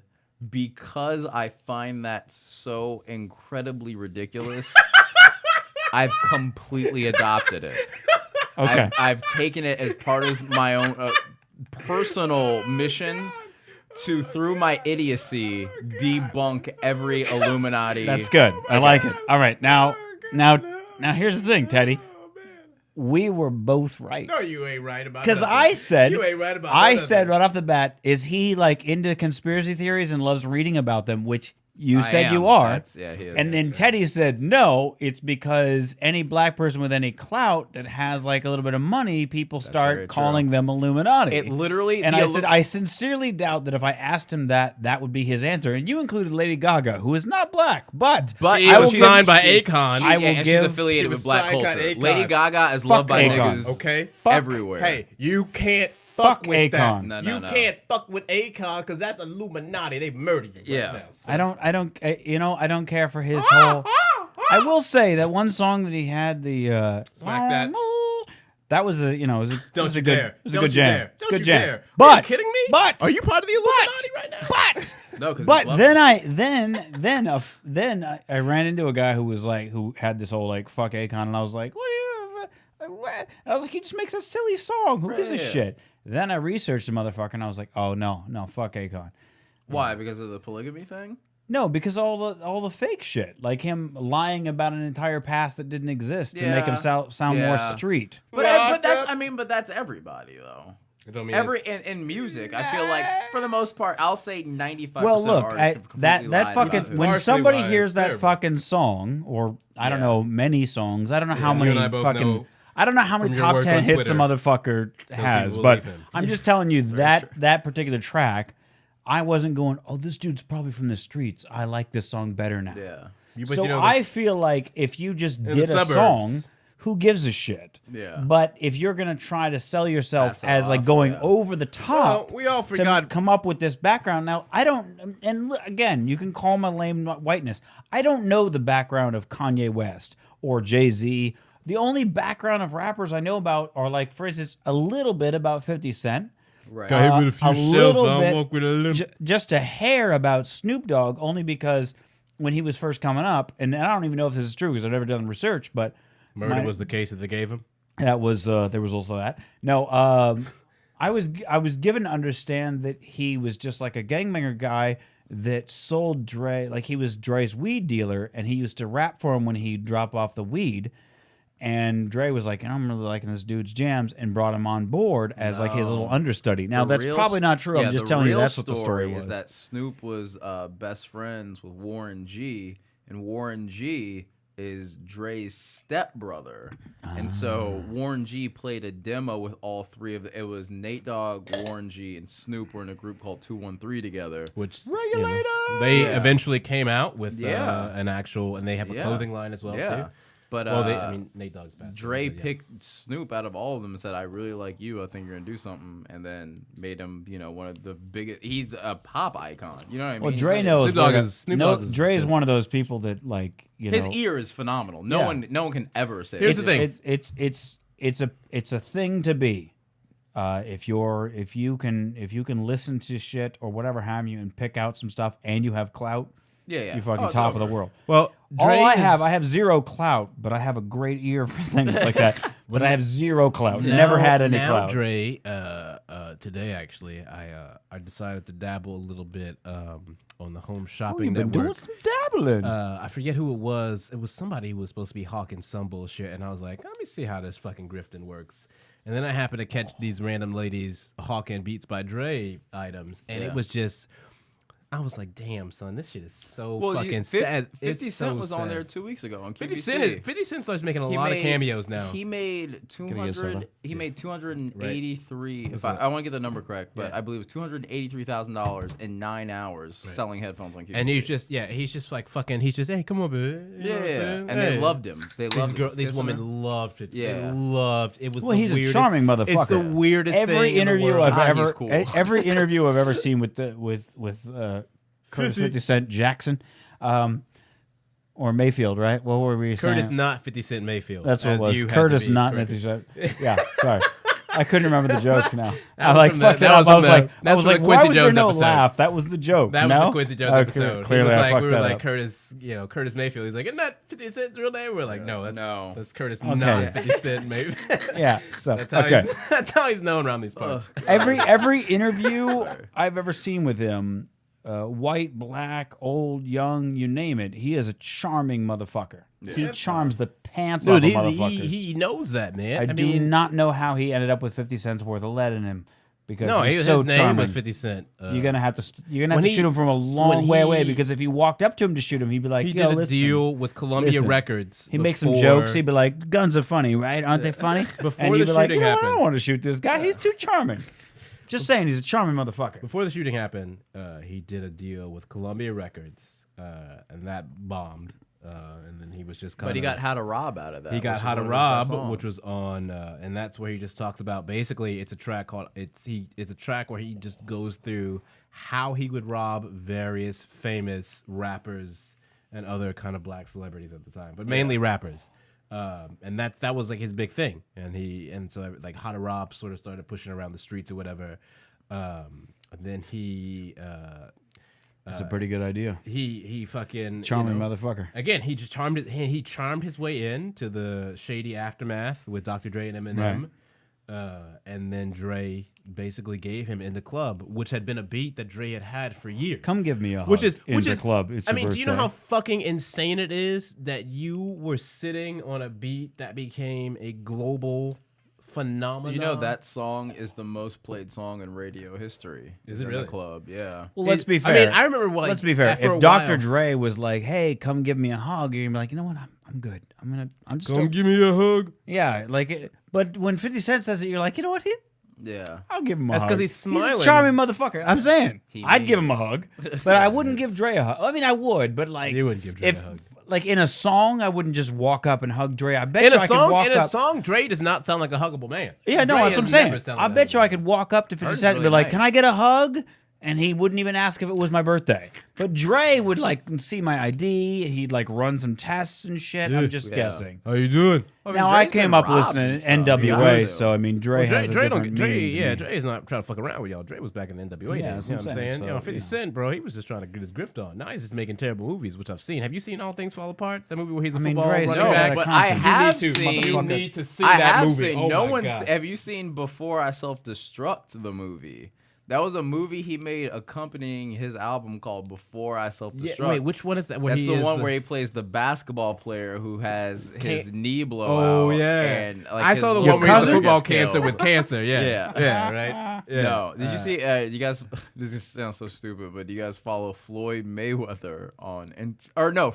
because I find that so incredibly ridiculous, I've completely adopted it. Okay. I've taken it as part of my own personal mission to, through my idiocy, debunk every Illuminati. That's good. I like it. All right. Now here's the thing, Teddy. We were both right. No, you ain't right about Because nothing. I said, You ain't right about I none of said it. right off the bat, is he like into conspiracy theories and loves reading about them, which you I said am. you are. That's- yeah, he is. And then That's Teddy said, no, it's because any black person with any clout that has like a little bit of money, people very start true. calling them Illuminati. It literally. And the I said, I sincerely doubt that if I asked him that, that would be his answer. And you included Lady Gaga, who is not black, but She I was will signed by she's- Akon. I will and she's give- affiliated she with was black signed by culture. Akon. Lady Gaga is loved by Akon. niggas Okay. Fuck everywhere. Hey, you can't fuck Fuck with that. Akon. No, You no. can't fuck with Akon because that's Illuminati. They murdered you. Yeah. Right now, son. I don't care for his whole. I will say that one song that he had, Smack that. That was a, it was a, it Don't was you a good, dare. it was Don't a good you jam. dare. Don't Good you jam. dare. But Are you kidding me? But Are you part of the Illuminati right now? But No, because but then I ran into a guy who had this whole like fuck Akon, and I was like, what? I was like, he just makes a silly song. Who gives a Yeah. shit? Then I researched the motherfucker, and I was like, oh no, fuck Akon. Why? Because of the polygamy thing? No, because all the fake shit, like him lying about an entire past that didn't exist to make him Yeah. sound more Yeah. street. But that's everybody though. It don't mean In music, I feel like for the most part, I'll say 95% Well, of look, artists have completely that lied fucking about it. when Partially somebody why hears it's that terrible. fucking song, or I don't Yeah. know, many songs. I don't know how You many and I both fucking. know I don't know how many from your top work 10 on hits the Twitter, motherfucker has, people but believe him. I'm just telling you that particular track, I wasn't going, oh, this dude's probably from the streets. I like this song better now. Yeah. But So you know, I this- feel like if you just the did a suburbs. song, who gives a shit? Yeah. But if you're gonna try to sell yourself That's as like awesome, going yeah. over the top, Well, we all to forgot. come up with this background. Now, I don't, and again, you can call my lame whiteness. I don't know the background of Kanye West or Jay-Z. The only background of rappers I know about are like, for instance, a little bit about 50 Cent. Right. Got hit with a few a shells, little but I bit- walk with a limp. Just a hair about Snoop Dogg, only because when he was first coming up, and I don't even know if this is true because I've never done research, but Murder was the case that they gave him. that was there was also that. No, I was given to understand that he was just like a gangbanger guy that sold Dre, like he was Dre's weed dealer, and he used to rap for him when he'd drop off the weed. And Dre was like, I'm really liking this dude's jams, and brought him on board as like his little understudy. Now The that's real probably not true. yeah, I'm just the telling you real that's what the story was. Is that Snoop was best friends with Warren G, and Warren G is Dre's stepbrother. And so Warren G played a demo with all three of the. It was Nate Dogg, Warren G, and Snoop were in a group called 213 together. Which Regulator! they Yeah. eventually came out with Yeah. an actual, and they have a Yeah. clothing line as well Yeah. too. But Well, I mean, Nate Dogg's best. Dre but yeah. picked Snoop out of all of them and said, "I really like you. I think you're gonna do something," and then made him, one of the biggest. He's a pop icon. You know what I mean? Well, He's Dre like- knows. Snoop Dogg where is- to- Snoop no, Dogg is Dre is just- one of those people that like His ear is phenomenal. No Yeah. one can ever say. Here's that. the thing. It's a thing to be. If you can listen to shit or whatever have you and pick out some stuff and you have clout, Yeah. you're fucking Oh, it's top of over. the world. Well, Dre All I is- have zero clout, but I have a great ear for things like that. But I have zero clout. Never had any now clout. Dre, today actually, I decided to dabble a little bit on the home Oh, shopping you've been network. doing some dabbling. I forget who it was. It was somebody who was supposed to be hawking some bullshit, and I was like, let me see how this fucking grifting works. And then I happened to catch these random ladies hawking Beats by Dre items, and it Yeah. was just, I was like, damn, son, this shit is so Well, fucking Fif- sad. 50 It's Cent so was on sad. there 2 weeks ago on QVC. 50 Cent starts making a He lot of made- cameos now. He made get a 200. soda? He made 283. If that? I want to get the number correct, but Yeah. I believe it was $283,000 in 9 hours selling headphones on QVC. And he's just like fucking. He's just, hey, come on, baby. yeah, and they loved him. They loved him. These Kissing women her. loved it. Yeah. They loved it. Was well, the he's weirdest, a charming motherfucker. It's the weirdest thing. Every in the interview world. I've God, he's ever, cool. every interview I've ever seen with Curtis 50 Cent Jackson, or Mayfield, right? What were we saying? Curtis not 50 Cent Mayfield. That's what as it was. you had to Curtis be, not correct. 50 Cent. Yeah, sorry. I couldn't remember the joke now. That I was like from the- fucked it that up. was I from was the- like, that's from the why Quincy was there Jones no episode. laugh? That was the joke. That was no? the Quincy Jones Oh, episode. Clearly, he was I like, fucked we were that like up. Curtis, Curtis Mayfield. He's like, isn't that 50 Cent's real name? We're like, no, that's Curtis Okay. not 50 Cent Mayfield. Yeah. So That's how okay. that's how he's known around these parts. Every interview I've ever seen with him, white, black, old, young, you name it, he is a charming motherfucker. He charms the pants off Dude, of motherfuckers. he knows that, man. I do not know how he ended up with 50 cents worth of lead in him because No, he's his so name charming. was 50 Cent. You're gonna have to when he- shoot him from a long when way away he- because if you walked up to him to shoot him, he'd be like, He "Yo, did a listen." deal with Columbia Listen. Records. He'd make some before- jokes. He'd be like, "Guns are funny, right? Aren't they funny?" Before and you'd the be like, shooting "You know what? I happened. don't want to shoot this guy. He's too charming." Just saying, he's a charming motherfucker. Before the shooting happened, he did a deal with Columbia Records, and that bombed. And then he was just kind But he of. got How to Rob out of that. He got which is How to one of his best Rob, songs. which was on, and that's where he just talks about. Basically, it's a track called it's a track where he just goes through how he would rob various famous rappers and other kind of black celebrities at the time, but mainly rappers. And that was like his big thing, and so like How to Rob sort of started pushing around the streets or whatever. And then he. That's a pretty good idea. He fucking Charming motherfucker. Again, he just charmed his way into the shady aftermath with Dr. Dre and Eminem, and then Dre basically gave him In the Club, which had been a beat that Dre had for years. Come give me a hug. Which is in the club. It's I your mean, do you know birthday. how fucking insane it is that you were sitting on a beat that became a global phenomenon? You know that song is the most played song in radio history. Is it in really? the club? Yeah. Well, let's be fair. I mean, I remember what. Let's be fair. after a If Dr. while- Dre was like, "Hey, come give me a hug," you'd be like, "You know what? I'm good. I'm just Come give me a hug. yeah." Like, but when 50 Cent says it, you're like, "You know what? Yeah. I'll give him a That's hug." 'cause he's smiling. He's a charming motherfucker. I'm saying I'd mean give him a hug, but I wouldn't give Dre a hug. I mean, I would, but like, You wouldn't give Dre if, a hug. Like in a song, I wouldn't just walk up and hug Dre. I bet In you a I could walk up. song, Dre does not sound like a huggable man. Yeah, no, Dre that's what I'm has saying. never sounded I like bet a you I huggable could walk up to 50 Hers Cent and be really like, nice. "Can I get a hug?" And he wouldn't even ask if it was my birthday. But Dre would like see my ID. He'd like run some tests and shit. I'm just Yeah. guessing. How you doing? Now I came up listening to and stuff. You NWA, got so I mean Dre has a Dre different meaning to me. Dre's not trying to fuck around with y'all. Dre was back in the NWA Yeah, days. that's You know what what I'm I'm saying? saying. You know, So, 50 yeah. Cent, bro, he was just trying to get his grift on. Now he's just making terrible movies, which I've seen. Have you seen All Things Fall Apart? That movie where he's a I mean, football Dre's running so back? out of but I context. have You seen. need to see I that have movie. seen. Oh No my one's. God. Have you seen Before I Self-Destruct, the movie? That was a movie he made accompanying his album called Before I Self-Destruct. Yeah, wait, which one is that? Where That's he the is one where he plays the basketball player who has his Can't- knee blow Oh out. yeah, And, like, I his saw the little one where he's a brother football gets cancer killed. with cancer. Yeah, Yeah. yeah, right. Yeah. No, did you see? You guys, this is, sounds so stupid, but do you guys follow Floyd Mayweather on,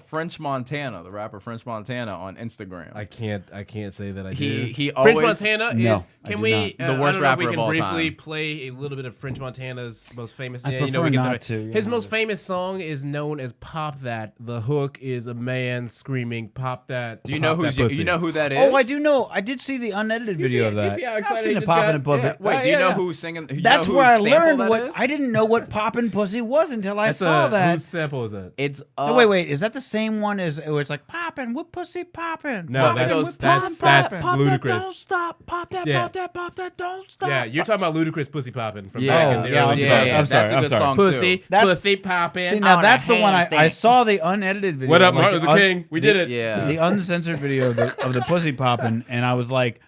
French Montana, the rapper French Montana on Instagram? I can't say that I He- do. he French always- Montana No, is. I Can do we? not. The I worst don't know if rapper we of can all briefly time. play a little bit of French Montana's most famous. I yeah, you know, prefer we get not the, to, His yeah. most famous song is known as "Pop That." The hook is a man screaming "Pop That." Do you know pop who's that pussy." you know who that is? Oh, I do know. I did see the unedited video of do you that. see how I've excited seen he the just poppin' got? and pussy. Yeah, wait, do you know who's singing? You That's know where I whose sample learned that what is? I didn't know what poppin' pussy was until I That's saw that. Whose sample is that? It's No, wait. Is that the same one as where it's like poppin' with pussy poppin'? No, Poppin' that's- with that's- pussy that's poppin'. ludicrous. Pop that, don't stop. Pop that, Yeah. pop that, pop that, don't stop. Yeah, you're talking about Ludacris pussy popping from Yeah, back in the yeah, early I'm days. sorry, I'm that's sorry, a I'm good sorry. song Pussy, too. That's- pussy popping. See, now on that's a the one I handstand. saw the unedited video. What up, like Martin Luther King? We did it. Yeah. The uncensored video of the pussy popping, and I was like,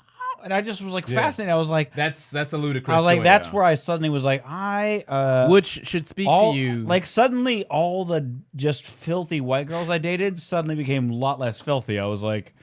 oh, and I just was like Yeah. fascinated. I was like, That's a ludicrous. I was like, joint. that's where I suddenly was like, Which should speak all, to you. like suddenly all the just filthy white girls I dated suddenly became a lot less filthy. I was like,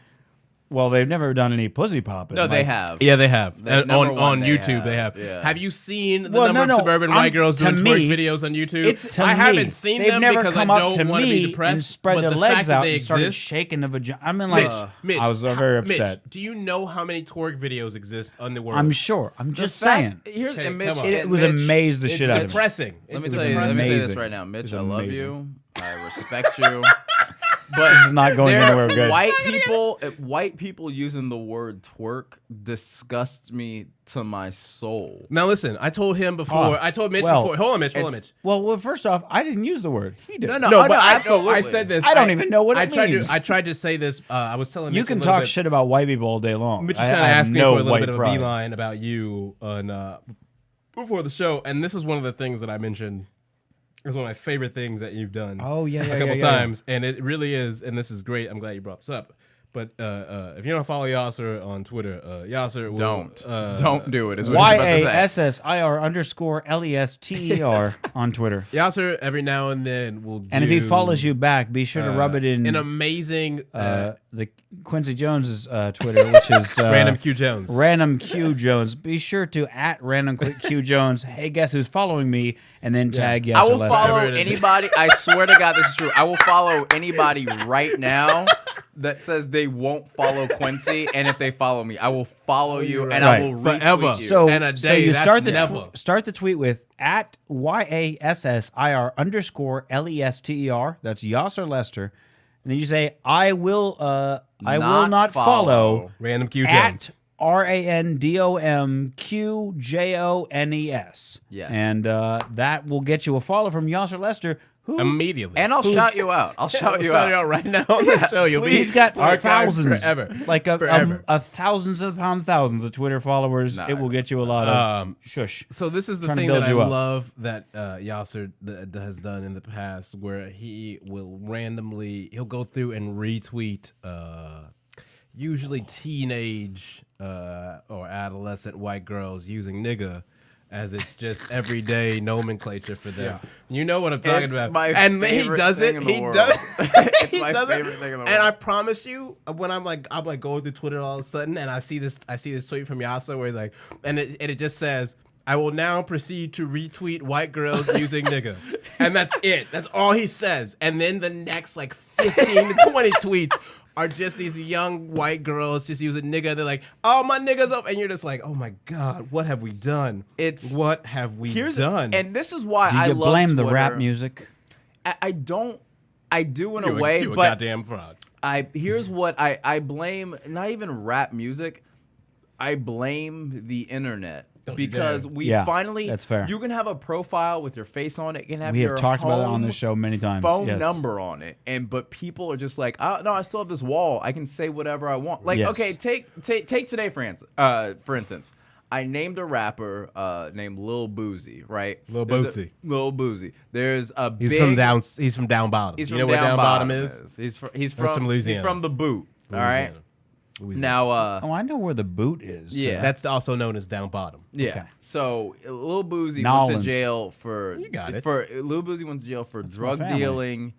well, they've never done any pussy popping. No, they Like, have. yeah, they have. The number On one they YouTube, they have. have, yeah. Have you seen the Well, number no, of suburban I'm- white girls to doing twerk me, videos on YouTube? it's- To I me, haven't seen they've them never because I come up don't to want to be me depressed. and spread but their the legs fact that out they and started exist, shaking the vagina. I mean, like, Mitch, I was very Mitch, upset. do you know how many twerk videos exist on the world? I'm sure. I'm just saying. Here's Okay, and Mitch. come on. It was amazed the It's shit out of me. depressing. Let me It's tell you. Let me depressing. say this amazing. right now, Mitch. It's I love amazing. you. I respect you. But This is not going there- anywhere good. White people using the word twerk disgusts me to my soul. Now listen, I told him before. I told Mitch well, before. Hold on, Mitch. Hold on, Mitch. Well, first off, I didn't use the word. He did. No, No, no, but I absolutely. said this. I don't even know what it tried means. I tried to say this. I was telling You Mitch can a little talk bit. shit about white people all day long. Mitch I was kind of have asking no for a little white bit of a pride. beeline about you on before the show, and this is one of the things that I mentioned. Is one of my favorite things that you've done. Oh, yeah, yeah, a couple yeah. times, and it really is. And this is great. I'm glad you brought this up. But if you don't follow Yasser on Twitter, Yasser will, Don't do it. Is what I was about to say. YASSIR_LESTER on Twitter. Yasser every now and then will do. And if he follows you back, be sure to rub it in an amazing the Quincy Jones's Twitter, which is random Q Jones. Random Q Jones. Be sure to @random Q Jones. Hey, guess who's following me? And then tag Yasser I will Lester. follow Whatever it is. anybody. I swear to God, this is true. I will follow anybody right now that says they won't follow Quincy, and if they follow me, I will follow you and I will Right. retweet Forever. you. So, And a so day, you that's start the never. start the tweet with @YASSIR_LESTER. That's Yasser Lester. and then you say, I will not follow Random Q at Jones. RANDOMQJONES. Yes. And that will get you a follow from Yasser Lester, who Immediately. And I'll shout you out. I'll shout you out. right now on the show. You'll be he's got archived thousands, forever. like Forever. a thousands upon thousands of Twitter followers. Nah, it will get you a lot of shush. So this is the Trying to thing build that I you up. love that Yasser has done in the past, where he will he'll go through and retweet usually teenage or adolescent white girls using nigga as it's just everyday nomenclature for them. You know what I'm talking It's about. my And he favorite does thing it. in the He world. does. It's He my does it. favorite thing in the And I world. promise you, when I'm like going through Twitter all of a sudden, and I see this tweet from Yasa where he's like, and it just says, I will now proceed to retweet white girls using nigga. And that's it. That's all he says. And then the next like 15 to 20 tweets are just these young white girls just using nigga. They're like, oh, my nigga's up. And you're just like, oh my God, what have we done? What have we done? And this is why Do I you love blame the Twitter. rap music? I don't. I do in you a way, you a but goddamn fraud. here's what I blame. Not even rap music. I blame the internet. Don't you Because dare. we Yeah, finally, that's fair. you can have a profile with your face on it. You can have We your have talked about it on home this show many times. phone yes. number on it, but people are just like, oh, no, I still have this wall. I can say whatever I want. Like, Yes. okay, take today for instance. I named a rapper named Lil Boozy, right? Lil There's Boozy. Lil Boozy. There's a He's big, from down bottom. He's you from know where down bottom is? He's from from Louisiana. He's from the boot. All right. Louisiana. Now, Oh, I know where the boot is. Yeah. That's also known as down bottom. yeah. Okay. So Lil Boozy went to Nolans. jail for You got it. Lil Boozy went to jail for my drug family. dealing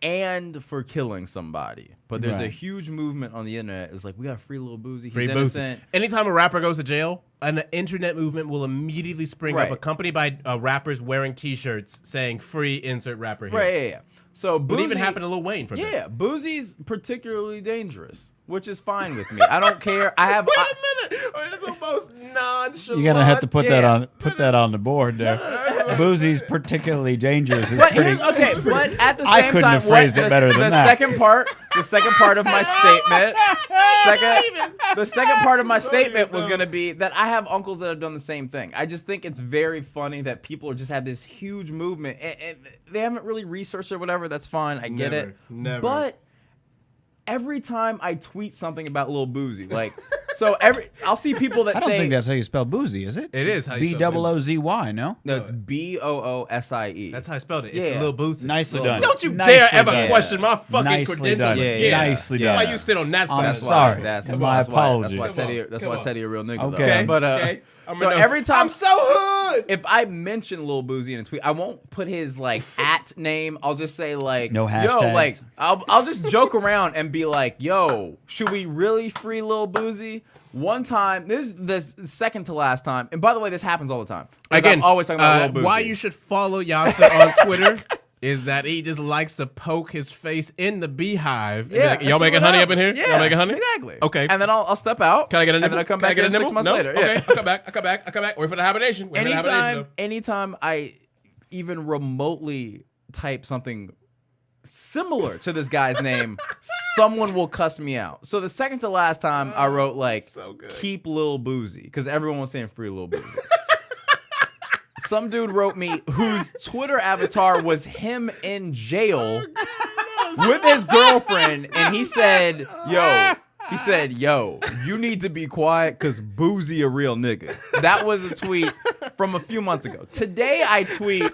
and for killing somebody. But there's a Right. huge movement on the internet. It's like, we got to free Lil Boozy. Free He's Boosie. innocent. Anytime a rapper goes to jail, an internet movement will immediately spring up, Right. accompanied by rappers wearing T-shirts saying "Free insert rapper here." Right, yeah. So What Boozy even happened to Lil Wayne from that? Yeah, Boozy's particularly dangerous, which is fine with me. I don't care. I have Wait a minute. It's almost nonchalant. You're gonna have to put that Yeah. on the board there. Boozy's particularly dangerous. Is But pretty, here's, okay, but at the I same couldn't time, have phrased it better than the that. second part of my statement, the second part of my statement was gonna be that I have uncles that have done the same thing. I just think it's very funny that people just have this huge movement, and they haven't really researched or whatever. That's fine, I get it. Never. But every time I tweet something about Lil Boozy, like, I'll see people that I don't say think that's how you spell boozy, is it? It is how you spell B-O-O-Z-Y, no? no, it's BOOSIE. That's how I spelled it. It's Yeah. Lil Boosie. Nicely Lil done. Boosie. Don't you Nicely dare ever done. question my fucking Nicely credentials done. again. Nicely Yeah. done. That's why you sit on that side. I'm of the sorry. line. That's And why. my That's why apologies. Teddy. That's Come why on. Teddy a real nigga. Okay. Though. Okay. But okay. I'm so gonna- every time I'm so hood. if I mention Lil Boozy in a tweet, I won't put his like at name. I'll just say like, No yo, hashtags. like I'll just joke around and be like, yo, should we really free Lil Boozy? One time, this is the second to last time, and by the way, this happens all the time. 'Cause Again, I'm always talking about Lil Boozy. why you should follow Yasser on Twitter is that he just likes to poke his face in the beehive. And be like, and y'all see making what honey up in happens. here? Yeah, Y'all making honey? Exactly. Okay. And then I'll step out. Can I get a nibble? And then I come Can back get in a 6 nibble? months No? later. Okay, Yeah. I come back. Wait for the hibernation. Wait for the hibernation. Anytime I even remotely type something similar to this guy's name, someone will cuss me out. So the second to last time I wrote like so good. keep Lil Boozy because everyone was saying free Lil Boozy. Some dude wrote me whose Twitter avatar was him in jail with his girlfriend, and he said, yo, you need to be quiet because Boozy a real nigga. That was a tweet from a few months ago. Today I tweet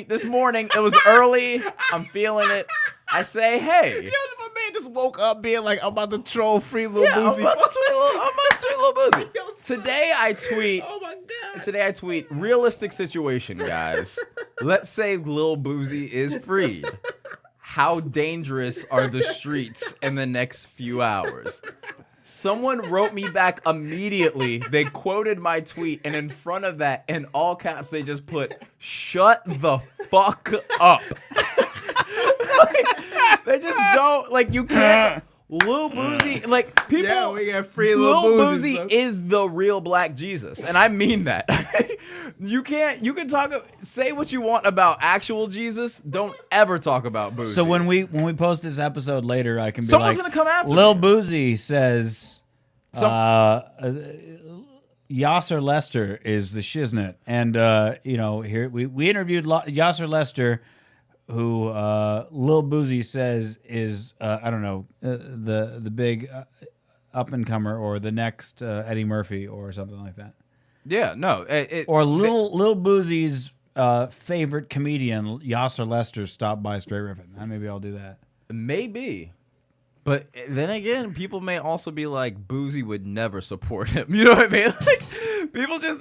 this morning. It was early. I'm feeling it. I say, hey. Yo, my man just woke up being like, I'm about to troll free Lil Yeah, Boozy. I'm about to tweet Lil Boozy. Today I tweet. Oh my God. Today I tweet realistic situation, guys. Let's say Lil Boozy is freed. How dangerous are the streets in the next few hours? Someone wrote me back immedately. They quoted my tweet, and in front of that, in all caps, they just put, shut the fuck up. Like, they just don't, like, you can't. Lil Boozy, like people. Yeah, we got free Lil Boozy, son. is the real Black Jesus, and I mean that. You can say what you want about actual Jesus. Don't ever talk about Boozy. So when we post this episode later, I can be Someone's like, gonna come after Lil me. Boozy says, Yasser Lester is the shiznit, and here we interviewed Yasser Lester, who Lil Boozy says is I don't know the big up and comer or the next Eddie Murphy or something like that. Yeah, no, Or Lil Boozy's favorite comedian, Yasser Lester, stopped by Straight Riffin. Maybe I'll do that. maybe. But then again, people may also be like, Boozy would never support him. You know what I mean? Like, people just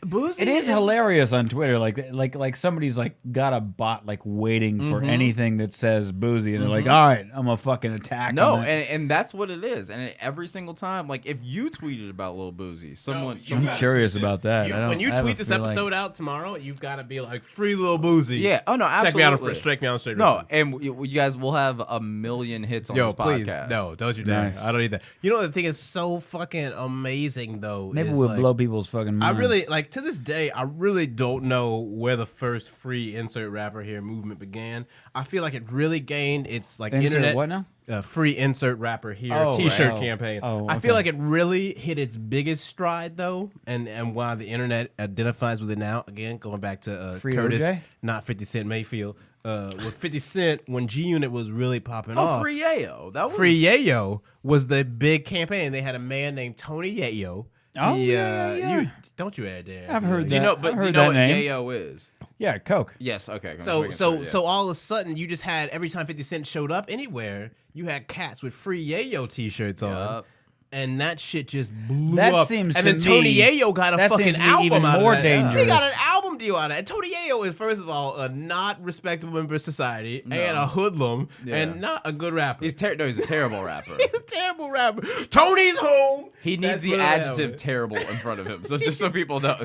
Boozy. It is hilarious on Twitter, like somebody's like got a bot like waiting for anything that says Boozy, and they're like, all right, I'm gonna fucking attack. No, him. and that's what it is. And every single time, like if you tweeted about Lil Boozy, someone. I'm curious about that. When you tweet this episode out tomorrow, you've got to be like, free Lil Boozy. Yeah. Oh no. Absolutely. Check me on Straight No, Riffin. and you guys will have a million hits on Yo, this please, podcast. no, don't you dare. Nice. I don't need that. You know, the thing is so fucking amazing, though. Maybe is, we'll like, blow people's fucking I minds. really, like, to this day, I really don't know where the first free insert rapper here movement began. I feel like it really gained its, like, Insert internet. what now? Free insert rapper here Oh, t-shirt right. campaign. Oh, I okay. feel like it really hit its biggest stride, though, and why the internet identifies with it now. Again, going back to Free Curtis, OJ? not 50 Cent Mayfield. With 50 Cent, when G Unit was really popping Oh, off. Free Yayo. That was Free Yayo was the big campaign. They had a man named Tony Yayo. Oh, yeah. Don't you add there? I've heard Do you that. know? I've But do heard you know that what name. Yayo is? Yeah, Coke. Yes. Okay. I'm So just making sure, yes. all of a sudden you just had every time 50 Cent showed up anywhere, you had cats with Free Yayo t-shirts on. Yup. And that shit just blew That up. seems and to then Tony me- Yayo got a that fucking seems to be album even out more of that. dangerous. He got an album deal out of it. And Tony Yayo is, first of all, a not respectable member of society and a hoodlum and not a good rapper. He's he's a terrible rapper. He's a terrible rapper. Tony's home. He needs That's the literally adjective how it- "terrible" in front of him, so just so people know.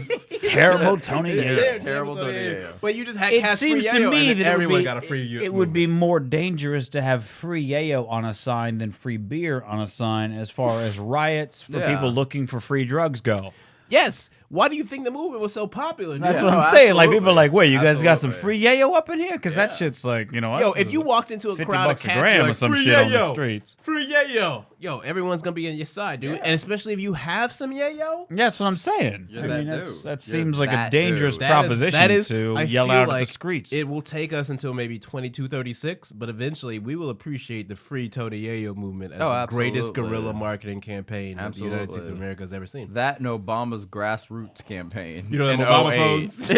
Terrible Tony. Terrible Tony Yayo. But you just had It cats seems free to Yayo, me and that then everyone it would be, got a free it would be more dangerous to have free Yayo on a sign than free beer on a sign as far as riots for Yeah. people looking for free drugs go. Yes. Why do you think the movement was so popular? That's dude? what no, I'm saying. Like, people are absolutely. like, wait, you guys got some Absolutely. free Yayo up in here? Because that shit's like, Yo, what? if you walked into a 50 crowd of bucks a cats, gram you're or like, some free shit on the yayo, streets. free yayo. Yo, everyone's gonna be on your side, dude. And especially if you have some yayo. Yeah, that's what I'm saying. You're I that mean, dude. that You're seems like a that dangerous dude. proposition to I yell feel out like at the streets. It will take us until maybe 2236, but eventually we will appreciate the free Tony Yayo movement as the greatest absolutely. guerrilla marketing campaign that the United States of Absolutely. America has ever seen. That and Obama's grassroots campaign. You know them in Obama 08. phones?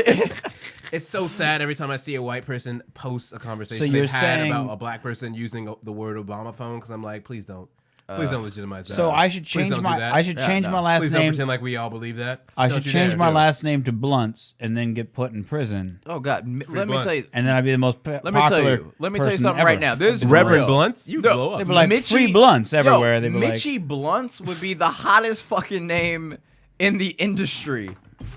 It's so sad every time I see a white person post a conversation So they've you're had saying- about a black person using the word Obama phone, because I'm like, please don't. Please don't legitimize that. so I should Please change don't do my that. I should change no. my last Please don't name. pretend like we all believe that. I Don't should you change dare my do it. last name to Blunts and then get put in prison. Oh God, let me blunt. tell you. And then I'd be the most Let me tell popular you. Let me tell you person something ever. right now. This is Reverend real. Blunts, you blow up. They'd be like, free blunts everywhere. They'd be like, Mitchie Blunts would be the hottest fucking name in the industry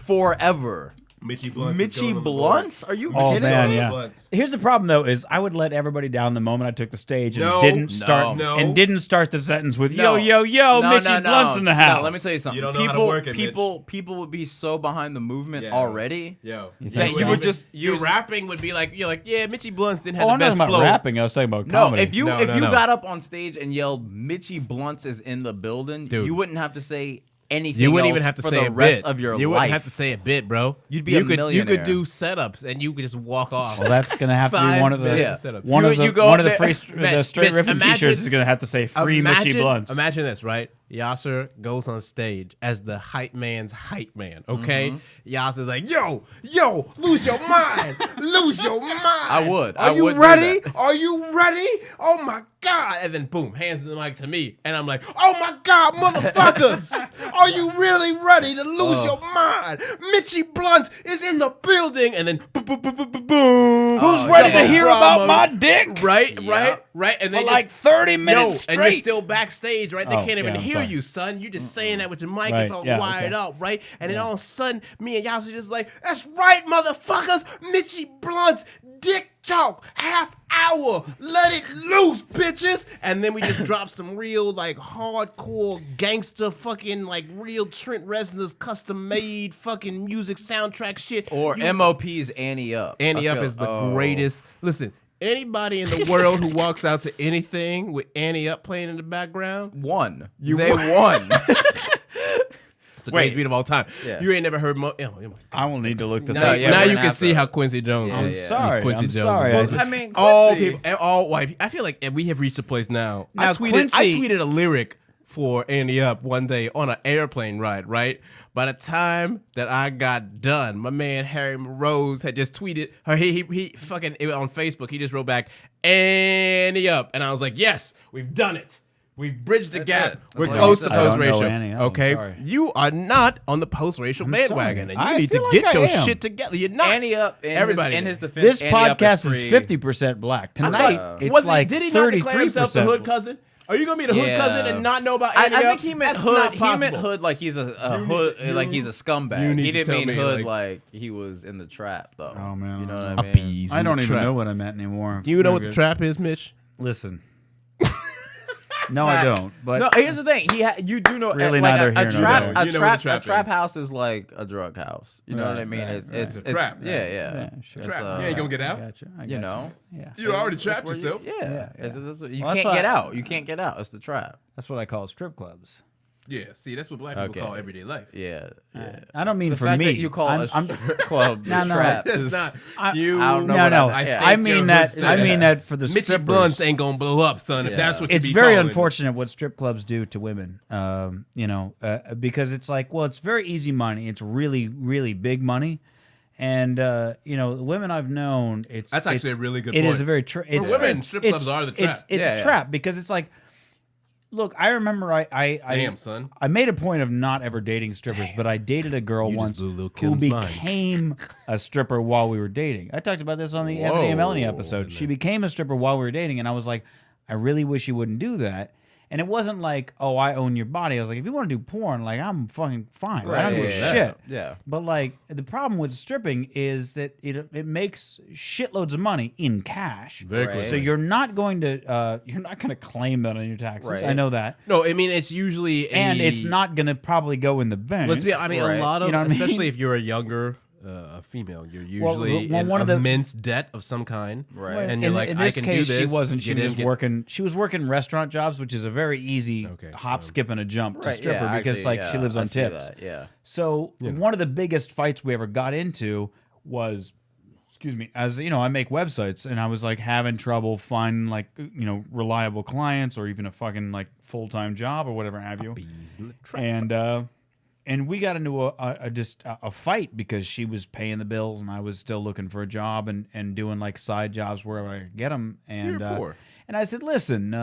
forever. Mitchie Blunts. is going Mitchie on the board. Blunts? Are you oh kidding man, me? yeah. Blunts. Here's the problem though: is I would let everybody down the moment I took the stage and No, didn't start no. and didn't start the sentence with No. yo, Mitchie Blunts in the house. No, let me tell you something. You don't know how to people, work it, people would be so behind the movement Yeah. already. Yo, You Yeah, think you so? would just your use rapping would be like you're like Mitchie Blunts didn't Oh, have I'm the not best talking about flow. rapping. I was talking about No, comedy. if you No, if no, you no. got up on stage and yelled Mitchie Blunts is in the building, Dude. you wouldn't have to say anything. You wouldn't else even have to for say the a rest bit of your You life. wouldn't have to say a bit, bro. You'd be you a could, You millionaire. could do setups and you could just walk off. well, that's gonna have to be 5 one of the minutes setup. one You- of the you go one up of the there- free the Mitch, straight Mitch, riffing imagine- t-shirts is gonna have to say free Mitchie Blunts. Imagine this, right? Yasser goes on stage as the hype man's hype man, okay? Yasser's like, yo, lose your mind. Lose your mind. I would. Are I you would do ready? that. Are you ready? Oh my God. And then boom, hands the mic to me. And I'm like, oh my God, motherfuckers. Are you really ready to lose your mind? Mitchie Blunt is in the building. And then boom, boom, boom, boom, boom, boom. Who's Oh, ready yeah. to hear Drama. about my dick? Right, Yeah. right. And For then like 30 minutes and you're straight. still backstage, right? They Oh, can't even yeah, I'm hear sorry. you, son. You just saying that with your mic. Right, It's all yeah, wired okay. up, right? And then all of a sudden, me and Yasser just like, that's right, motherfuckers. Mitchie Blunt dick talk, half hour, let it loose, bitches. And then we just drop some real, like, hardcore gangster fucking, like, real Trent Reznor's custom-made fucking music soundtrack shit. Or MOP's Annie Up. Annie I Up feel- is the oh. greatest. Listen, anybody in the world who walks out to anything with Annie Up playing in the background, Won. They won. it's the greatest beat of all time. Yeah. You ain't never heard I will need to look this now, up. yeah, now we're you gonna can have see to- how Quincy Jones Yeah, is. yeah. Sorry, Quincy I'm Jones sorry. is I mean, all Quincy- people, all white. I feel like we have reached a place now. I Now, tweeted Quincy- a lyric for Andy Up one day on an airplane ride, right? By the time that I got done, my man Harry Rose had just tweeted, or he fucking, it was on Facebook, he just wrote back, Andy Up. And I was like, yes, we've done it. We've bridged the That's gap. it. We're That's close all to you said. I post don't know ratio. Annie Up, I'm Okay, sorry. you are not on the post racial I'm bandwagon, sorry. and you I need to feel get like I your am. shit together. You're not. Annie Up. Everybody in did. his defense. This Annie Up podcast is free. 50% black. Tonight, it's was like did he not declare himself the 33% hood cousin? Are you gonna be the hood Yeah. cousin and not know about I Annie think Up? he meant That's hood. not He meant possible. hood like he's a You hood, need- like you- he's a scumbag. you need He to didn't tell mean me, hood like- like he was in the trap though. Oh, man, you know I what don't I A mean? bees I in don't the even trap. know what I meant anymore. Do you know We're what the good. trap is, Mitch? Listen. No, I don't. But No, here's the thing. You do know Really like neither a here nor trap. there. A You know what trap. the A trap trap is. house is like a drug house. You know what I Right, mean? right, It's right. it's It's a trap. Yeah, yeah. Yeah, sure. It's, Trap. You ain't gonna get out. I gotcha. I You gotcha. know. Yeah. You already That's trapped where you- yourself. Yeah. Yeah, It's- yeah. that's what- you Well, that's can't get why- out. You can't get out. It's the trap. That's what I call strip clubs. Yeah, see, that's what black people Okay. call everyday life. Yeah. Yeah. I don't mean The for fact me. that you call a I'm, strip club the No, no. trap That's is not I- you. I don't know no, what no. I- yeah. I think mean your that. hood I mean status. that for the Mitchie strippers. Blunts ain't gonna blow up, son. If Yeah. that's what you It's be very calling it. unfortunate what strip clubs do to women. Because it's like, well, it's very easy money. It's really, really big money, and the women I've known, That's actually a really good It point. is a very it's, women, strip it's- clubs are the It's, trap. it's Yeah, a yeah. trap because it's like, look, I remember Damn, son. I made a point of not ever dating strippers, but I dated a girl You just once blew Lil' who Kim's mind. became a stripper while we were dating. I talked about this on the Anthony and Melanie episode. She became a stripper while we were dating, and I was like, I really wish you wouldn't do that. And it wasn't like, oh, I own your body. I was like, if you want to do porn, like, I'm fucking fine. Right? I don't give a yeah, shit. yeah. But like, the problem with stripping is that it makes shitloads of money in cash. Very Right. clear. So you're not going to claim that on your taxes. Right. I know that. No, I mean it's usually And it's not going to probably go in the bank. Let's be. I mean, Right. a lot of, You know what I mean? especially if you're a younger female, you're usually well, in one of the- immense debt of some kind, Right. And you're like, in I this can case, do this. she wasn't. She get was in, just get- working. She was working restaurant jobs, which is a very easy Okay, hop, yeah. skip, and a jump to Right, stripper yeah, because actually, like she yeah, lives I on see tips. that, yeah. So one of the biggest fights we ever got into was, excuse me, as I make websites, and I was like having trouble finding like reliable clients or even a fucking like full time job or whatever have you. Bees in the trap. And we got into a fight because she was paying the bills and I was still looking for a job and doing like side jobs wherever I could get them. And You're poor. and I said, listen,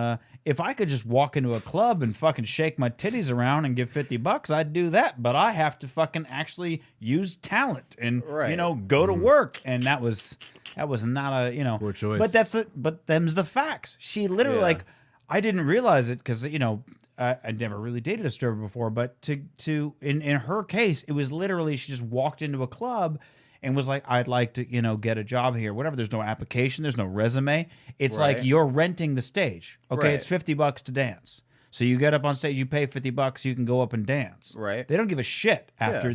if I could just walk into a club and fucking shake my titties around and give $50, I'd do that. But I have to fucking actually use talent and Right. go to work. And that was not a Poor choice. But them's the facts. She literally Yeah. like I didn't realize it because I'd never really dated a stripper before, but in her case, it was literally she just walked into a club and was like, I'd like to, get a job here, whatever. There's no application, there's no resume. It's like Right. you're renting the stage. Okay, Right. it's $50 to dance. So you get up on stage, you pay $50, you can go up and dance. Right. They don't give a shit after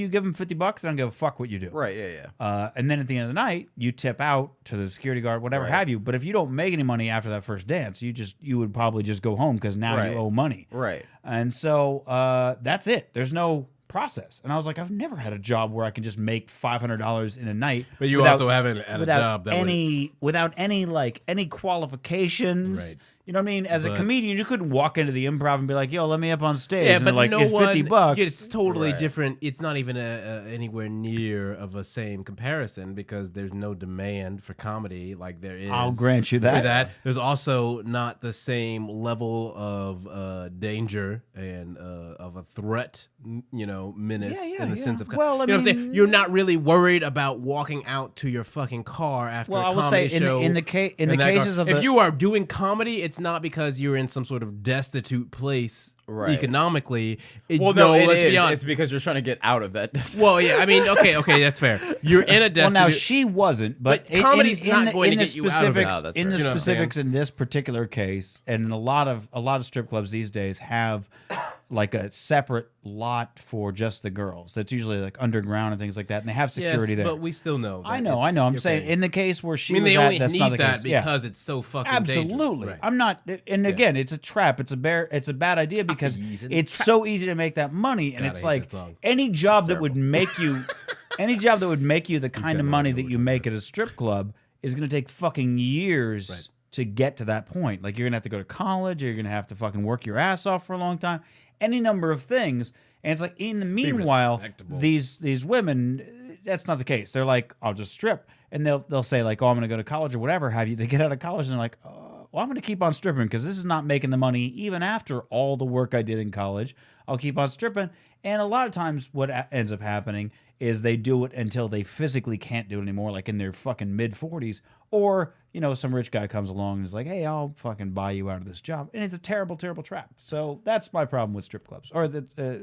you give them $50, they don't give a fuck what you do. Right. Yeah. Yeah. And then at the end of the night, you tip out to the security guard, whatever Right. have you. But if you don't make any money after that first dance, you would probably just go home because now Right. you owe money. Right. And so that's it. There's no process. And I was like, I've never had a job where I can just make $500 in a night. But you without- also haven't had a without job that would. without any qualifications. Right. You know what I mean? As a But- comedian, you couldn't walk into the improv and be like, "Yo, let me up on stage." Yeah, and but they're like, no it's one. $50. It's totally Right. different. It's not even anywhere near of a same comparison because there's no demand for comedy like there is. I'll grant you For that. that, there's also not the same level of danger and of a threat, menace Yeah, in the yeah. sense of. Well, I you know what I'm mean- saying? You're not really worried about walking out to your fucking car after Well, a I will comedy say in the- show. in the ca- in the and that cases of if the- you are doing comedy, it's it's not because you're in some sort of destitute place Right. economically. Well, no, let's be is. honest. It's because you're trying to get out of that. Well, yeah, I mean, okay, that's fair. You're in a Well, destitute. now she wasn't, but comedy's not going to the get you out of it. specifics, No, that's in right. the You know what I'm specifics in this particular case, and a lot of strip clubs these days have like a separate lot for just the girls. That's usually like underground and things like that, and they have security yes, there. but we still know. That I know. it's- I'm okay. saying in the case where she I mean, was they at, only that's need not the that case. Yeah. because it's so fucking Absolutely. dangerous. Right. I'm not, and again, it's a trap. It's a bad idea because Easy it's so easy to make that money, and God, I it's hate like that song. any job that would make you, any job that would make you the kind got of no money idea that what you we're make at a strip club is going to take fucking years Right. to get to that point. Like you're going to have to go to college, or you're going to have to fucking work your ass off for a long time, any number of things. And it's like in the meanwhile, respectable. these women, that's not the case. They're like, I'll just strip, and they'll say like, oh, I'm going to go to college or whatever have you. They get out of college and they're like, well, I'm going to keep on stripping because this is not making the money even after all the work I did in college. I'll keep on stripping. And a lot of times what ends up happening is they do it until they physically can't do it anymore, like in their fucking mid-40s. Or, some rich guy comes along and is like, hey, I'll fucking buy you out of this job. And it's a terrible, terrible trap. So that's my problem with strip clubs, or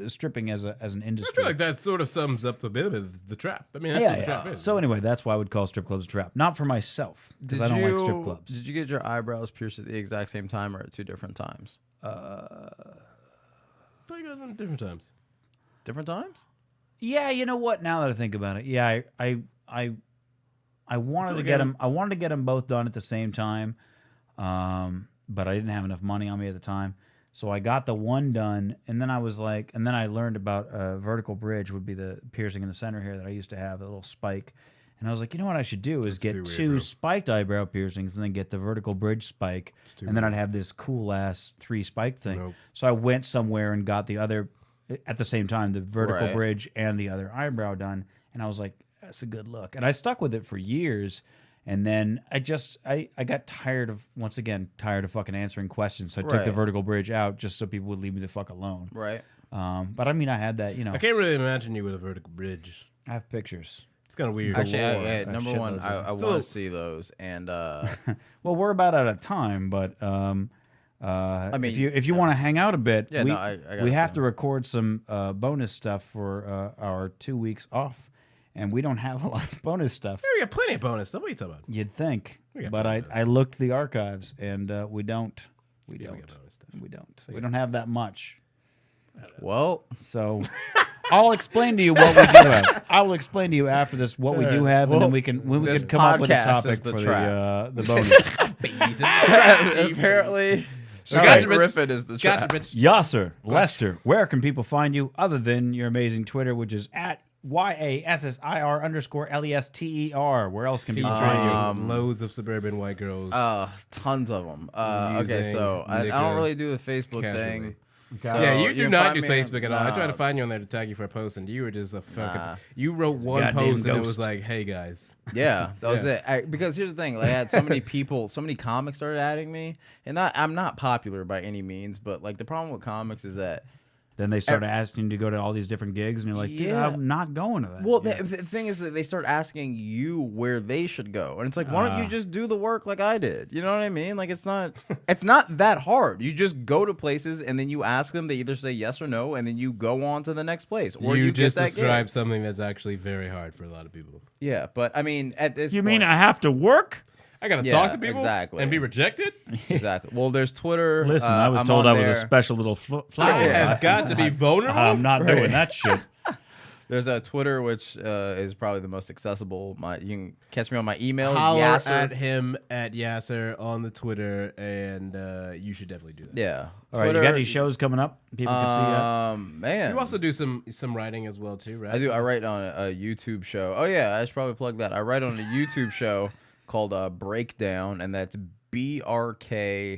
stripping as an industry. I feel like that sort of sums up a bit of the trap. I mean, that's what the trap is. So anyway, that's why I would call strip clubs a trap. Not for myself, because I don't like strip clubs. Did you get your eyebrows pierced at the exact same time or at 2 different times? I thought you guys went different times. Different times? Yeah, you know what? Now that I think about it, yeah, I wanted to get them. I wanted to get them both done at the same time, but I didn't have enough money on me at the time. So I got the one done, and then I was like, and then I learned about vertical bridge would be the piercing in the center here that I used to have, a little spike. And I was like, you know what I should do is get too weird, 2 bro. spiked eyebrow piercings and then get the vertical bridge spike, too and then weird. I'd have this cool ass 3 spike thing. Nope. So I went somewhere and got the other at the same time, the vertical Right. bridge and the other eyebrow done, and I was like, that's a good look. And I stuck with it for years. And then I got tired of fucking answering questions. So I took the Right. vertical bridge out just so people would leave me the fuck alone. Right. But I mean, I had that, I can't really imagine you with a vertical bridge. I have pictures. It's kind of weird. Actually, Galore. number Shitloads one, of I them. want So- to see those. And Well, we're about out of time, but I mean, if you want to hang out a bit, Yeah, we, no, I gotta we have see. to record some bonus stuff for our 2 weeks off, and we don't have a lot of bonus stuff. We got plenty of bonus stuff. What are you talking about? You'd think, We got but bonus I looked the archives, and we don't. We Yeah, don't. we got bonus stuff. We don't. We don't have that much. well, So I'll explain to you what we do have. I will explain to you after this what we do have, and then we can this come up with a podcast topic is the for trap. the bonus. apparently, right. Riffin is the Gotcha, trap. bitch. Yasser, Lester, where can people find you other than your amazing Twitter, which is at YASSIR_LESTER? Where else can people find you? Loads of suburban white girls. Tons of them. Okay, Using so I nigga don't really do the Facebook casually. thing. So yeah, you you do can not find do me Facebook at all. I tried to Nah. find you on there to tag you for a post, and you were just a fucking. Nah. You wrote one Goddamn post, and it was ghost. like, "Hey guys." Yeah, that was Yeah. it. Because here's the thing: like, I had so many people, so many comics started adding me, and I'm not popular by any means. But like the problem with comics is that, Then they start asking you to go to all these different gigs, and you're like, dude, Yeah. I'm not going to that. well, the thing is that they start asking you where they should go, and it's like, why don't you just do the work like I did? You know what I mean? Like it's not that hard. You just go to places, and then you ask them. They either say yes or no, and then you go on to the next place, or you, just get that described gig. something that's actually very hard for a lot of people. Yeah, but I mean, at this you point, mean I have to work? I gotta Yeah, talk to people exactly. and be rejected. exactly? Well, there's Twitter. Listen, I was I'm told on I was there. a special little flower. I have got to be vulnerable. I'm not doing that shit. There's a Twitter, which is probably the most accessible. You can catch me on my email. Holler Yasser. at him at Yasser on the Twitter, and you should definitely do that. Yeah. All right, you got any shows coming up? People can see you. Man. You also do some writing as well too, right? I do. I write on a YouTube show. Oh yeah, I should probably plug that. I write on a YouTube show called Breakdown, and that's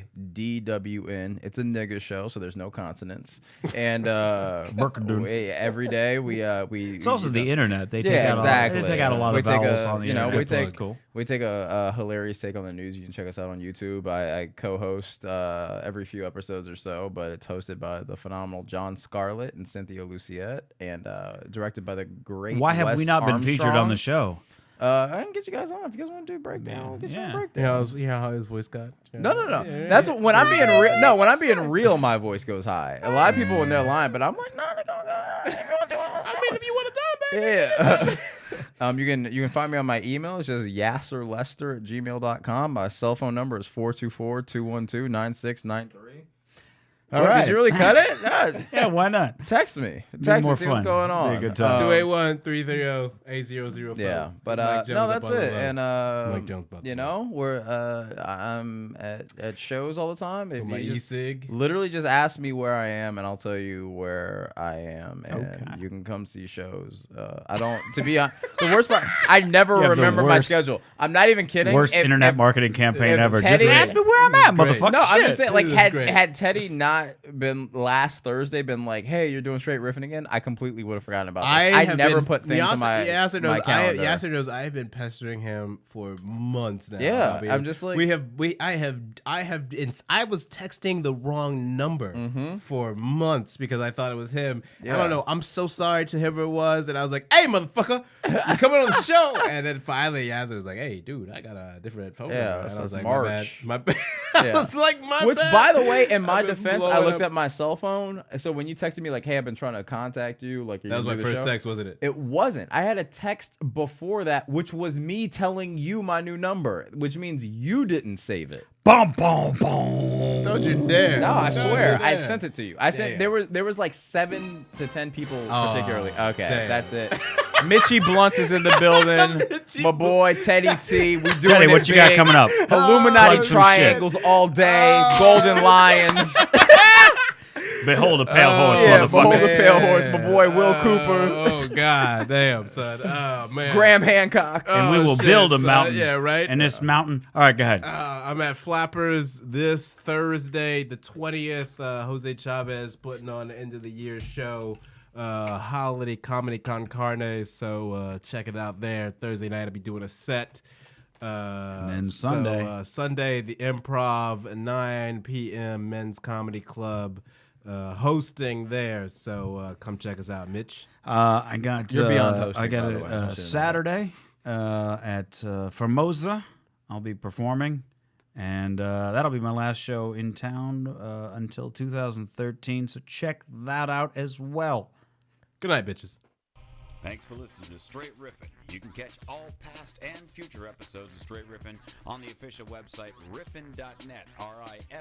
BRKDWN. It's a nigga show, so there's no consonants. And every day we It's also the internet. They take Yeah, out exactly. they take out a lot We of take vowels a- on the you know, internet. we take- That's cool. We take a hilarious take on the news. You can check us out on YouTube. I co-host every few episodes or so, but it's hosted by the phenomenal John Scarlett and Cynthia Luciette, and directed by the great. Why have Wes we not been featured on Armstrong. the show? I can get you guys on if you guys want to do a breakdown. We'll get you on a breakdown. You know how his voice got? No. That's when I'm being real. No, when I'm being real, my voice goes high. A lot of people when they're lying, but I'm like, no, they're gonna do it. I mean, if you want to die, baby. Yeah. You can find me on my email. It's just yasserlester@gmail.com. My cell phone number is 424-212-9693. All right. Did you really cut it? Yeah, why not? Text me. Be Text more me. See what's fun. going on. Be a good time. 281-330-8005. Yeah, but Mike no, Jones that's up on the it. low. And Mike Jones about you the know, we're I'm at shows all the time. If my you just e-cig. literally just ask me where I am, and I'll tell you where I am, and Okay. you can come see shows. I don't. To be honest, the worst part, I never You have the remember my worst- schedule. I'm not even kidding. Worst If- internet if- marketing campaign if ever. Teddy- Just ask me where I'm at, Great. motherfucker. No, I'm just Shit. saying, like, This is great. had Teddy not been last Thursday, been like, hey, you're doing straight riffing again, I completely would have forgotten about this. I never put things on my calendar. Yasser knows I have been pestering him for months now. Yeah, I mean, I'm just like- I was texting the wrong number for months because I thought it was him. Yeah. I don't know. I'm so sorry to whoever it was, and I was like, "Hey, motherfucker, you coming on the show?" And then finally, Yasser was like, "Hey, dude, I got a different phone Yeah, number." And so I was it's like, March. "My bad." Yeah. I was like, "My Which, bad." by the way, in my I've been defense, I blowing looked up. at my cell phone. So when you texted me like, "Hey, I've been trying to contact you," like That was my first text, wasn't it? It wasn't. I had a text before that, which was me telling you my new number, which means you didn't save it. Boom, boom, boom. Don't you dare! No, I Don't swear, you I dare. sent it to you. I sent there was like 7 to 10 people particularly. Okay, damn. that's it. Mitchie Blunts is in the building. My boy Teddy T. We doing Teddy, it what you got big. coming up? Illuminati Plug some triangles all day. Golden lions. Behold a pale horse, Yeah, behold motherfucker. the pale horse. My boy Will Cooper. Oh god, damn son. Oh man. Graham Hancock. And we Oh, will shit, build a son. mountain. Yeah, right. And this mountain. All right, go ahead. I'm at Flappers this Thursday, the 20th. Jose Chavez putting on the end of the year show, holiday comedy con carne. So check it out there. Thursday night I'll be doing a set. And then Sunday. Sunday, the Improv, 9 p.m. Men's Comedy Club, hosting there. So come check us out, Mitch. I got You're beyond hosting, I got by the way. I shouldn't know Saturday at Formosa. I'll be performing, and that'll be my last show in town until 2013. So check that out as well. Good night, bitches. Thanks for listening to Straight Riffin. You can catch all past and future episodes of Straight Riffin on the official website riffin.net, riffin.net.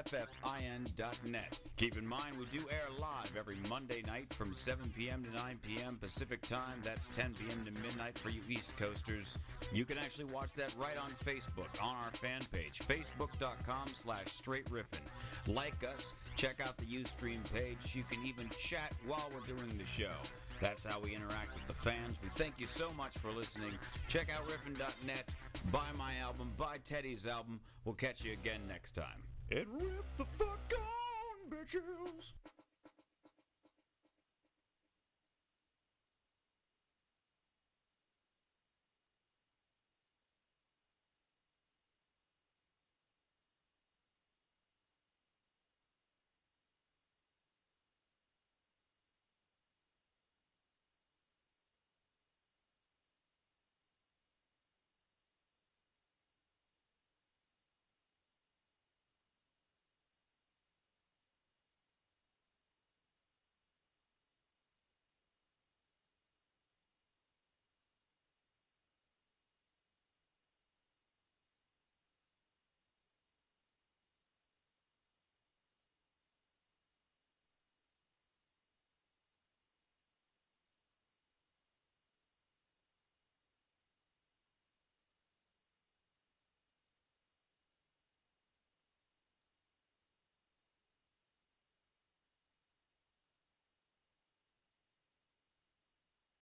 Keep in mind, we do air live every Monday night from 7 p.m. to 9 p.m. Pacific time. That's 10 p.m. to midnight for you East Coasters. You can actually watch that right on Facebook, on our fan page, facebook.com/straightriffin. Like us, check out the Ustream page. You can even chat while we're doing the show. That's how we interact with the fans. We thank you so much for listening. Check out riffin.net. Buy my album. Buy Teddy's album. We'll catch you again next time. And riff the fuck on, bitches.